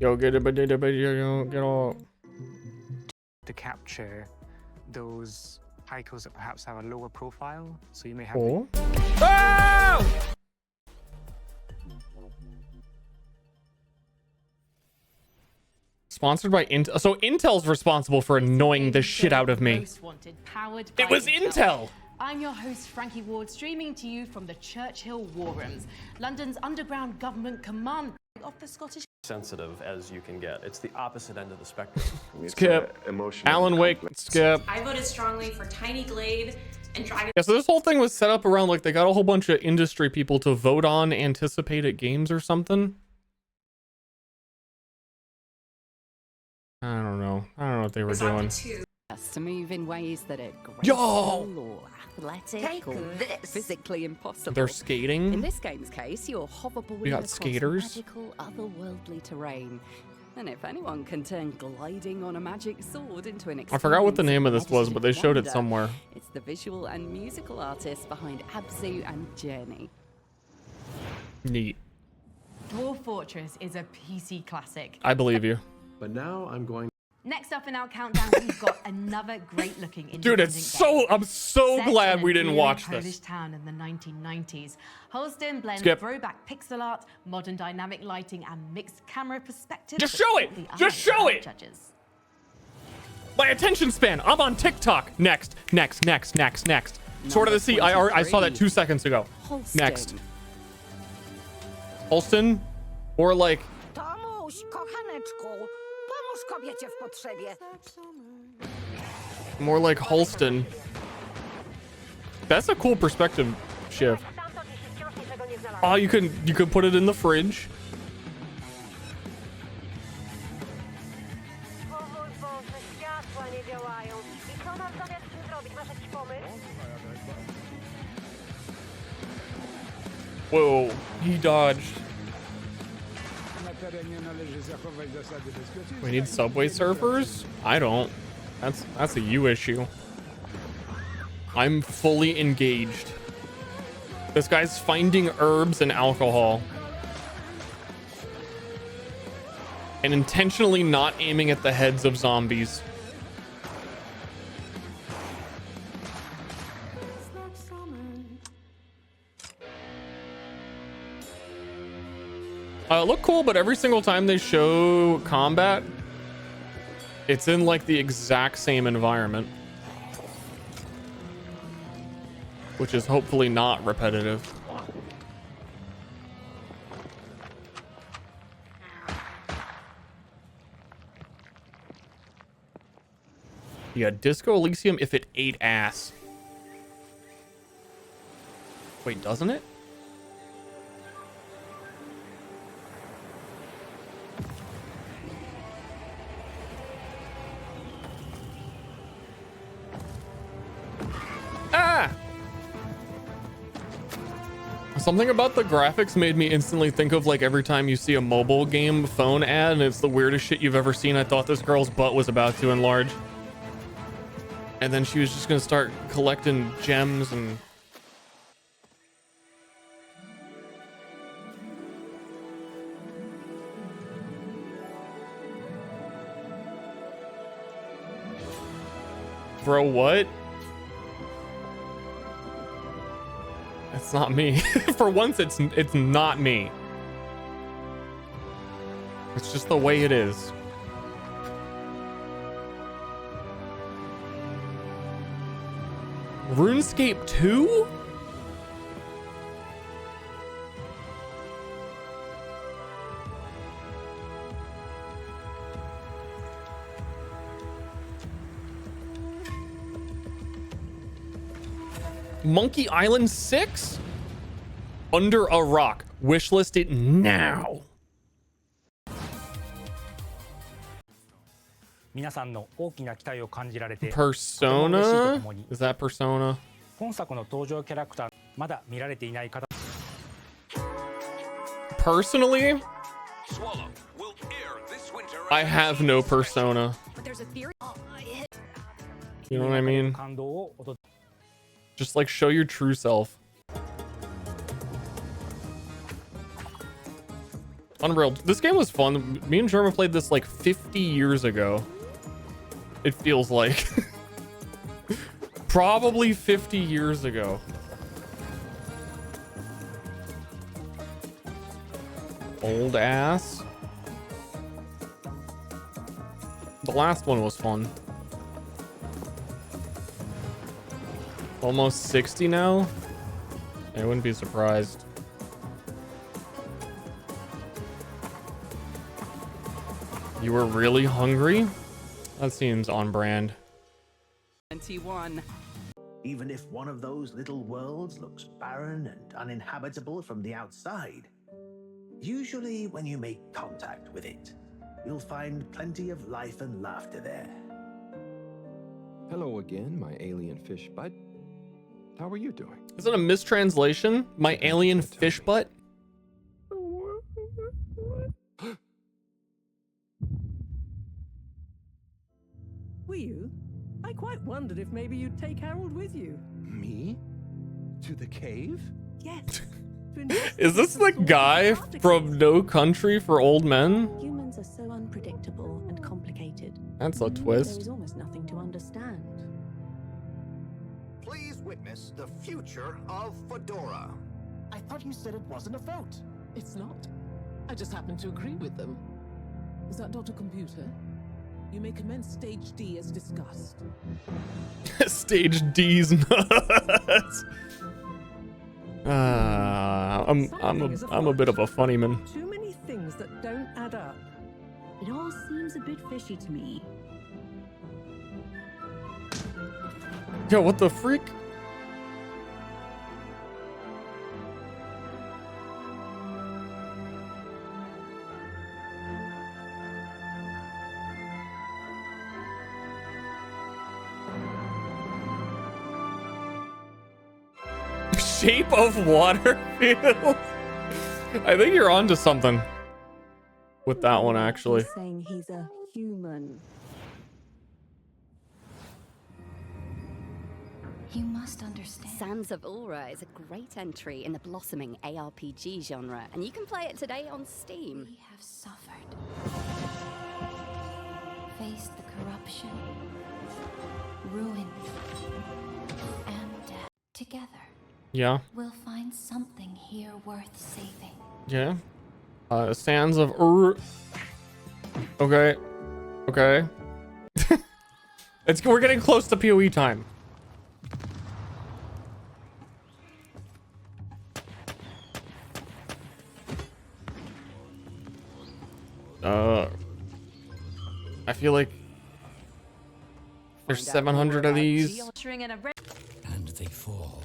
Yo, get it, get all. To capture those icons that perhaps have a lower profile, so you may have. Oh! Oh! Sponsored by Intel. So Intel's responsible for annoying the shit out of me. It was Intel! I'm your host, Frankie Ward, streaming to you from the Churchill War Rooms, London's underground government command of the Scottish. Sensitive as you can get. It's the opposite end of the spectrum. Skip. Alan Wake. Skip. I voted strongly for Tiny Glade and Dragon. Yeah, so this whole thing was set up around like they got a whole bunch of industry people to vote on anticipated games or something. I don't know what they were doing. To move in ways that are Yo! graceful or athletic or physically impossible. They're skating. In this game's case, you're hoverboarding We got across skaters. magical, otherworldly terrain. And if anyone can turn gliding on a magic sword into an I forgot what the name of this was, but they showed it wonder, somewhere. It's the visual and musical artists behind Abzu and Journey. Neat. Dwarf Fortress is a PC classic. I believe you. But now I'm going. Next up in our countdown, we've got another great-looking Dude, it's so. I'm so glad we didn't watch Polish this. town in the 1990s. Holston blends Skip. throwback pixel art, modern dynamic lighting, and mixed camera perspectives. Just show it! Just show it! Judges. My attention span. I'm on TikTok. Next. Sword of the Sea. I saw that 2 seconds ago. Holston. Next. Holston, or like. Tomuś, kochaneczku, pomóż kobiecie w potrzebie. More like Holston. That's a cool perspective shift. Oh, you could put it in the fridge. Whoa, he dodged. We need subway surfers? I don't. That's a you issue. I'm fully engaged. This guy's finding herbs and alcohol. And intentionally not aiming at the heads of zombies. Look cool, but every single time they show combat, it's in like the exact same environment. Which is hopefully not repetitive. Yeah, Disco Elysium if it ate ass. Wait, doesn't it? Ah! Something about the graphics made me instantly think of like every time you see a mobile game phone ad and it's the weirdest shit you've ever seen. I thought this girl's butt was about to enlarge. And then she was just gonna start collecting gems and... Bro, what? It's not me. For once, it's not me. It's just the way it is. RuneScape 2? Monkey Island 6? Under a Rock. Wishlist it now. Persona? Is that Persona? Personally, I have no Persona. You know what I mean? Just like show your true self. Unreal. This game was fun. Me and German played this like 50 years ago. It feels like. Probably 50 years ago. Old ass. The last one was fun. Almost 60 now? I wouldn't be surprised. You were really hungry? That seems on brand. 21. Even if one of those little worlds looks barren and uninhabitable from the outside, usually when you make contact with it, you'll find plenty of life and laughter there. Hello again, my alien fish butt. How are you doing? Is it a mistranslation? My alien fish butt? Were you? I quite wondered if maybe you'd take Harold with you. Me? To the cave? Yes. Is this the guy from No Country for Old Men? Humans are so unpredictable and complicated. That's a There twist. is almost nothing to understand. Please witness the future of Fedora. I thought you said it wasn't a vote. It's not. I just happen to agree with them. Is that Dr. Computer? You may commence stage D as discussed. Stage D's nuts. I'm a bit of a funny man. Too many things that don't add up. It all seems a bit fishy to me. Yo, what the freak? Shape of Water Field. I think you're onto something with that one, actually. He's saying he's a human. You must understand. Sands of Aura is a great entry in the blossoming ARPG genre, and you can play it today on Steam. We have suffered. Faced the corruption, ruin, and death. Together, Yeah. we'll find something here worth saving. Yeah. Sands of Okay. Okay. We're getting close to PoE time. I feel like there's 700 of these. And they fall.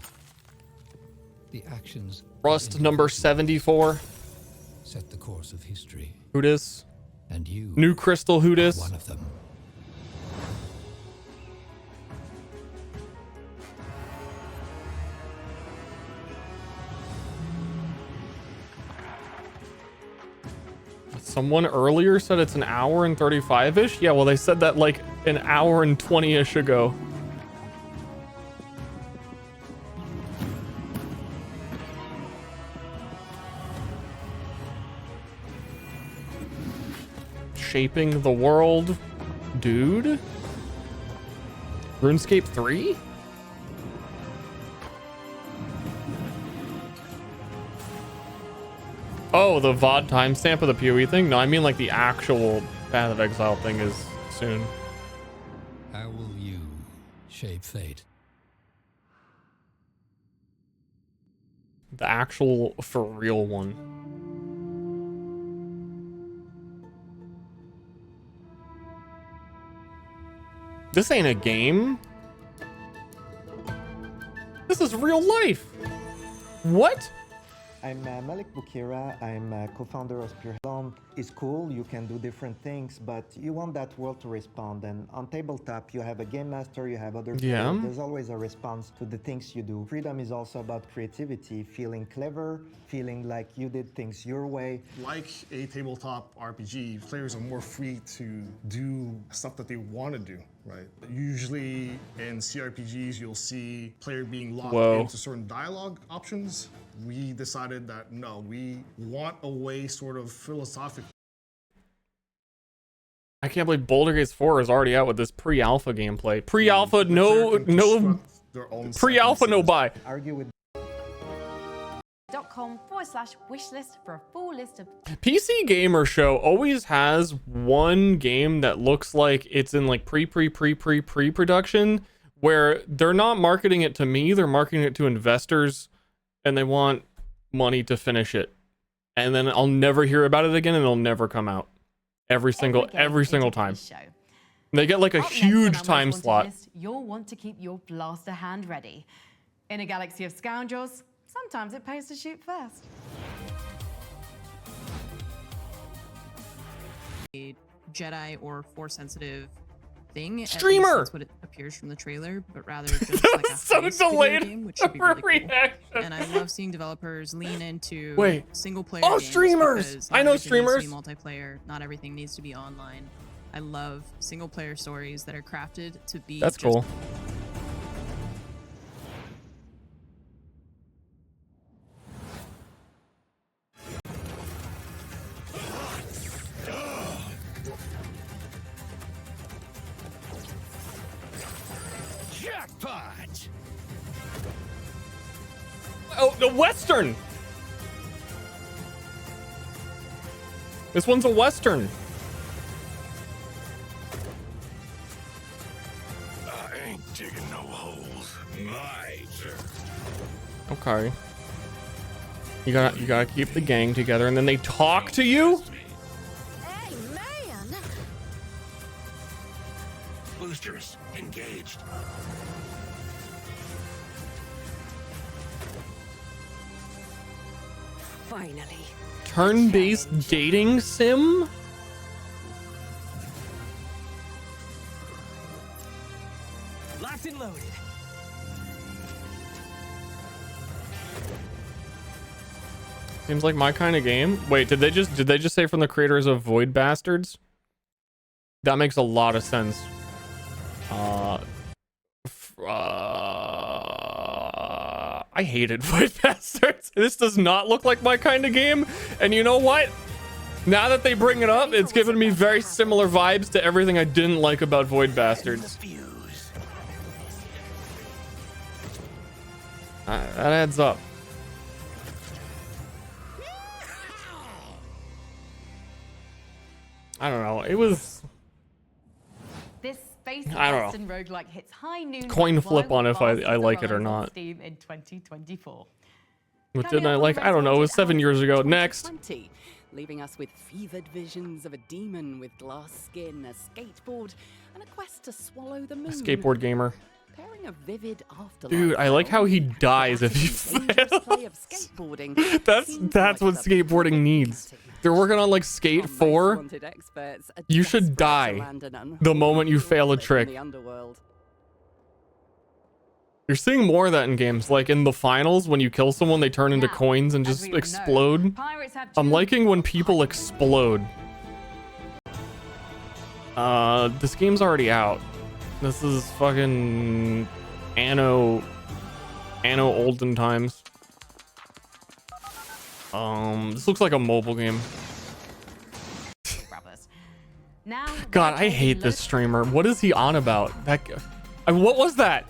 The actions Rust number 74. set the course of history. Who dis? And you, New Crystal, who dis? one of them. Someone earlier said it's an hour and 35-ish. Yeah, well, they said that like an hour and 20-ish ago. Shaping the world, dude. RuneScape 3? Oh, the VOD timestamp of the PoE thing? No, I mean like the actual Path of Exile thing is soon. How will you shape fate? The actual for real one. This ain't a game. This is real life. What? I'm Malik Bukira. I'm co-founder of Spearhead. It's cool, you can do different things, but you want that world to respond. And on tabletop, you have a game master, you have other Yeah. players. There's always a response to the things you do. Freedom is also about creativity, feeling clever, feeling like you did things your way. Like a tabletop RPG, players are more free to do stuff that they want to do, right? Usually in CRPGs, you'll see player being locked into certain dialogue options. We decided that no, we want a way sort of philosophically. I can't believe Boulder Gates 4 is already out with this pre-alpha gameplay. Pre-alpha, no, pre-alpha, no buy. Argue with .com/wishlist for a full list of PC Gamer Show always has one game that looks like it's in like pre-production where they're not marketing it to me, they're marketing it to investors and they want money to finish it. And then I'll never hear about it again and it'll never come out. Every single time. They get like a huge time slot. You'll want to keep your blaster hand ready. In a galaxy of scoundrels, sometimes it pays to shoot first. A Jedi or Force sensitive thing. Streamer! At least that's what it appears from the trailer, but rather just like a so heist video delayed game, which should be really cool. reaction. And I love seeing developers lean into single player Oh, games streamers! because I not know everything needs to streamers. be multiplayer, not everything needs to be online. I love single player stories that are crafted to be That's just cool. Jackpot! Oh, the Western! This one's a Western. I ain't digging no holes. My turn. Okay. You gotta keep the gang together and then they talk to you? Hey, man! Boosters engaged. Finally. Turn-based dating sim? Locked and loaded. Seems like my kind of game. Wait, did they just say from the creators of Void Bastards? That makes a lot of sense. I hated Void Bastards. This does not look like my kind of game. And you know what? Now that they bring it up, it's given me very similar vibes to everything I didn't like about Void Bastards. That adds up. I don't know. It was... This space I don't know. Western roguelike hits high noon Coin flip on if I while like it or on not. Steam in 2024. What didn't I like? I don't know. It was 7 years ago. Next. 2020, leaving us with fevered visions of a demon with glass skin, a skateboard, and a quest to swallow the moon. Skateboard gamer. Pairing a vivid afterlife. Dude, I like how he dies if he fails. Play of skateboarding. That's what skateboarding needs. They're working on like Skate 4. You should die the moment you fail a trick. You're seeing more of that in games, like in the finals when you kill someone, they turn into coins and just explode. I'm liking when people explode. This game's already out. This is fucking anno olden times. This looks like a mobile game. God, I hate this streamer. What is he on about? What was that?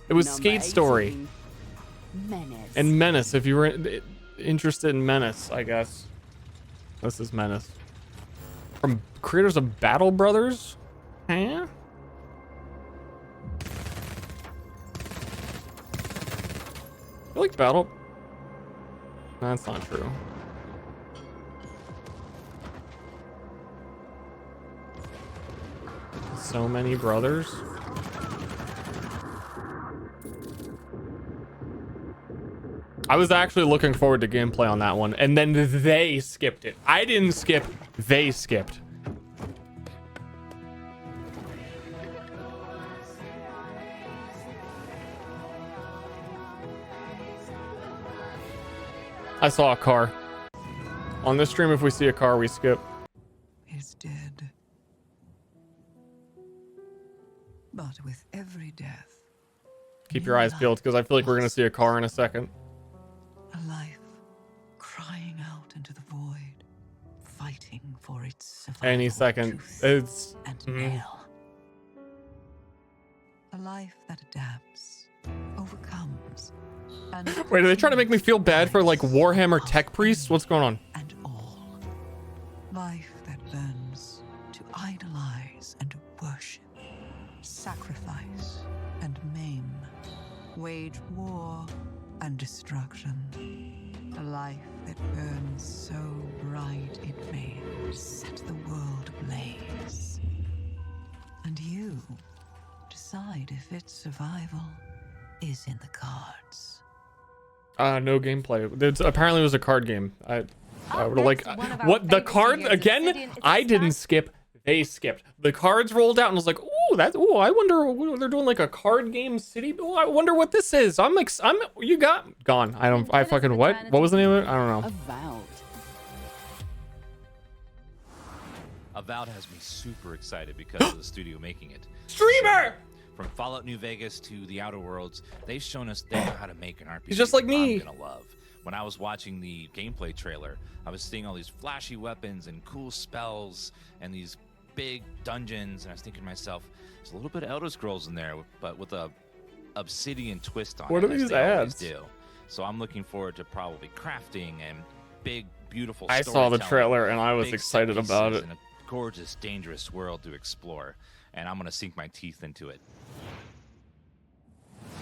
It was Skate Story. Menace. And Menace, if you were interested in Menace, I guess. This is Menace. From creators of Battle Brothers? Huh? I like Battle... That's not true. So many brothers. I was actually looking forward to gameplay on that one, and then they skipped it. I didn't skip, they skipped. I saw a car. On this stream, if we see a car, we skip. Is dead. But with every death, Keep your eyes peeled, because I feel like we're going to see a car in a second. a life crying out into the void, fighting for its survival. Any second. It's... A life that adapts, overcomes, and Wait, are they trying to make me feel bad for like Warhammer Tech Priests? What's going on? life that burns to idolize and worship, sacrifice and maim, wage war and destruction. A life that burns so bright it may set the world ablaze. And you decide if its survival is in the cards. No gameplay. Apparently it was a card game. I would like what the cards again. I didn't skip. They skipped. The cards rolled out and I was like, "Ooh, I wonder they're doing like a card game city. Oh, I wonder what this is." You got gone. I fucking what? What was the name of it? I don't know. Avowed has me super excited because of the studio making it. Streamer! From Fallout New Vegas to The Outer Worlds, they've shown us they know how to make an RPG. He's just like me. I'm gonna love. When I was watching the gameplay trailer, I was seeing all these flashy weapons and cool spells and these big dungeons, and I was thinking to myself, there's a little bit of Elder Scrolls in there, but with a obsidian twist on it. What are these ads? Do. So I'm looking forward to probably crafting and big, beautiful. I saw the storytelling, trailer and I was big excited set about pieces, it. and a gorgeous, dangerous world to explore, and I'm gonna sink my teeth into it.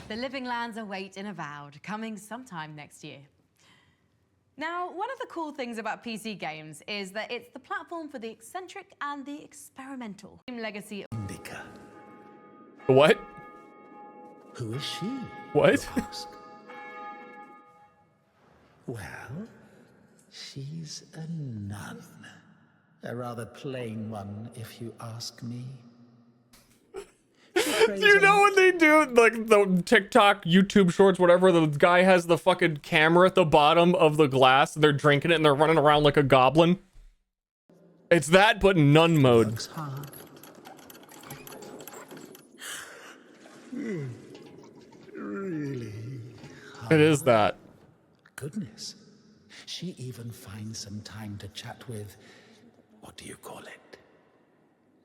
The living lands await in Avowed, coming sometime next year. Now, one of the cool things about PC games is that it's the platform for the eccentric and the experimental. Legacy. What? Who is she? What? Well, she's a nun. A rather plain one, if you ask me. Do you know what they do? Like the TikTok, YouTube shorts, whatever, the guy has the fucking camera at the bottom of the glass, and they're drinking it and they're running around like a goblin. It's that, but nun mode. Really? It is that. Goodness. She even finds some time to chat with, what do you call it?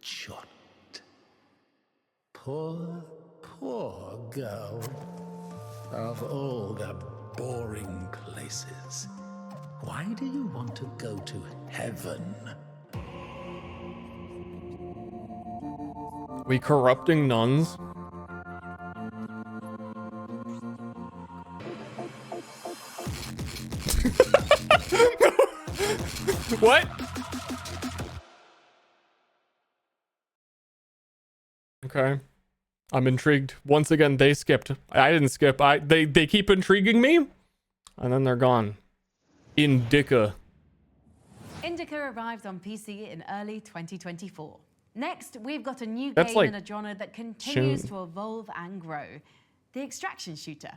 Chot. Poor, poor girl. Of all the boring places, why do you want to go to heaven? We corrupting nuns? What? Okay. I'm intrigued. Once again, they skipped. I didn't skip. They keep intriguing me, and then they're gone. Indica. Indica arrives on PC in early 2024. Next, we've got a new That's game like in a genre that continues June. to evolve and grow. The Extraction Shooter.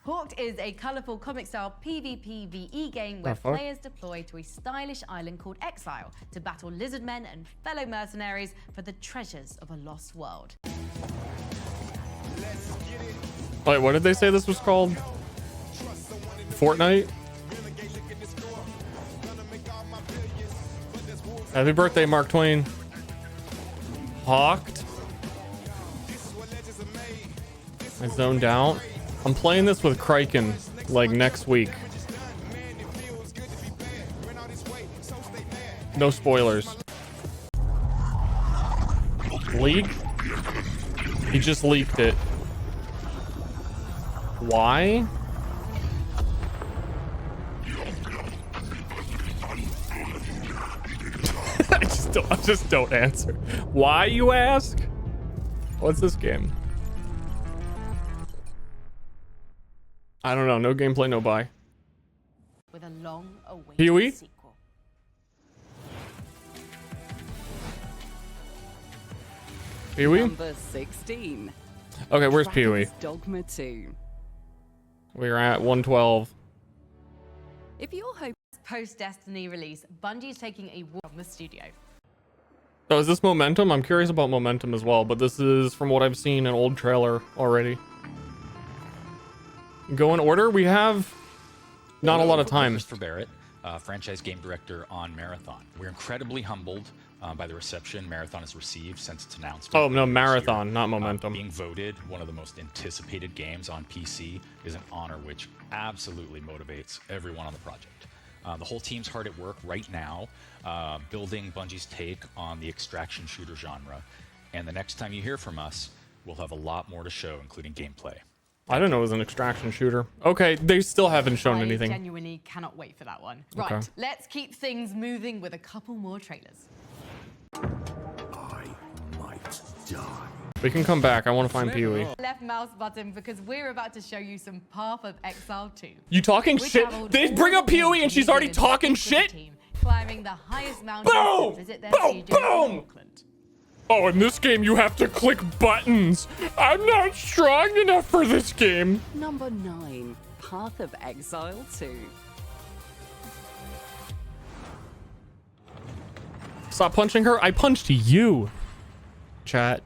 Hawked is a colourful comic-style PvPvE game where fuck? players deploy to a stylish island called Exile to battle lizardmen and fellow mercenaries for the treasures of a lost world. Wait, what did they say this was called? Fortnite? Happy birthday, Mark Twain. Hawked? I zoned out. I'm playing this with Kraken like next week. No spoilers. Leak? He just leaked it. Why? I just don't answer. Why, you ask? What's this game? I don't know. No gameplay, no buy. With a long-awaited PoE? sequel. PoE? Number 16. Okay, where's PoE? Dragon's Dogma 2. We're at 112. If you're hoping post-Destiny release, Bungie's taking a walk from the studio. Oh, is this Momentum? I'm curious about Momentum as well, but this is from what I've seen an old trailer already. Go in order. We have not a lot of time. Christopher Barrett, franchise game director on Marathon. We're incredibly humbled by the reception Marathon has received since its announcement. Oh, no, Marathon, not Momentum. Being voted one of the most anticipated games on PC is an honor which absolutely motivates everyone on the project. The whole team's hard at work right now, building Bungie's take on the extraction shooter genre. And the next time you hear from us, we'll have a lot more to show, including gameplay. I didn't know it was an extraction shooter. Okay, they still haven't shown anything. I genuinely cannot wait for that one. Okay. Right, let's keep things moving with a couple more trailers. I might die. We can come back. I want to find PoE. Left mouse button because we're about to show you some Path of Exile 2. You talking shit? They bring up PoE and she's already talking shit? Climbing the highest mountains Boom! to visit their Boom! studio in Boom! Auckland. Oh, in this game, you have to click buttons. I'm not strong enough for this game. Number 9. Path of Exile 2. Stop punching her. I punched you. Chat.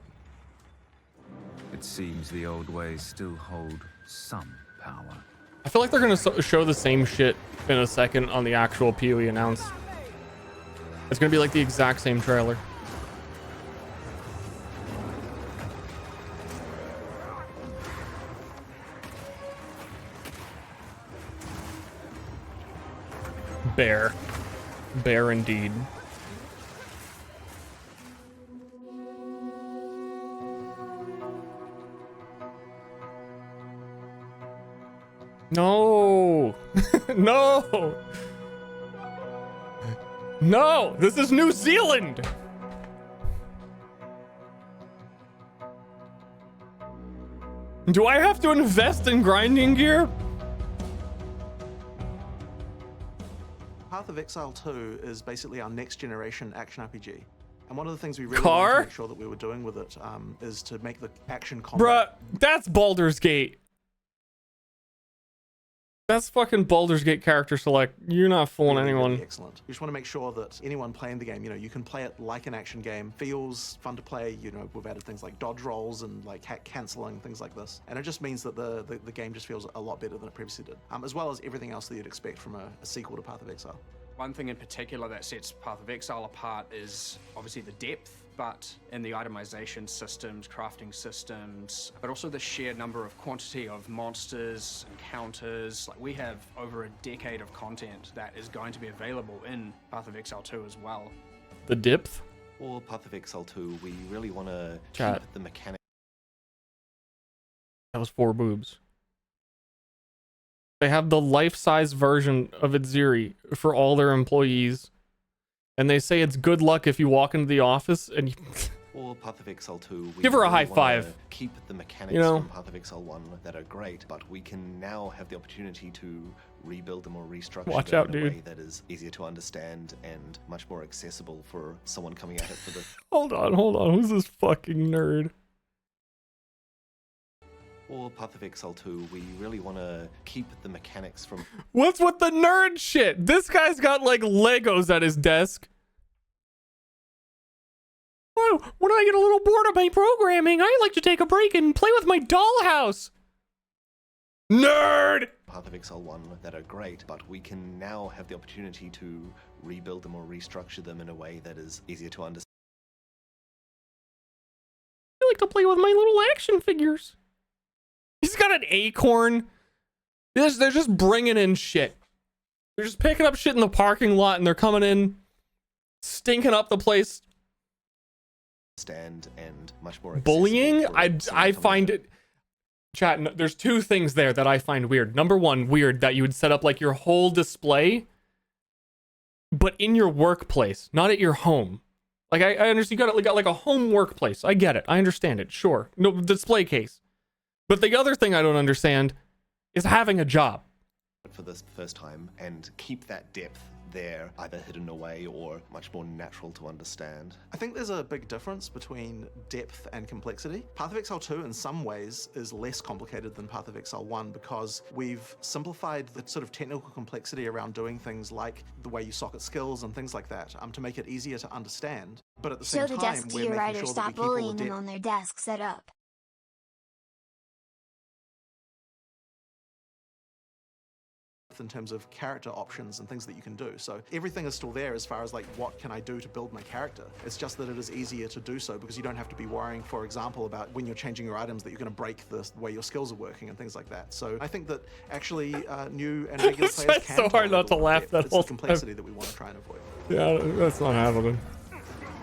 It seems the old ways still hold some power. I feel like they're going to show the same shit in a second on the actual PoE announce. It's going to be like the exact same trailer. Bear. Bear indeed. No. No. No, this is New Zealand. Do I have to invest in grinding gear? Path of Exile 2 is basically our next generation action RPG. And one of the things we really Car? wanted to make sure that we were doing with it is to make the action combat. Bruh, that's Baldur's Gate. That's fucking Baldur's Gate character select. You're not fooling anyone. Really excellent. You just want to make sure that anyone playing the game, you can play it like an action game. Feels fun to play. We've added things like dodge rolls and like hack canceling, things like this. And it just means that the game just feels a lot better than it previously did. As well as everything else that you'd expect from a sequel to Path of Exile. One thing in particular that sets Path of Exile apart is obviously the depth, but in the itemization systems, crafting systems, but also the sheer number of quantity of monsters, encounters. Like, we have over a decade of content that is going to be available in Path of Exile 2 as well. The depth? For Path of Exile 2, we really want to Chat. keep the mechanic. That was 4 boobs. They have the life-size version of Itziri for all their employees. And they say it's good luck if you walk into the office and you... For Path of Exile 2, we give her a really high wanna five. Keep the mechanics from Path of Exile 1 that are great, but we can now have the opportunity to rebuild them or restructure Watch them out, in a dude. way that is easier to understand and much more accessible for someone coming at it for the... Hold on. Who's this fucking nerd? For Path of Exile 2, we really want to keep the mechanics from... What's with the nerd shit? This guy's got like Legos at his desk. Oh, when I get a little bored of my programming, I like to take a break and play with my dollhouse. Nerd! Path of Exile 1 that are great, but we can now have the opportunity to rebuild them or restructure them in a way that is easier to understand. I like to play with my little action figures. He's got an acorn. They're just bringing in shit. They're just picking up shit in the parking lot and they're coming in, stinking up the place. And much more Bullying? I find it... Chat, there's 2 things there that I find weird. Number 1, weird that you would set up like your whole display, but in your workplace, not at your home. Like, I understand you got like a home workplace. I get it. I understand it. Sure. No, display case. But the other thing I don't understand is having a job. For this first time and keep that depth there, either hidden away or much more natural to understand. I think there's a big difference between depth and complexity. Path of Exile 2 in some ways is less complicated than Path of Exile 1 because we've simplified the sort of technical complexity around doing things like the way you socket skills and things like that to make it easier to understand. But at the same Show the time, desk to we're your making writer, sure that stop we keep all the bullying them depth. on their desk set up. In terms of character options and things that you can do. So everything is still there as far as like what can I do to build my character. It's just that it is easier to do so because you don't have to be worrying, for example, about when you're changing your items that you're going to break the way your skills are working and things like that. So I think that actually new and regular players It's can so hard not to laugh that it's whole the complexity that we want to try and avoid. Yeah, that's not happening.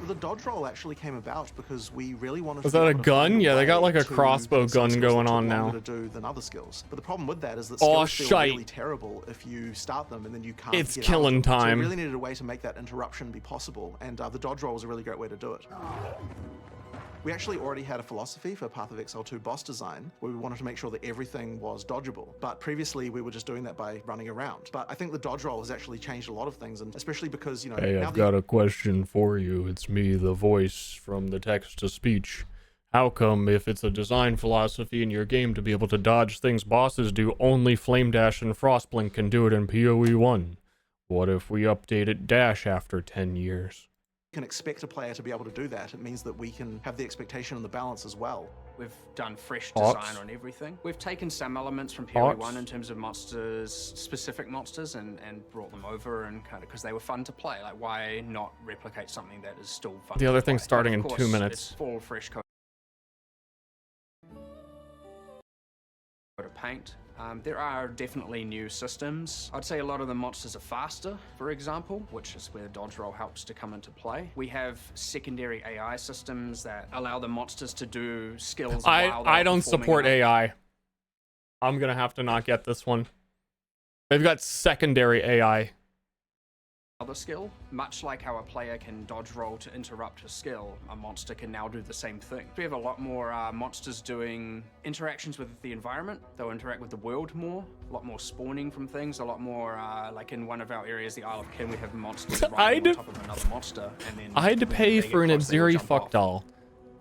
The dodge roll actually came about because we really wanted Was to that be a able to find gun? Yeah, they got like a to crossbow have some gun skills going that on took now. longer to do than other skills. But the problem with that is that Oh, skills feel shite. really terrible if you start them and then you can't It's get killing out of them. So time. we really needed a way to make that interruption be possible, and the dodge roll was a really great way to do it. We actually already had a philosophy for Path of Exile 2 boss design where we wanted to make sure that everything was dodgeable. But previously we were just doing that by running around. But I think the dodge roll has actually changed a lot of things, and especially because, you know, Hey, now I've that got a question for you. It's me, the voice from the text to speech. How come if it's a design philosophy in your game to be able to dodge things bosses do, only Flame Dash and Frostblink can do it in PoE 1? What if we updated Dash after 10 years? can expect a player to be able to do that, it means that we can have the expectation and the balance as well. We've done fresh Ox. design on everything. We've taken some elements from Ox. PoE 1 in terms of monsters, specific monsters, and brought them over and kind of because they were fun to play. Like, why not replicate something that is still fun? The to other play? thing's starting But in of 2 course, minutes. It's full fresh code of paint. There are definitely new systems. I'd say a lot of the monsters are faster, for example, which is where dodge roll helps to come into play. We have secondary AI systems that allow the monsters to do skills while they're I don't performing support an AI. I'm gonna have to not get this one. They've got secondary AI. other skill. Much like how a player can dodge roll to interrupt a skill, a monster can now do the same thing. We have a lot more monsters doing interactions with the environment. They'll interact with the world more, a lot more spawning from things, a lot more, like in one of our areas, the Isle of Kin, we have monsters riding on top of another monster. And then I had to pay they for get an close, they will Itziri jump fuck off. doll.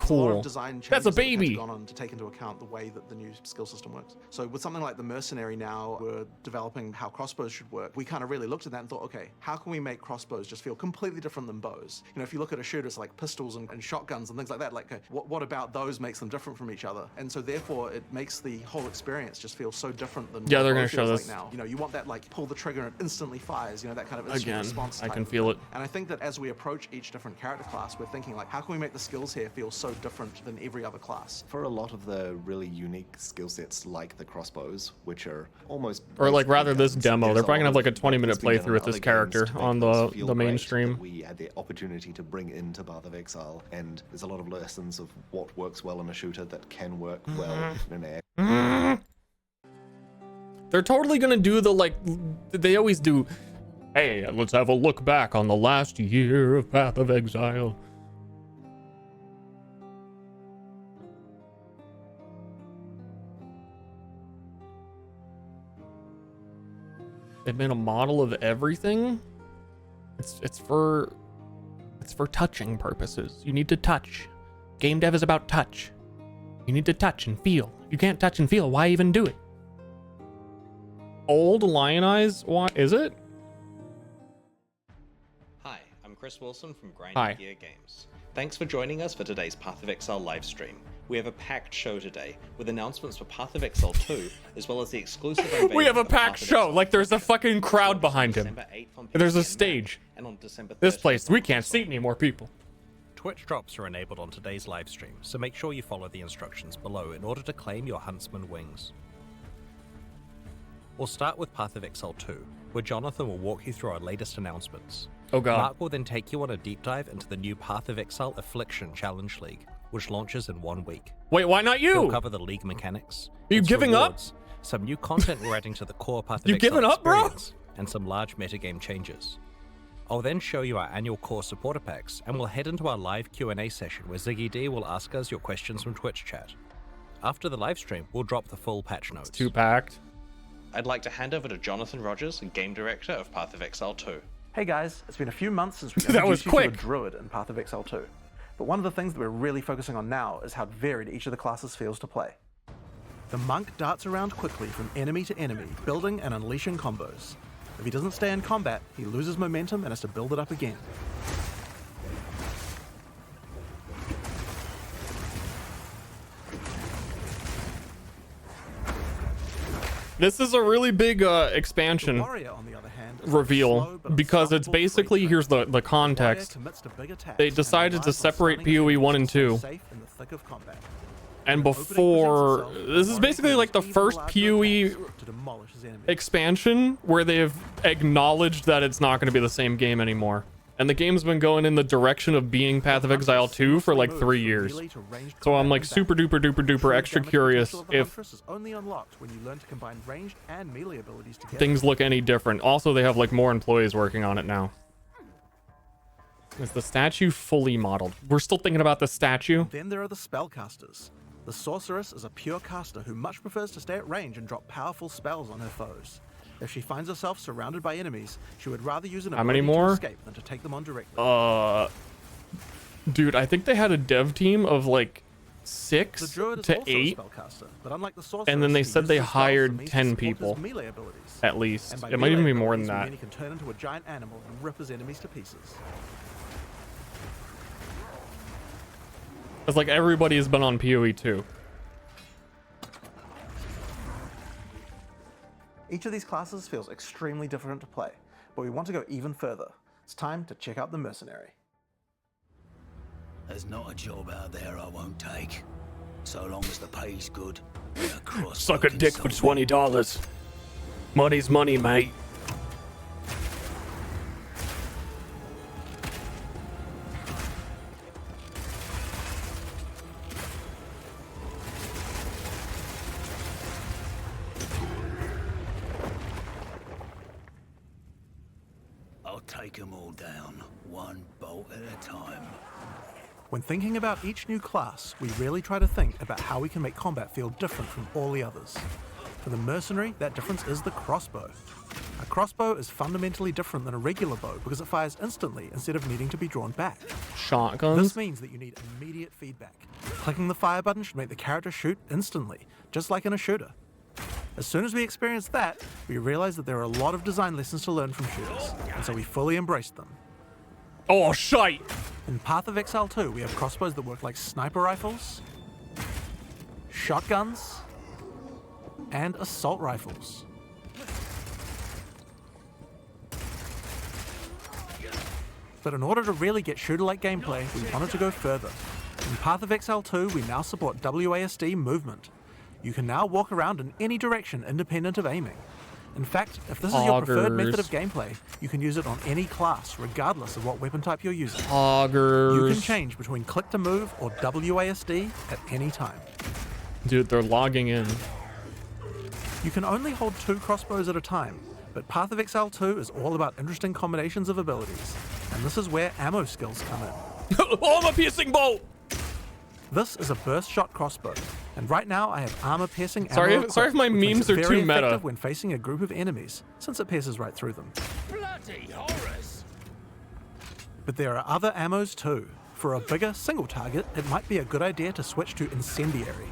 There's a lot cool. of design changes That's a that have had to baby. gone on to take into account the way that the new skill system works. So with something like the Mercenary now, we're developing how crossbows should work. We kind of really looked at that and thought, okay, how can we make crossbows just feel completely different than bows? You know, if you look at a shooter, it's like pistols and shotguns and things like that. Like, what about those makes them different from each other? And so therefore, it makes the whole experience just feel so different than Yeah, what they're a bow gonna show feels this. like now. You know, you want that like pull the trigger and it instantly fires. You know, that kind of instant Again, response. I type can of feel thing. it. And I think that as we approach each different character class, we're thinking like, how can we make the skills here feel so different than every other class? For a lot of the really unique skill sets like the crossbows, which are almost... Or like rather this demo, they're probably gonna have like a lot of 20-minute that's been done playthrough with other this character games to on make those the feel main great stream. that we had the opportunity to bring into Path of Exile, and there's a lot of lessons of what works well in a shooter that can work well in an air. They're totally gonna do the like they always do. Hey, let's have a look back on the last year of Path of Exile. They've made a model of everything. It's for touching purposes. You need to touch. Game dev is about touch. You need to touch and feel. You can't touch and feel. Why even do it? Old Lion Eyes? What is it? Hi, I'm Chris Wilson from Hi. Grinding Gear Games. Thanks for joining us for today's Path of Exile livestream. We have a packed show today, with announcements for Path of Exile 2, as well as the exclusive unveiling We have a of packed Path of show. Exile Like there's a 2, fucking crowd behind him. December 8th on There's PC a and stage. Mac, and on December This 13th place, on we can't console. seat any more people. Twitch drops are enabled on today's live stream, so make sure you follow the instructions below in order to claim your Huntsman wings. We'll start with Path of Exile 2, where Jonathan will walk you through our latest announcements. Oh god. Mark will then take you on a deep dive into the new Path of Exile Affliction Challenge League, which launches in 1 week. Wait, why not you? We'll cover the league mechanics. Are you its giving up? rewards, some new content we're adding to the core Path of You Exile giving up, bro? experience, and some large metagame changes. I'll then show you our annual core supporter packs, and we'll head into our live Q&A session where Ziggy D will ask us your questions from Twitch chat. After the live stream, we'll drop the full patch notes. Too packed. I'd like to hand over to Jonathan Rogers, Game Director of Path of Exile 2. Hey guys, it's been a few months since we That was introduced you quick. to a druid in Path of Exile 2. But one of the things that we're really focusing on now is how varied each of the classes feels to play. The monk darts around quickly from enemy to enemy, building and unleashing combos. If he doesn't stay in combat, he loses momentum and has to build it up again. This is a really big expansion Warrior, on the other hand, is reveal slow but because it's unstoppable basically, here's the context. commits to big attacks They and decided to relies on separate stunning PoE enemies 1 and to stay 2. safe in the thick of combat. And before, this is basically like the first PoE To demolish his enemies. expansion where they've acknowledged that it's not going to be the same game anymore. And the game's been going in the direction of being Path of Exile 2 for like 3 years. So I'm like super duper duper duper extra curious if Is only unlocked when you learn to combine ranged and melee abilities together. things look any different. Also, they have like more employees working on it now. Is the statue fully modeled? We're still thinking about the statue. Then there are the spellcasters. The sorceress is a pure caster who much prefers to stay at range and drop powerful spells on her foes. If she finds herself surrounded by enemies, she would rather use an How many ability to more? escape than to take them on directly. Dude, I think they had a dev team of like The 6 druid is to also 8. a spellcaster, but unlike the sorceress, And then they he said they uses spells for hired means to 10 support his people. melee abilities. At least. And by It might even melee be more than abilities, we that. mean he can turn into a giant animal and rip his enemies to pieces. It's like everybody has been on PoE 2. Each of these classes feels extremely different to play, but we want to go even further. It's time to check out the Mercenary. There's not a job out there I won't take. So long as the pay's good. Suck a dick for $20. Money's money, mate. I'll take 'em all down, one bolt at a time. When thinking about each new class, we really try to think about how we can make combat feel different from all the others. For the mercenary, that difference is the crossbow. A crossbow is fundamentally different than a regular bow because it fires instantly instead of needing to be drawn back. Shotguns? This means that you need immediate feedback. Clicking the fire button should make the character shoot instantly, just like in a shooter. As soon as we experienced that, we realized that there are a lot of design lessons to learn from shooters, and so we fully embraced them. Oh, shite! In Path of Exile 2, we have crossbows that work like sniper rifles, shotguns, and assault rifles. But in order to really get shooter-like gameplay, we wanted to go further. In Path of Exile 2, we now support WASD movement. You can now walk around in any direction independent of aiming. In fact, if this is your preferred method of gameplay, you can use it on any class, regardless of what weapon type you're using. You can change between click to move or WASD at any time. Dude, they're logging in. You can only hold 2 crossbows at a time, but Path of Exile 2 is all about interesting combinations of abilities, and this is where ammo skills come in. Armor piercing bolt! This is a burst shot crossbow, and right now I have armor piercing ammo. Sorry if my memes are too very meta. effective when facing a group of enemies, since it pierces right through them. Bloody horrors! But there are other ammos too. For a bigger single target, it might be a good idea to switch to incendiary.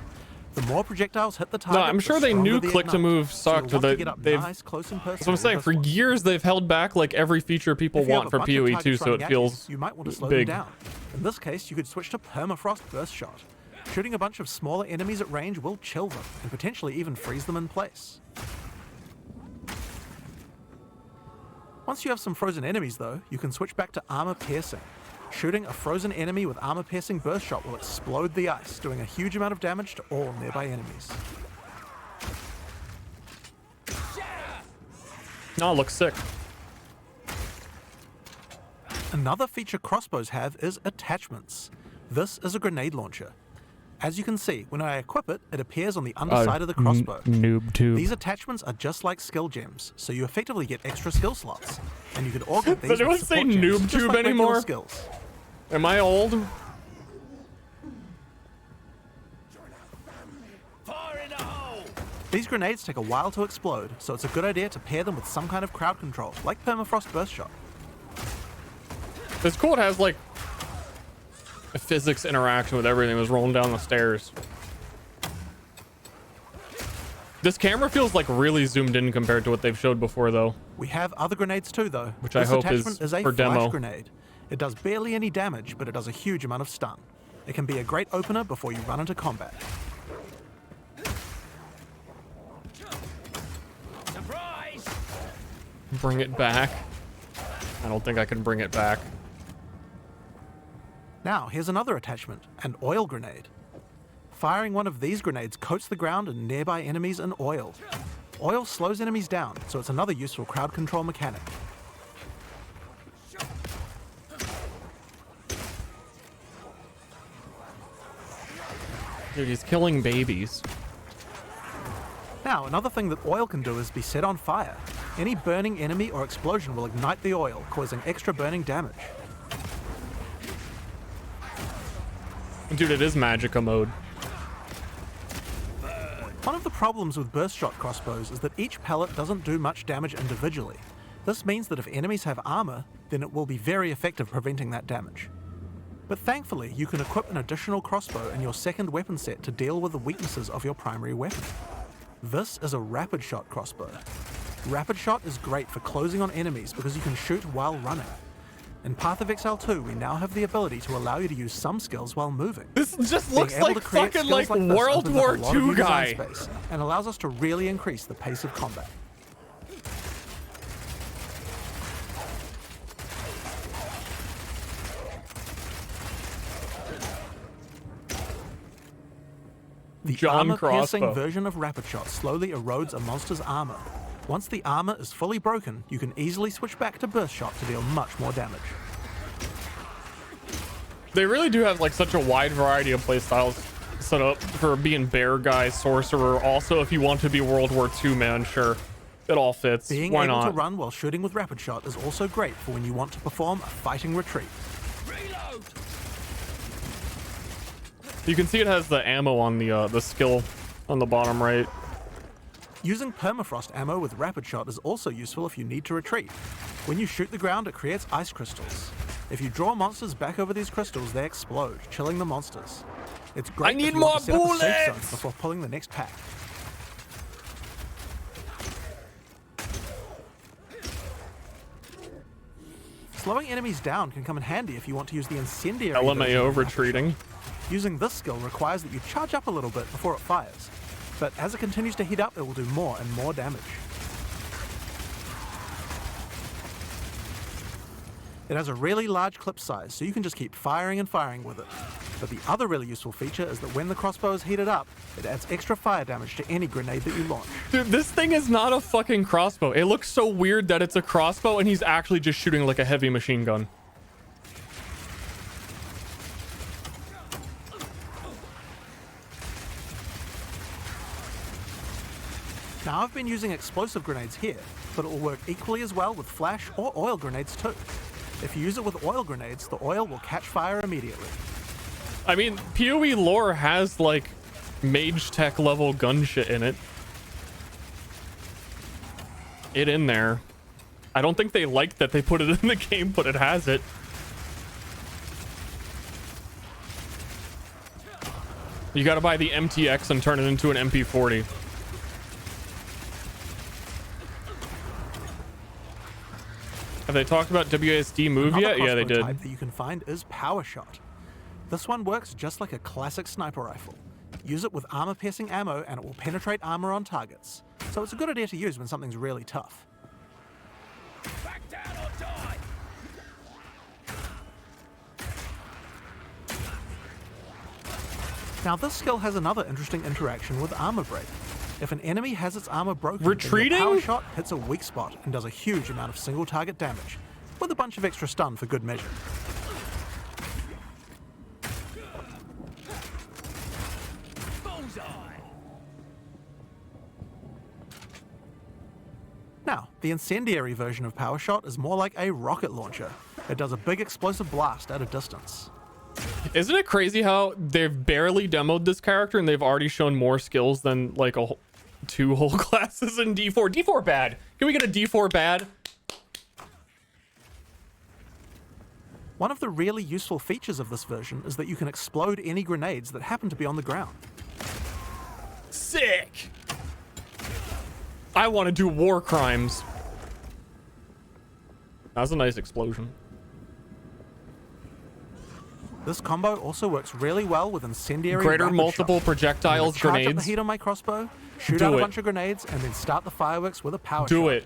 The more projectiles hit the target, No, I'm sure they knew click to move sucked. So they've nice, close and that's what I'm saying. For years, they've held back like every feature people If you have want a for bunch of PoE 2, targets so it running at feels you might want to slow big. them down. In this case, you could switch to permafrost burst shot. Shooting a bunch of smaller enemies at range will chill them and potentially even freeze them in place. Once you have some frozen enemies though, you can switch back to armor piercing. Shooting a frozen enemy with armor piercing burst shot will explode the ice, doing a huge amount of damage to all nearby enemies. Oh, looks sick. Another feature crossbows have is attachments. This is a grenade launcher. As you can see, when I equip it, it appears on the underside of the crossbow. Noob tube. These attachments are just like skill gems, so you effectively get extra skill slots. And you can augment these Does anyone with say support gems, noob just tube like regular anymore? Skills. Am I old? These grenades take a while to explode, so it's a good idea to pair them with some kind of crowd control, like permafrost burst shot. It's cool. It has like a physics interaction with everything. It was rolling down the stairs. This camera feels like really zoomed in compared to what they've showed before, though. We have other grenades too, though. Which this I hope attachment is a for flash demo. grenade. It does barely any damage, but it does a huge amount of stun. It can be a great opener before you run into combat. Bring it back. I don't think I can bring it back. Now, here's another attachment, an oil grenade. Firing one of these grenades coats the ground and nearby enemies in oil. Oil slows enemies down, so it's another useful crowd control mechanic. Dude, he's killing babies. Now, another thing that oil can do is be set on fire. Any burning enemy or explosion will ignite the oil, causing extra burning damage. Dude, it is Magicka mode. One of the problems with burst shot crossbows is that each pellet doesn't do much damage individually. This means that if enemies have armor, then it will be very effective preventing that damage. But thankfully, you can equip an additional crossbow in your second weapon set to deal with the weaknesses of your primary weapon. This is a rapid shot crossbow. Rapid shot is great for closing on enemies because you can shoot while running. In Path of Exile 2, we now have the ability to allow you to use some skills while moving. This just Being looks able like to create fucking skills like this World opens up War a lot of II new design guy. space and allows us to really increase the pace of combat. The armor-piercing version of Rapid Shot slowly erodes a monster's armor. Once the armor is fully broken, you can easily switch back to Burst Shot to deal much more damage. They really do have like such a wide variety of playstyles set up for being bear guy, sorcerer. Also, if you want to be World War II man, sure, it all fits. Being Why able not? to run while shooting with Rapid Shot is also great for when you want to perform a fighting retreat. You can see it has the ammo on the skill on the bottom right. Using permafrost ammo with rapid shot is also useful if you need to retreat. When you shoot the ground, it creates ice crystals. If you draw monsters back over these crystals, they explode, chilling the monsters. It's great I need if you want more to set up a safe zone bullets! before pulling the next pack. Slowing enemies down can come in handy if you want to use the incendiary version LMAO of rapid retreating. shot. Using this skill requires that you charge up a little bit before it fires, but as it continues to heat up, it will do more and more damage. It has a really large clip size, so you can just keep firing and firing with it. But the other really useful feature is that when the crossbow is heated up, it adds extra fire damage to any grenade that you launch. Dude, this thing is not a fucking crossbow. It looks so weird that it's a crossbow and he's actually just shooting like a heavy machine gun. Now I've been using explosive grenades here, but it will work equally as well with flash or oil grenades too. If you use it with oil grenades, the oil will catch fire immediately. I mean, PoE lore has like mage tech level gun shit in it. In there. I don't think they liked that they put it in the game, but it has it. You gotta buy the MTX and turn it into an MP40. Have they talked about WASD move yet? Yeah, they did. Type that you can find is Power Shot. This one works just like a classic sniper rifle. Use it with armor-piercing ammo and it will penetrate armor on targets. So it's a good idea to use when something's really tough. Back down or die! Now this skill has another interesting interaction with armor break. If an enemy has its armor broken, Retreating? then your power shot hits a weak spot and does a huge amount of single target damage, with a bunch of extra stun for good measure. Now, the incendiary version of Power Shot is more like a rocket launcher. It does a big explosive blast at a distance. Isn't it crazy how they've barely demoed this character and they've already shown more skills than like two whole classes in D4? D4 bad. Can we get a D4 bad? One of the really useful features of this version is that you can explode any grenades that happen to be on the ground. Sick! I want to do war crimes. That was a nice explosion. This combo also works really well with incendiary Greater rapid multiple shot. projectiles, Charge up grenades. the heat on my crossbow, shoot Do out a it. bunch of grenades, and then start the fireworks with a power Do shot. it.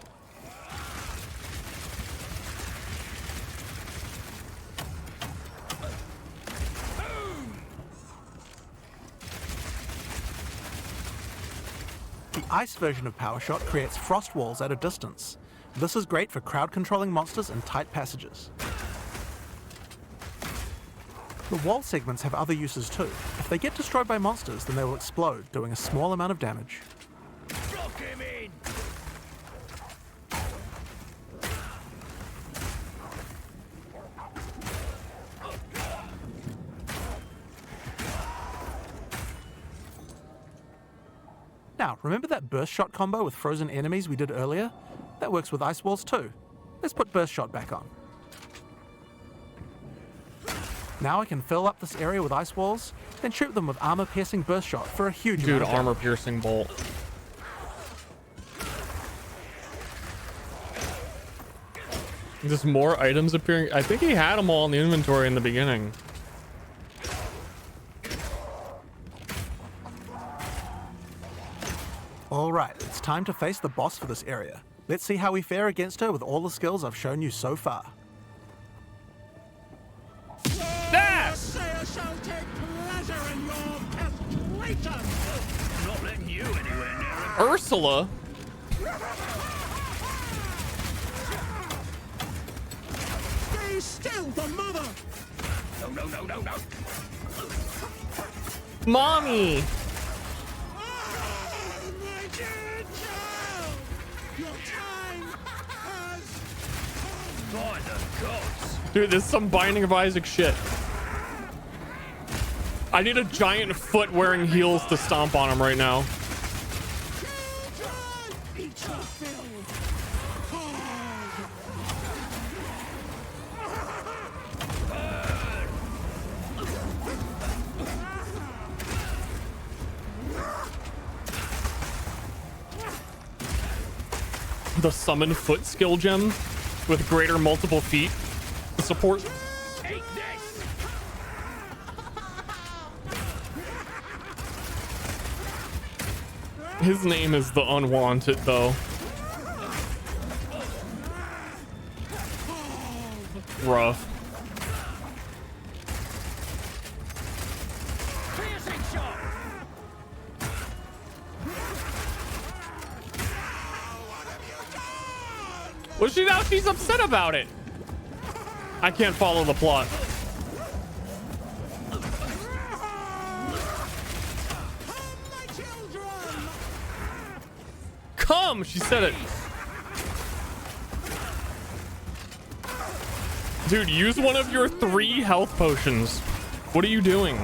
The ice version of Power Shot creates frost walls at a distance. This is great for crowd controlling monsters in tight passages. The wall segments have other uses too. If they get destroyed by monsters, then they will explode, doing a small amount of damage. Block him in! Now, remember that burst shot combo with frozen enemies we did earlier? That works with ice walls too. Let's put burst shot back on. Now I can fill up this area with ice walls, then shoot them with armor-piercing burst shot for a huge Dude, amount of damage. armor-piercing bolt. Just more items appearing. I think he had them all in the inventory in the beginning. Alright, it's time to face the boss for this area. Let's see how we fare against her with all the skills I've shown you so far. Shall take pleasure in your castration! Not letting you anywhere near it. Ursula? Stay still, the mother! No. Mommy! My dear child! Your time has come! By the gods! Dude, this is some Binding of Isaac shit. I need a giant foot wearing heels to stomp on him right now. the summon foot skill gem with greater multiple feet support. Take this! His name is the Unwanted, though. Rough. Piercing shot! Well, she's upset about it. I can't follow the plot. Come, she said it. Dude, use one of your 3 health potions. What are you doing?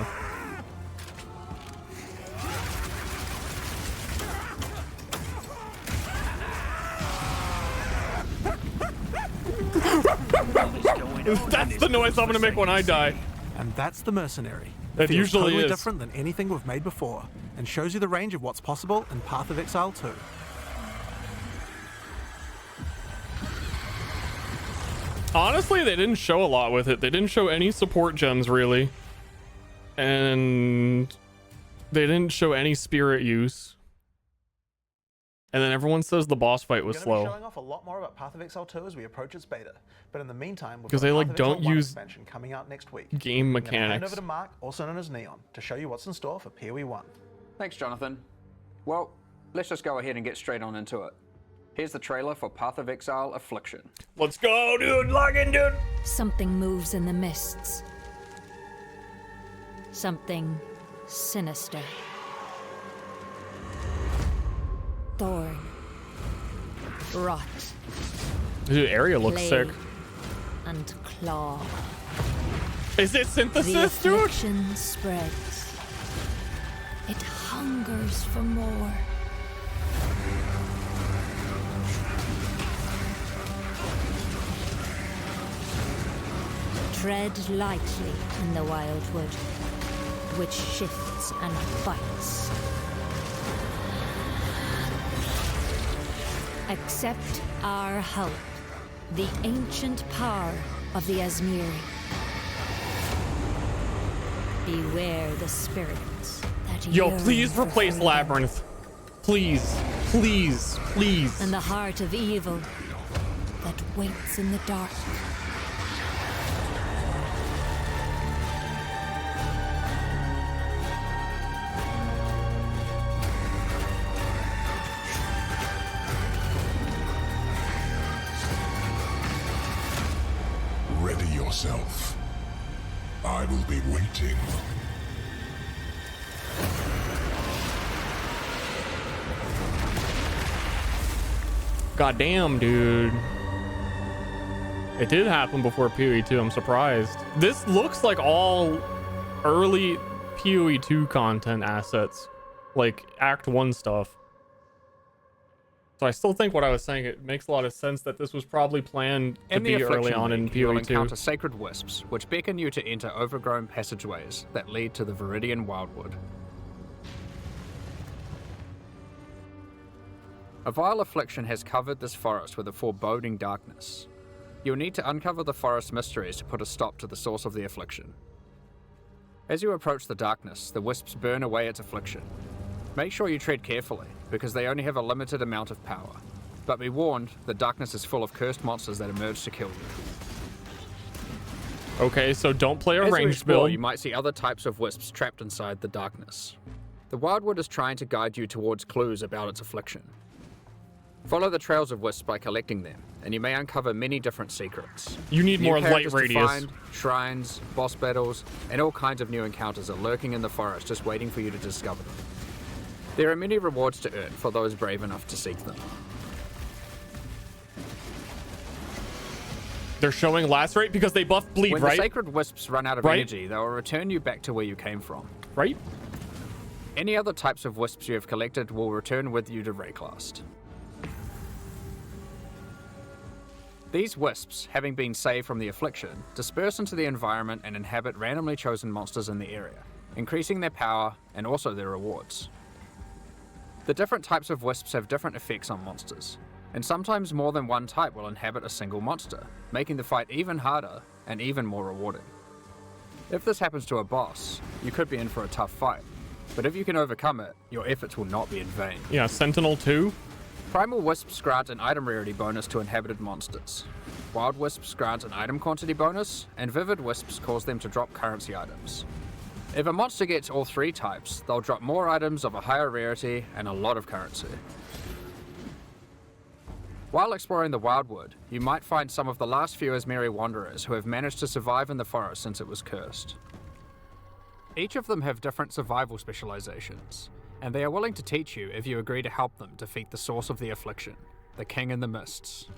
That's the noise I'm gonna make when I die. And that's the Mercenary. That Feels usually totally is. different than anything we've made before, and shows you the range of what's possible in Path of Exile 2. Honestly, they didn't show a lot with it. They didn't show any support gems, really. And they didn't show any spirit use. And then everyone says the boss fight was We're going to be slow. showing off a lot more about Path of Exile 2 as we approach its beta. But in the meantime, we've 'Cause got they, Path like, of Exile don't 1 use expansion coming out next week. game I'm gonna hand mechanics. over to Mark, also known as Neon, to show you what's in store for PoE 1. Thanks, Jonathan. Well, let's just go ahead and get straight on into it. Here's the trailer for Path of Exile Affliction. Let's go, dude. Log in, dude. Something moves in the mists. Something sinister. Thorn. Rot. Dude, area looks sick. Plague and claw. Is it The synthesis, dude? affliction spreads. It hungers for more. Tread lightly in the wildwood, which shifts and bites. Accept our help, the ancient power of the Asmiri. Beware the spirits that Yo, yearn please for replace freedom. Labyrinth. Please. Please. Please. And the heart of evil that waits in the dark. Ready yourself. I will be waiting. Goddamn, dude. It did happen before PoE 2. I'm surprised. This looks like all early PoE 2 content assets, like Act 1 stuff. So I still think what I was saying, it makes a lot of sense that this was probably planned to In the be early Affliction on in League, you'll PoE 2. encounter sacred wisps, which beckon you to enter overgrown passageways that lead to the Viridian Wildwood. A vile affliction has covered this forest with a foreboding darkness. You'll need to uncover the forest mysteries to put a stop to the source of the affliction. As you approach the darkness, the wisps burn away its affliction. Make sure you tread carefully, because they only have a limited amount of power. But be warned, the darkness is full of cursed monsters that emerge to kill you. Okay, so don't play a As you ranged explore, build. you might see other types of wisps trapped inside the darkness. The Wildwood is trying to guide you towards clues about its affliction. Follow the trails of wisps by collecting them, and you may uncover many different secrets. You need New more light characters to radius. find, shrines, boss battles, and all kinds of new encounters are lurking in the forest just waiting for you to discover them. There are many rewards to earn for those brave enough to seek them. They're showing lacerate because they buff bleed, When right? the sacred wisps run out of Right? energy, they will return you back to where you came from. Right? Any other types of wisps you have collected will return with you to Rayclast. These wisps, having been saved from the affliction, disperse into the environment and inhabit randomly chosen monsters in the area, increasing their power and also their rewards. The different types of wisps have different effects on monsters, and sometimes more than one type will inhabit a single monster, making the fight even harder and even more rewarding. If this happens to a boss, you could be in for a tough fight, but if you can overcome it, your efforts will not be in vain. Yeah, Sentinel 2. Primal Wisps grant an item rarity bonus to inhabited monsters. Wild Wisps grant an item quantity bonus, and Vivid Wisps cause them to drop currency items. If a monster gets all 3 types, they'll drop more items of a higher rarity and a lot of currency. While exploring the Wildwood, you might find some of the last few Asmeri wanderers who have managed to survive in the forest since it was cursed. Each of them have different survival specializations, and they are willing to teach you if you agree to help them defeat the source of the affliction, the King in the Mists.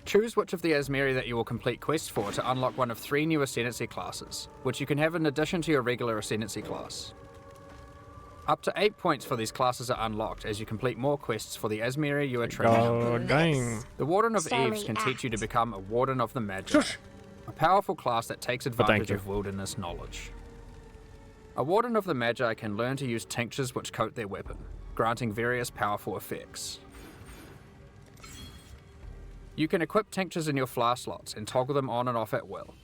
Choose which of the Asmeri that you will complete quests for to unlock one of 3 new Ascendancy classes, which you can have in addition to your regular Ascendancy class. Up to 8 points for these classes are unlocked as you complete more quests for the Asmeri you are training. Oh, dang. The Warden of Eves can teach you to become a Warden of the Magi, a powerful class that takes advantage of wilderness knowledge. A Warden of the Magi can learn to use tinctures which coat their weapon, granting various powerful effects. You can equip tinctures in your flask slots and toggle them on and off at will.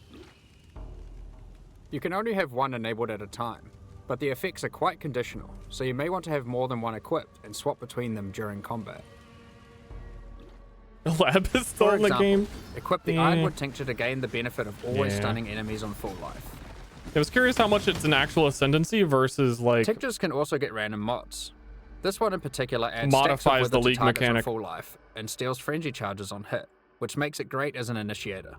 You can only have one enabled at a time, but the effects are quite conditional, so you may want to have more than one equipped and swap between them during combat. The lab is still in the game. Equip the Ironwood Tincture to gain the benefit of always stunning enemies on full life. I was curious how much it's an actual ascendancy versus like... Tinctures can also get random mods. This one in particular adds modifies the league mechanic. Full life and steals frenzy charges on hit, which makes it great as an initiator.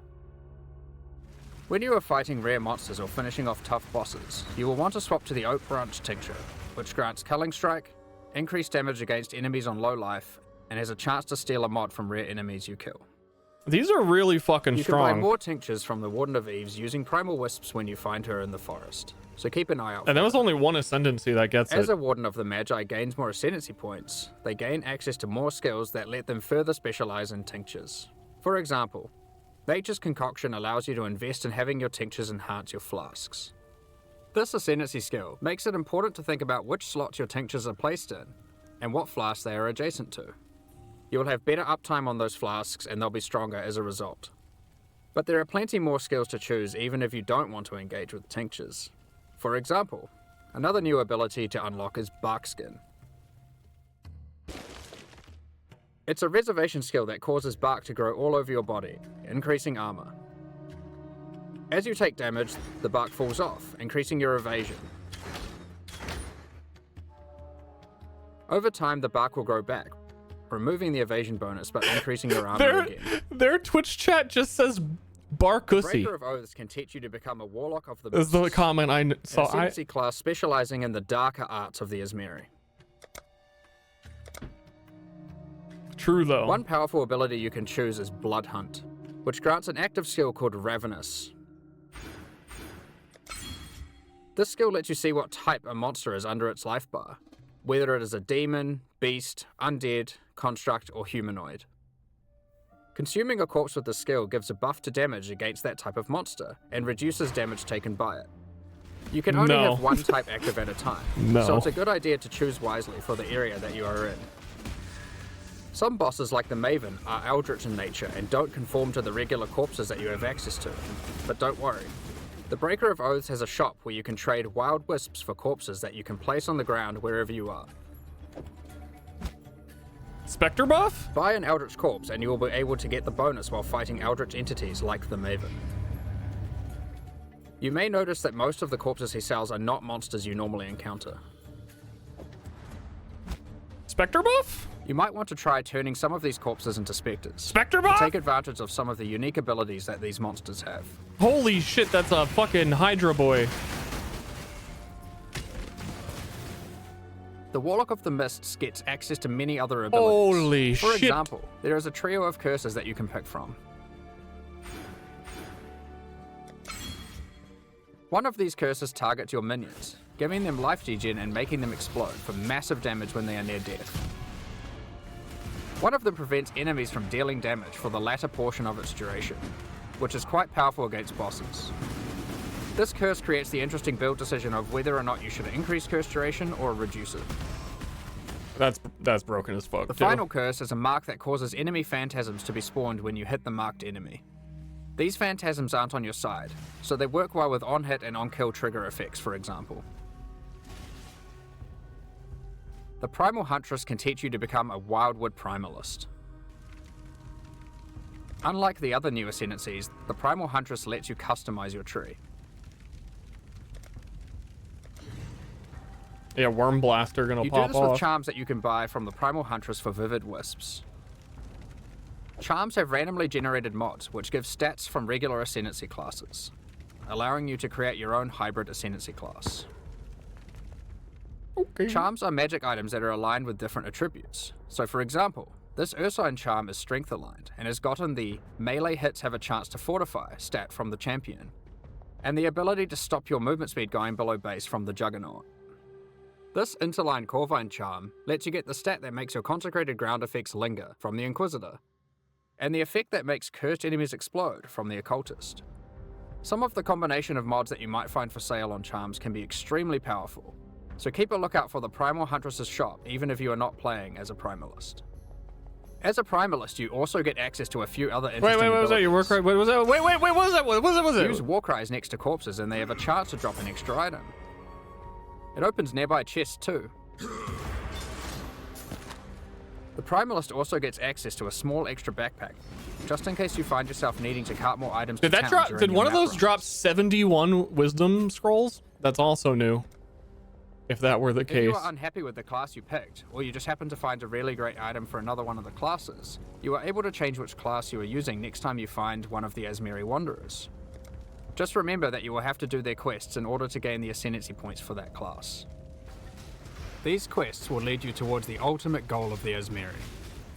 When you are fighting rare monsters or finishing off tough bosses, you will want to swap to the Oak Branch Tincture, which grants Culling Strike, increased damage against enemies on low life, and has a chance to steal a mod from rare enemies you kill. These are really fucking You strong. can buy more tinctures from the Warden of Eves using Primal Wisps when you find her in the forest, so keep an eye out. And there was only one ascendancy that gets As it. a Warden of the Magi gains more ascendancy points, they gain access to more skills that let them further specialize in tinctures. For example, Nature's Concoction allows you to invest in having your tinctures enhance your flasks. This ascendancy skill makes it important to think about which slots your tinctures are placed in, and what flasks they are adjacent to. You will have better uptime on those flasks and they'll be stronger as a result. But there are plenty more skills to choose even if you don't want to engage with tinctures. For example, another new ability to unlock is Barkskin. It's a reservation skill that causes bark to grow all over your body, increasing armor. As you take damage, the bark falls off, increasing your evasion. Over time, the bark will grow back, removing the evasion bonus but increasing your armor again. Their Twitch chat just says Barkussy. Breaker of Oaths can teach you to become a Warlock of the Is the comment I saw. An ascendancy class specializing in the darker arts of the Asmeri. True though. One powerful ability you can choose is Blood Hunt, which grants an active skill called Ravenous. This skill lets you see what type a monster is under its life bar, whether it is a demon, beast, undead, construct, or humanoid. Consuming a corpse with this skill gives a buff to damage against that type of monster, and reduces damage taken by it. You can only have one type active at a time, so it's a good idea to choose wisely for the area that you are in. Some bosses like the Maven are eldritch in nature and don't conform to the regular corpses that you have access to, but don't worry. The Breaker of Oaths has a shop where you can trade wild wisps for corpses that you can place on the ground wherever you are. Spectre buff? Buy an Eldritch Corpse and you will be able to get the bonus while fighting Eldritch entities like the Maven. You may notice that most of the corpses he sells are not monsters you normally encounter. Spectre buff? You might want to try turning some of these corpses into specters. Spectre buff? Take advantage of some of the unique abilities that these monsters have. Holy shit, that's a fucking Hydra boy. The Warlock of the Mists gets access to many other abilities. Holy For shit. example, there is a trio of curses that you can pick from. One of these curses targets your minions, giving them life degen and making them explode for massive damage when they are near death. One of them prevents enemies from dealing damage for the latter portion of its duration, which is quite powerful against bosses. This curse creates the interesting build decision of whether or not you should increase curse duration or reduce it. That's That's broken as fuck. The too. final curse is a mark that causes enemy phantasms to be spawned when you hit the marked enemy. These phantasms aren't on your side, so they work well with on-hit and on-kill trigger effects, for example. The Primal Huntress can teach you to become a Wildwood Primalist. Unlike the other new ascendancies, the Primal Huntress lets you customize your tree. Yeah, Worm Blaster gonna You pop do this off. with charms that you can buy from the Primal Huntress for Vivid Wisps. Charms have randomly generated mods, which give stats from regular Ascendancy classes, allowing you to create your own hybrid Ascendancy class. Okay. Charms are magic items that are aligned with different attributes. So for example, this Ursine charm is strength aligned, and has gotten the melee hits have a chance to fortify stat from the champion, and the ability to stop your movement speed going below base from the Juggernaut. This interline Corvine charm lets you get the stat that makes your consecrated ground effects linger from the Inquisitor, and the effect that makes cursed enemies explode from the Occultist. Some of the combination of mods that you might find for sale on charms can be extremely powerful, so keep a lookout for the Primal Huntress's shop even if you are not playing as a Primalist. As a Primalist, you also get access to a few other interesting Wait, what was that? Your Warcry? What was that? Wait, what was that? What was it? Use Warcries next to corpses and they have a chance to drop an extra item. It opens nearby chests too. The Primalist also gets access to a small extra backpack, just in case you find yourself needing to cart more items Did to that town drop? during Did your one of map those runs. drop 71 Wisdom scrolls? That's also new. If that were the If you case. are unhappy with the class you picked, or you just happen to find a really great item for another one of the classes, you are able to change which class you are using next time you find one of the Azmiri Wanderers. Just remember that you will have to do their quests in order to gain the Ascendancy points for that class. These quests will lead you towards the ultimate goal of the Azmiri: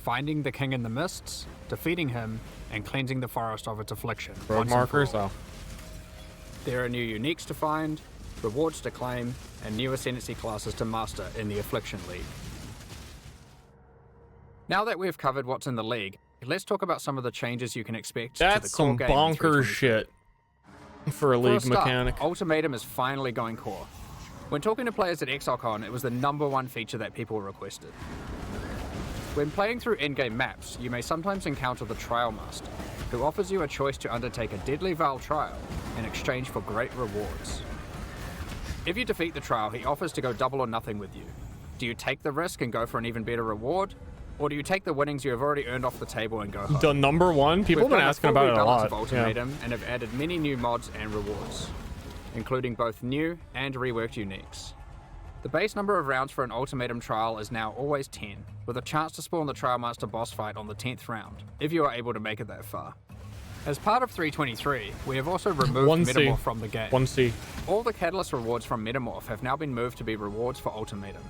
finding the King in the Mists, defeating him, and cleansing the forest of its affliction. Road once and for markers? all. Oh. There are new uniques to find, rewards to claim, and new Ascendancy classes to master in the Affliction League. Now that we've covered what's in the league, let's talk about some of the changes you can expect to That's the core some game in bonkers 3.23. shit for a For league a start, mechanic. Ultimatum is finally going core. When talking to players at ExileCon, it was the #1 feature that people requested. When playing through in-game maps, you may sometimes encounter the Trial Master, who offers you a choice to undertake a deadly Val trial in exchange for great rewards. If you defeat the trial, he offers to go double or nothing with you. Do you take the risk and go for an even better reward? Or do you take the winnings you have already earned off the table and go home? The #1? People have been We've done asking full about it a rebalance lot. of Ultimatum and have added many new mods and rewards, including both new and reworked uniques. The base number of rounds for an Ultimatum trial is now always 10, with a chance to spawn the Trial Master boss fight on the 10th round, if you are able to make it that far. As part of 3.23, we have also removed 1C. Metamorph from the game. 1C. All the Catalyst rewards from Metamorph have now been moved to be rewards for Ultimatum.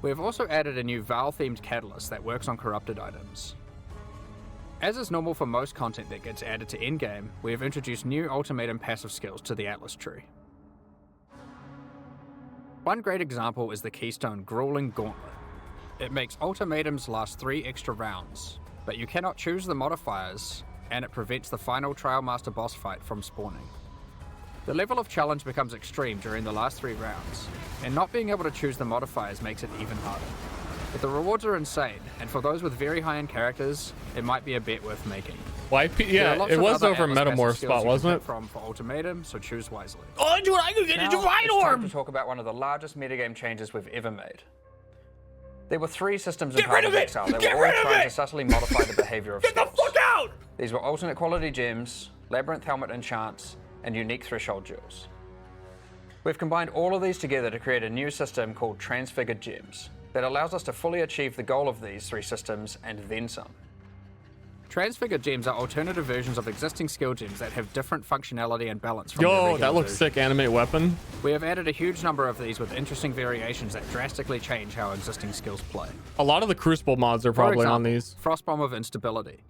We have also added a new Val-themed Catalyst that works on corrupted items. As is normal for most content that gets added to endgame, we have introduced new Ultimatum passive skills to the Atlas tree. One great example is the Keystone Grueling Gauntlet. It makes Ultimatums last 3 extra rounds, but you cannot choose the modifiers, and it prevents the final Trial Master boss fight from spawning. The level of challenge becomes extreme during the last 3 rounds, and not being able to choose the modifiers makes it even harder. But the rewards are insane, and for those with very high-end characters, it might be a bet worth making. Why? There are Yeah, lots it of was other over Atlas passive Metamorph skills spot, you can wasn't pick it? from for Ultimatum, so choose wisely. Oh, dude, I could get a divine It's time orb! to talk about one of the largest metagame changes we've ever made. There were 3 systems in Get rid Path of of it! Exile that Get were all rid of trying it! to subtly modify the behavior of Get the skills. fuck out! These were alternate quality gems, labyrinth helmet enchants, and unique threshold jewels. We've combined all of these together to create a new system called Transfigured Gems that allows us to fully achieve the goal of these 3 systems and then some. Transfigured Gems are alternative versions of existing skill gems that have different functionality and balance from their Yo, regular that looks version. sick. Animate weapon. We have added a huge number of these with interesting variations that drastically change how existing skills play. A lot of the Crucible mods are For probably on example, these. Frostbomb of Instability.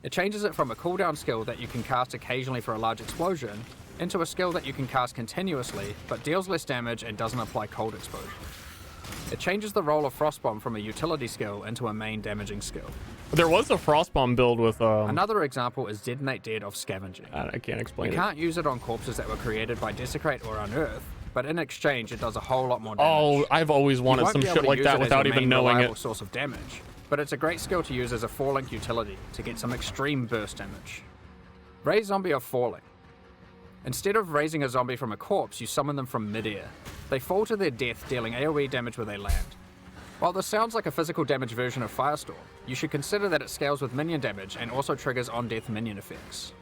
It changes it from a cooldown skill that you can cast occasionally for a large explosion into a skill that you can cast continuously but deals less damage and doesn't apply cold exposure. It changes the role of Frostbomb from a utility skill into a main damaging skill. There was a Frostbomb build with Another example is Detonate Dead of Scavenging. I can't explain You it. can't use it on corpses that were created by Desecrate or Unearth, but in exchange, it does a whole lot more damage. Oh, I've always You wanted won't some be able shit to like use that it as without your even main knowing reliable it. source of damage, but it's a great skill to use as a 4-link utility to get some extreme burst damage. Raise zombie of falling. Instead of raising a zombie from a corpse, you summon them from midair. They fall to their death, dealing AoE damage where they land. While this sounds like a physical damage version of Firestorm, you should consider that it scales with minion damage and also triggers on-death minion effects.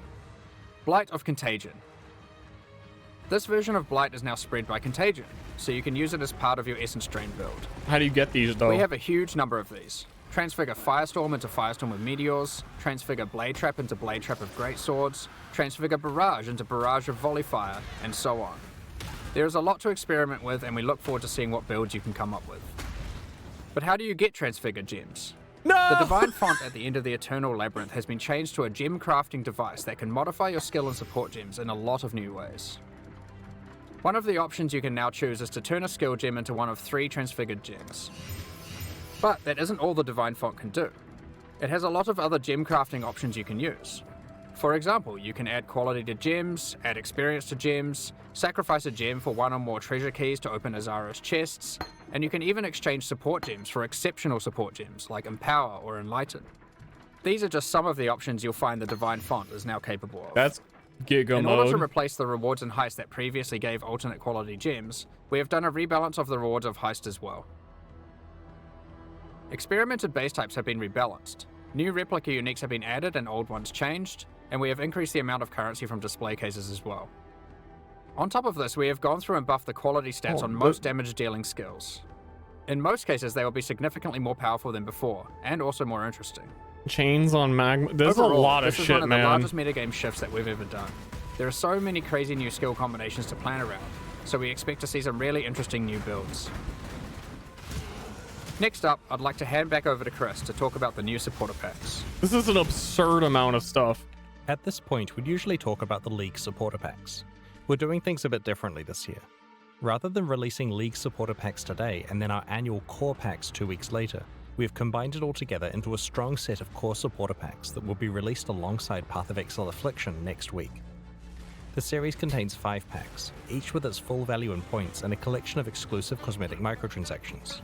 Blight of Contagion. This version of Blight is now spread by Contagion, so you can use it as part of your Essence Drain build. How do you get these, though? We have a huge number of these. Transfigure Firestorm into Firestorm with Meteors, Transfigure Blade Trap into Blade Trap of Greatswords, Transfigure Barrage into Barrage of Volley Fire, and so on. There is a lot to experiment with, and we look forward to seeing what builds you can come up with. But how do you get Transfigured gems? No! The Divine Font at the end of the Eternal Labyrinth has been changed to a gem crafting device that can modify your skill and support gems in a lot of new ways. One of the options you can now choose is to turn a skill gem into one of 3 Transfigured gems. But that isn't all the Divine Font can do. It has a lot of other gem crafting options you can use. For example, you can add quality to gems, add experience to gems, sacrifice a gem for 1 or more treasure keys to open Azara's chests, and you can even exchange support gems for exceptional support gems like Empower or Enlighten. These are just some of the options you'll find the Divine Font is now capable of. That's Giga In order to mode. replace the rewards in Heist that previously gave alternate quality gems, we have done a rebalance of the rewards of Heist as well. Experimented base types have been rebalanced, new replica uniques have been added and old ones changed, and we have increased the amount of currency from display cases as well. On top of this, we have gone through and buffed the quality stats on most damage dealing skills. In most cases, they will be significantly more powerful than before, and also more interesting. Chains on magma. There's Overall, a lot of this is shit, one of man. the largest metagame shifts that we've ever done. There are so many crazy new skill combinations to plan around, so we expect to see some really interesting new builds. Next up, I'd like to hand back over to Chris to talk about the new supporter packs. This is an absurd amount of stuff. At this point, we'd usually talk about the League supporter packs. We're doing things a bit differently this year. Rather than releasing League supporter packs today and then our annual core packs 2 weeks later, we have combined it all together into a strong set of core supporter packs that will be released alongside Path of Exile Affliction next week. The series contains 5 packs, each with its full value in points and a collection of exclusive cosmetic microtransactions.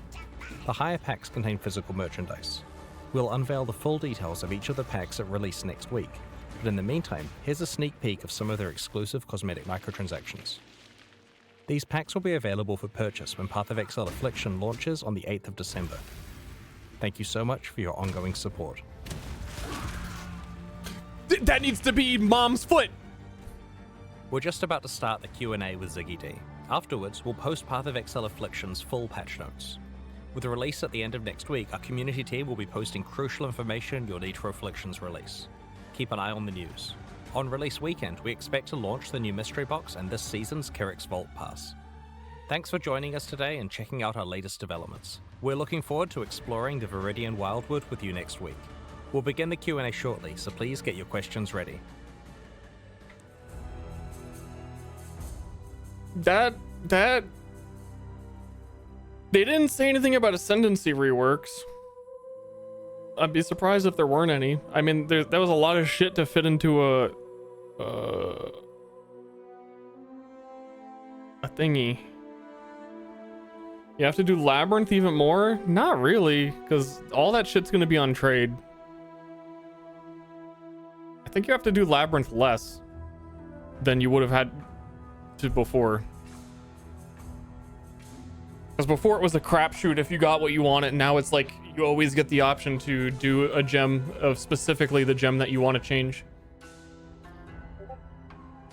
The higher packs contain physical merchandise. We'll unveil the full details of each of the packs at release next week, but in the meantime, here's a sneak peek of some of their exclusive cosmetic microtransactions. These packs will be available for purchase when Path of Exile Affliction launches on the 8th of December. Thank you so much for your ongoing support. That needs to be Mom's foot! We're just about to start the Q&A with Ziggy D. Afterwards, we'll post Path of Exile Affliction's full patch notes. With the release at the end of next week, our community team will be posting crucial information you'll need for Affliction's release. Keep an eye on the news. On release weekend, we expect to launch the new mystery box and this season's Kyrix Vault Pass. Thanks for joining us today and checking out our latest developments. We're looking forward to exploring the Viridian Wildwood with you next week. We'll begin the Q&A shortly, so please get your questions ready. They didn't say anything about Ascendancy reworks. I'd be surprised if there weren't any. I mean, that was a lot of shit to fit into a thingy. You have to do Labyrinth even more? Not really, because all that shit's gonna be on trade. I think you have to do Labyrinth less than you would have had to before. Because before it was a crapshoot if you got what you wanted, and now it's like you always get the option to do a gem of specifically the gem that you want to change.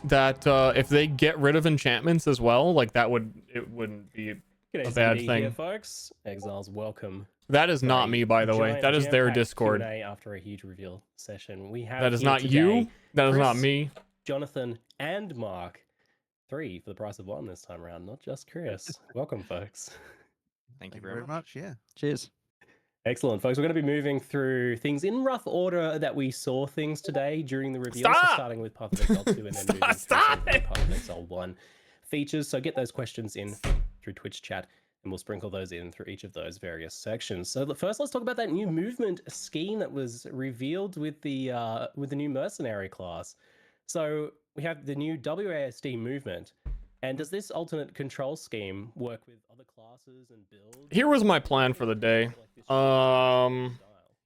That if they get rid of enchantments as well, like it wouldn't be G'day, a bad ZD thing. here, folks. Exiles, welcome. That is not me, by the way. That is their Jam-packed Discord. Q&A after a huge reveal session. We have That is here not today you. That is not Chris, me. Jonathan, and Mark. 3 for the price of 1 this time around, not just Chris. Welcome, folks. Thank you very much. Yeah. Cheers. Excellent, folks. We're going to be moving through things in rough order that we saw things today during the reveal. So Stop! starting with Path of Exile 2 and then moving through some of the Path of Exile 1 features. So get those questions in through Twitch chat, and we'll sprinkle those in through each of those various sections. So first, let's talk about that new movement scheme that was revealed with the new mercenary class. So we have the new WASD movement, And does this alternate control scheme work with other classes and builds? Here was my plan for the day.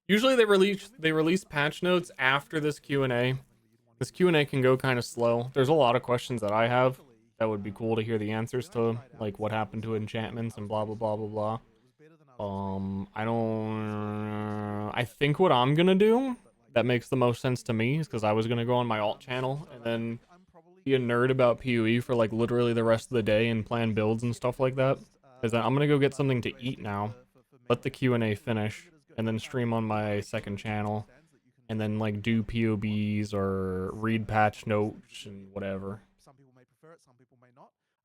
Usually they release patch notes after this Q&A. This Q&A can go kind of slow. There's a lot of questions that I have that would be cool to hear the answers to, like what happened to enchantments and blah blah blah blah blah. I think what I'm gonna do that makes the most sense to me is because I was gonna go on my alt channel and then be a nerd about PoE for like literally the rest of the day and plan builds and stuff like that. Is that I'm gonna go get something to eat now, let the Q&A finish, and then stream on my second channel, and then like do POBs or read patch notes and whatever.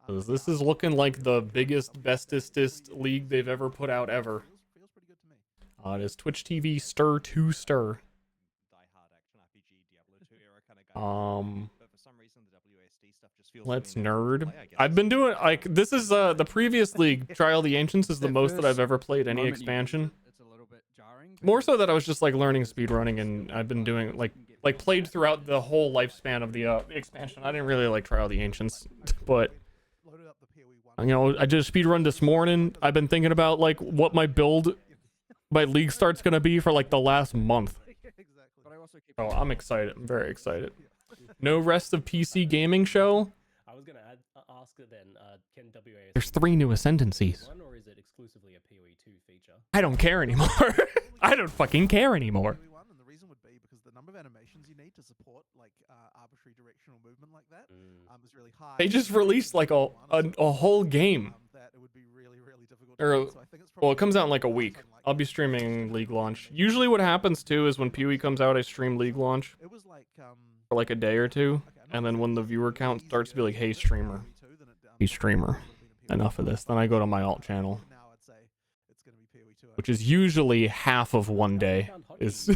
Because this is looking like the biggest, bestest league they've ever put out ever. It is Twitch TV Ster 2 Ster. Let's nerd. I've been doing like this is the previous league, Trial of the Ancients, is the most that I've ever played any expansion. More so that I was just like learning speedrunning, and I've been doing like played throughout the whole lifespan of the expansion. I didn't really like Trial of the Ancients, but you know, I did a speedrun this morning. I've been thinking about like what my league start's gonna be for like the last month. Oh, I'm excited. I'm very excited. No rest of PC gaming show. I was gonna ask it then. Can WASD? There's 3 new ascendancies. Or is it exclusively a PoE 2 feature? I don't care anymore. I don't fucking care anymore. And the reason would be because the number of animations you need to support like arbitrary directional movement like that is really high. They just released like a whole game. That it would be really difficult. Well, it comes out in like a week. I'll be streaming League launch. Usually what happens too is when PoE comes out, I stream League launch for like a day or two, and then when the viewer count starts to be like, hey streamer, enough of this, then I go to my alt channel, which is usually half of one day. Is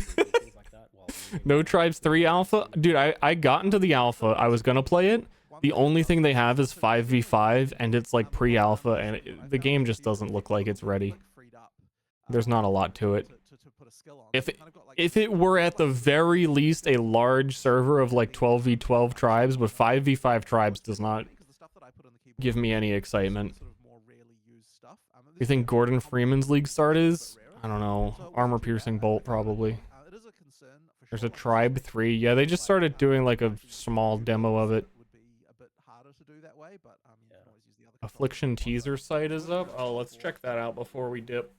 No Tribes 3 alpha? Dude, I got into the alpha. I was gonna play it. The only thing they have is 5v5, and it's like pre-alpha, and the game just doesn't look like it's ready. There's not a lot to it. If it were at the very least a large server of like 12v12 tribes, but 5v5 tribes does not give me any excitement. You think Gordon Freeman's league start is? I don't know. Armor piercing bolt probably. There's a tribe 3. Yeah, they just started doing like a small demo of it. Affliction teaser site is up. Oh, let's check that out before we dip.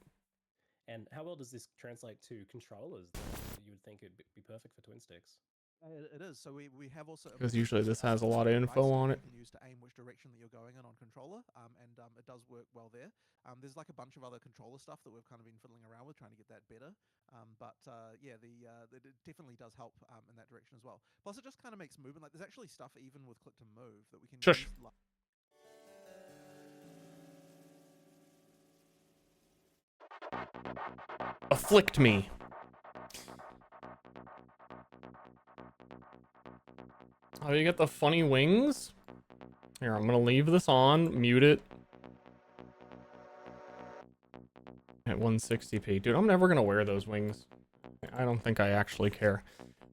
And how well does this translate to controllers? You would think it'd be perfect for twin sticks. It is. So we have also, because usually this has a lot of info on it. You can use to aim which direction that you're going in on controller, and it does work well there. There's like a bunch of other controller stuff that we've kind of been fiddling around with, trying to get that better. Yeah, it definitely does help in that direction as well. Plus, it just kind of makes movement. Like there's actually stuff even with click to move that we can Shush. use. Afflict me. Oh, you get the funny wings? Here, I'm gonna leave this on, mute it. At 160p. Dude, I'm never gonna wear those wings. I don't think I actually care.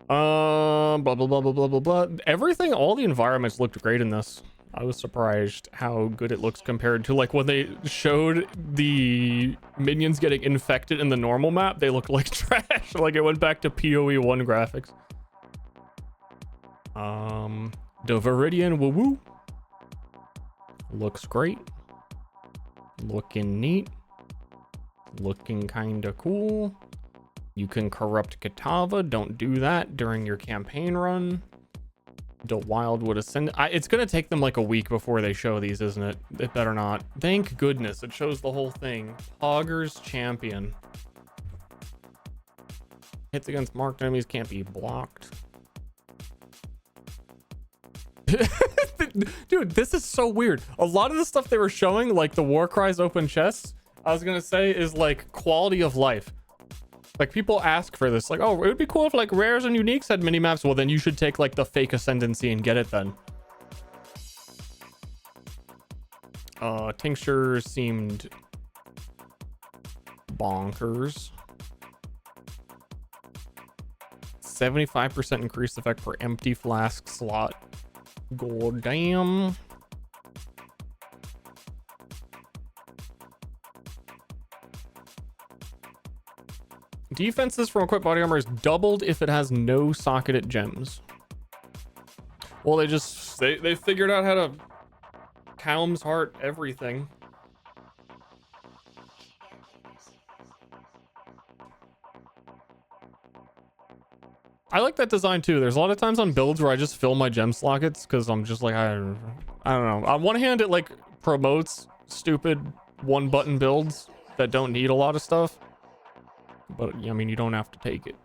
Blah, blah, blah, blah, blah, blah, blah. Everything, all the environments looked great in this. I was surprised how good it looks compared to like when they showed the minions getting infected in the normal map. They looked like trash. Like it went back to PoE 1 graphics. The Viridian woo woo looks great. Looking neat. Looking kinda cool. You can corrupt Kitava. Don't do that during your campaign run. The Wildwood Ascend. It's gonna take them like a week before they show these, isn't it? It better not. Thank goodness it shows the whole thing. Poggers Champion. Hits against marked enemies can't be blocked. Dude, this is so weird. A lot of the stuff they were showing, like the Warcry's open chests, I was gonna say is like quality of life. Like people ask for this, like, oh, it would be cool if like rares and uniques had mini maps. Well, then you should take like the fake ascendancy and get it then. Tincture seemed bonkers. 75% increased effect per empty flask slot. God damn. Defenses from equipped body armor is doubled if it has no socketed gems. Well, they figured out how to Calm's heart everything. I like that design too. There's a lot of times on builds where I just fill my gem sockets because I'm just like, I don't know. On one hand, it like promotes stupid one button builds that don't need a lot of stuff. But I mean, you don't have to take it.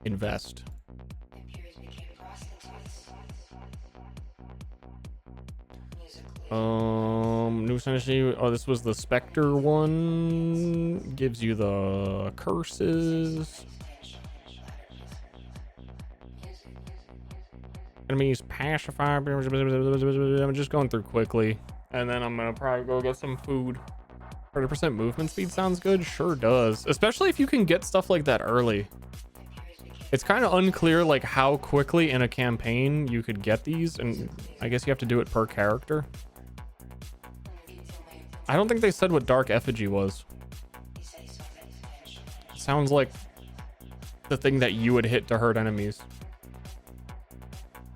Invest. New synergy. Oh, this was the Spectre one. Gives you the curses. Enemies pacify. I'm just going through quickly, and then I'm gonna probably go get some food. 30% movement speed sounds good. Sure does, especially if you can get stuff like that early. It's kind of unclear like how quickly in a campaign you could get these, and I guess you have to do it per character. I don't think they said what Dark Effigy was. It sounds like the thing that you would hit to hurt enemies.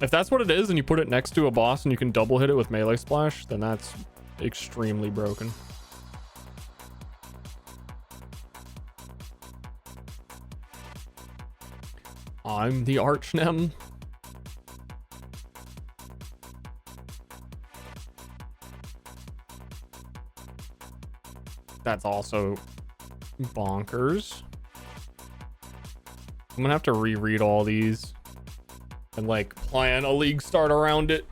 If that's what it is and you put it next to a boss and you can double hit it with melee splash, then that's extremely broken. I'm the Archnem. That's also bonkers. I'm gonna have to reread all these and like plan a league start around it.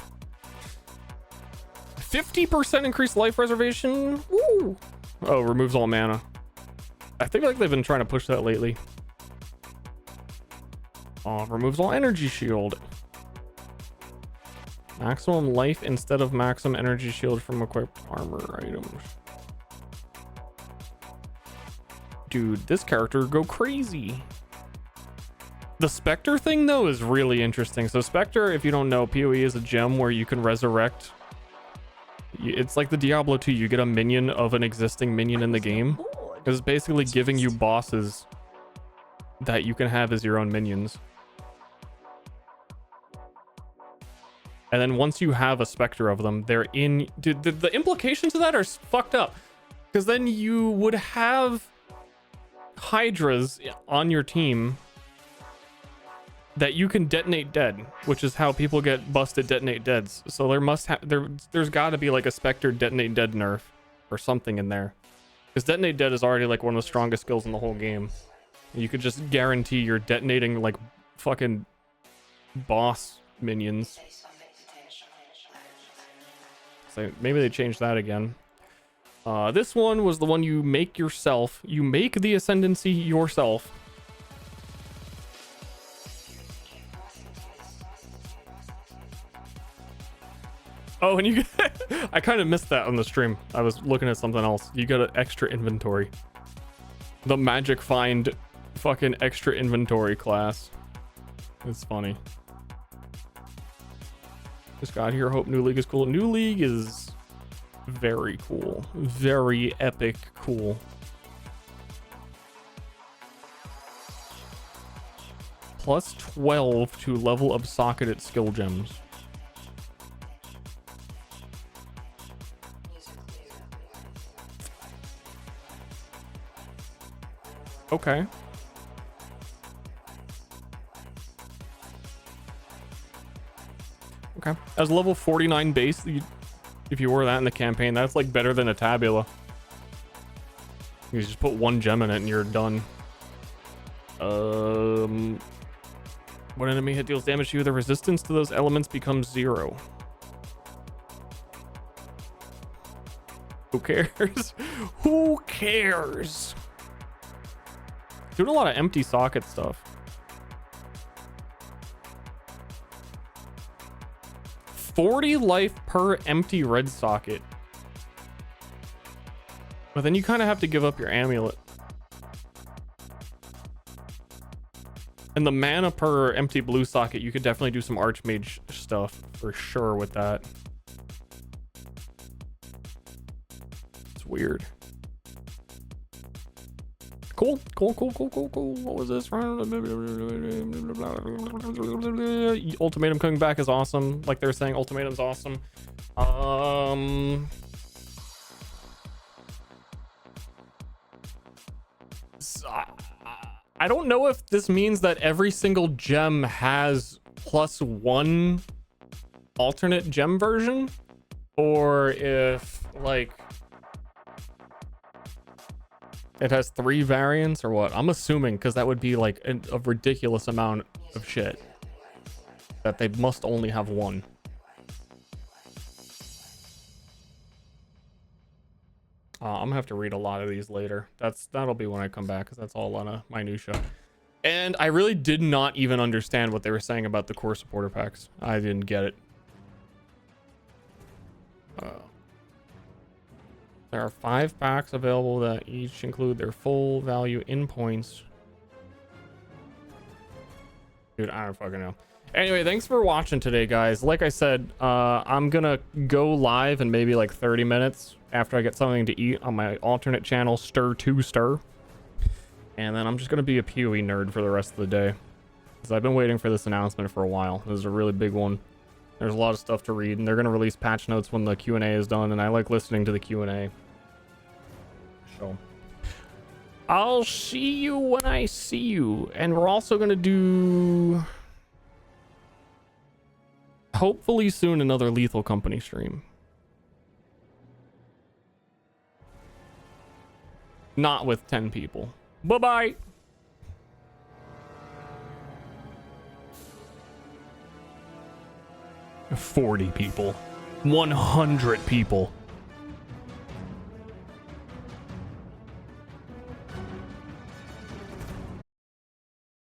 50% increased life reservation. Woo! Oh, removes all mana. I think like they've been trying to push that lately. Removes all energy shield. Maximum life instead of maximum energy shield from equipped armor items. Dude, this character go crazy. The Spectre thing though is really interesting. So Spectre, if you don't know, PoE is a gem where you can resurrect. It's like the Diablo 2. You get a minion of an existing minion in the game. It's basically giving you bosses that you can have as your own minions. And then once you have a Spectre of them, they're in... Dude, the implications of that are fucked up. Because then you would have Hydras on your team that you can detonate dead, which is how people get busted detonate deads. So there's got to be like a Spectre detonate dead nerf or something in there. Because detonate dead is already like one of the strongest skills in the whole game. You could just guarantee you're detonating like fucking boss minions. So maybe they changed that again. This one was the one you make yourself. You make the Ascendancy yourself. Oh, and you I kind of missed that on the stream. I was looking at something else. You got an extra inventory. The magic find fucking extra inventory class. It's funny. Just got here. Hope New League is cool. New League is very cool. Very epic cool. Plus 12 to level up socketed skill gems. Okay. Okay. As level 49 base, if you were that in the campaign, that's like better than a tabula. You just put one gem in it and you're done. When an enemy hit deals damage to you, the resistance to those elements becomes 0. Who cares? Who cares? Doing a lot of empty socket stuff. 40 life per empty red socket. But then you kind of have to give up your amulet. And the mana per empty blue socket, you could definitely do some Archmage stuff for sure with that. It's weird. Cool. What was this? Ultimatum coming back is awesome. Like they were saying, Ultimatum's awesome. I don't know if this means that every single gem has +1 alternate gem version, or if like it has 3 variants or what. I'm assuming, because that would be like a ridiculous amount of shit, that they must only have 1. I'm gonna have to read a lot of these later. That'll be when I come back, because that's all a lot of minutia. And I really did not even understand what they were saying about the core supporter packs. I didn't get it. There are 5 packs available that each include their full value in points. Dude, I don't fucking know. Anyway, thanks for watching today, guys. Like I said, I'm gonna go live in maybe like 30 minutes after I get something to eat on my alternate channel, Ster. And then I'm just gonna be a PoE nerd for the rest of the day, because I've been waiting for this announcement for a while. This is a really big one. There's a lot of stuff to read, and they're gonna release patch notes when the Q&A is done, and I like listening to the Q&A. So I'll see you when I see you. And we're also gonna do, hopefully soon, another Lethal Company stream. Not with 10 people. Bye-bye. $40 people. 100 people.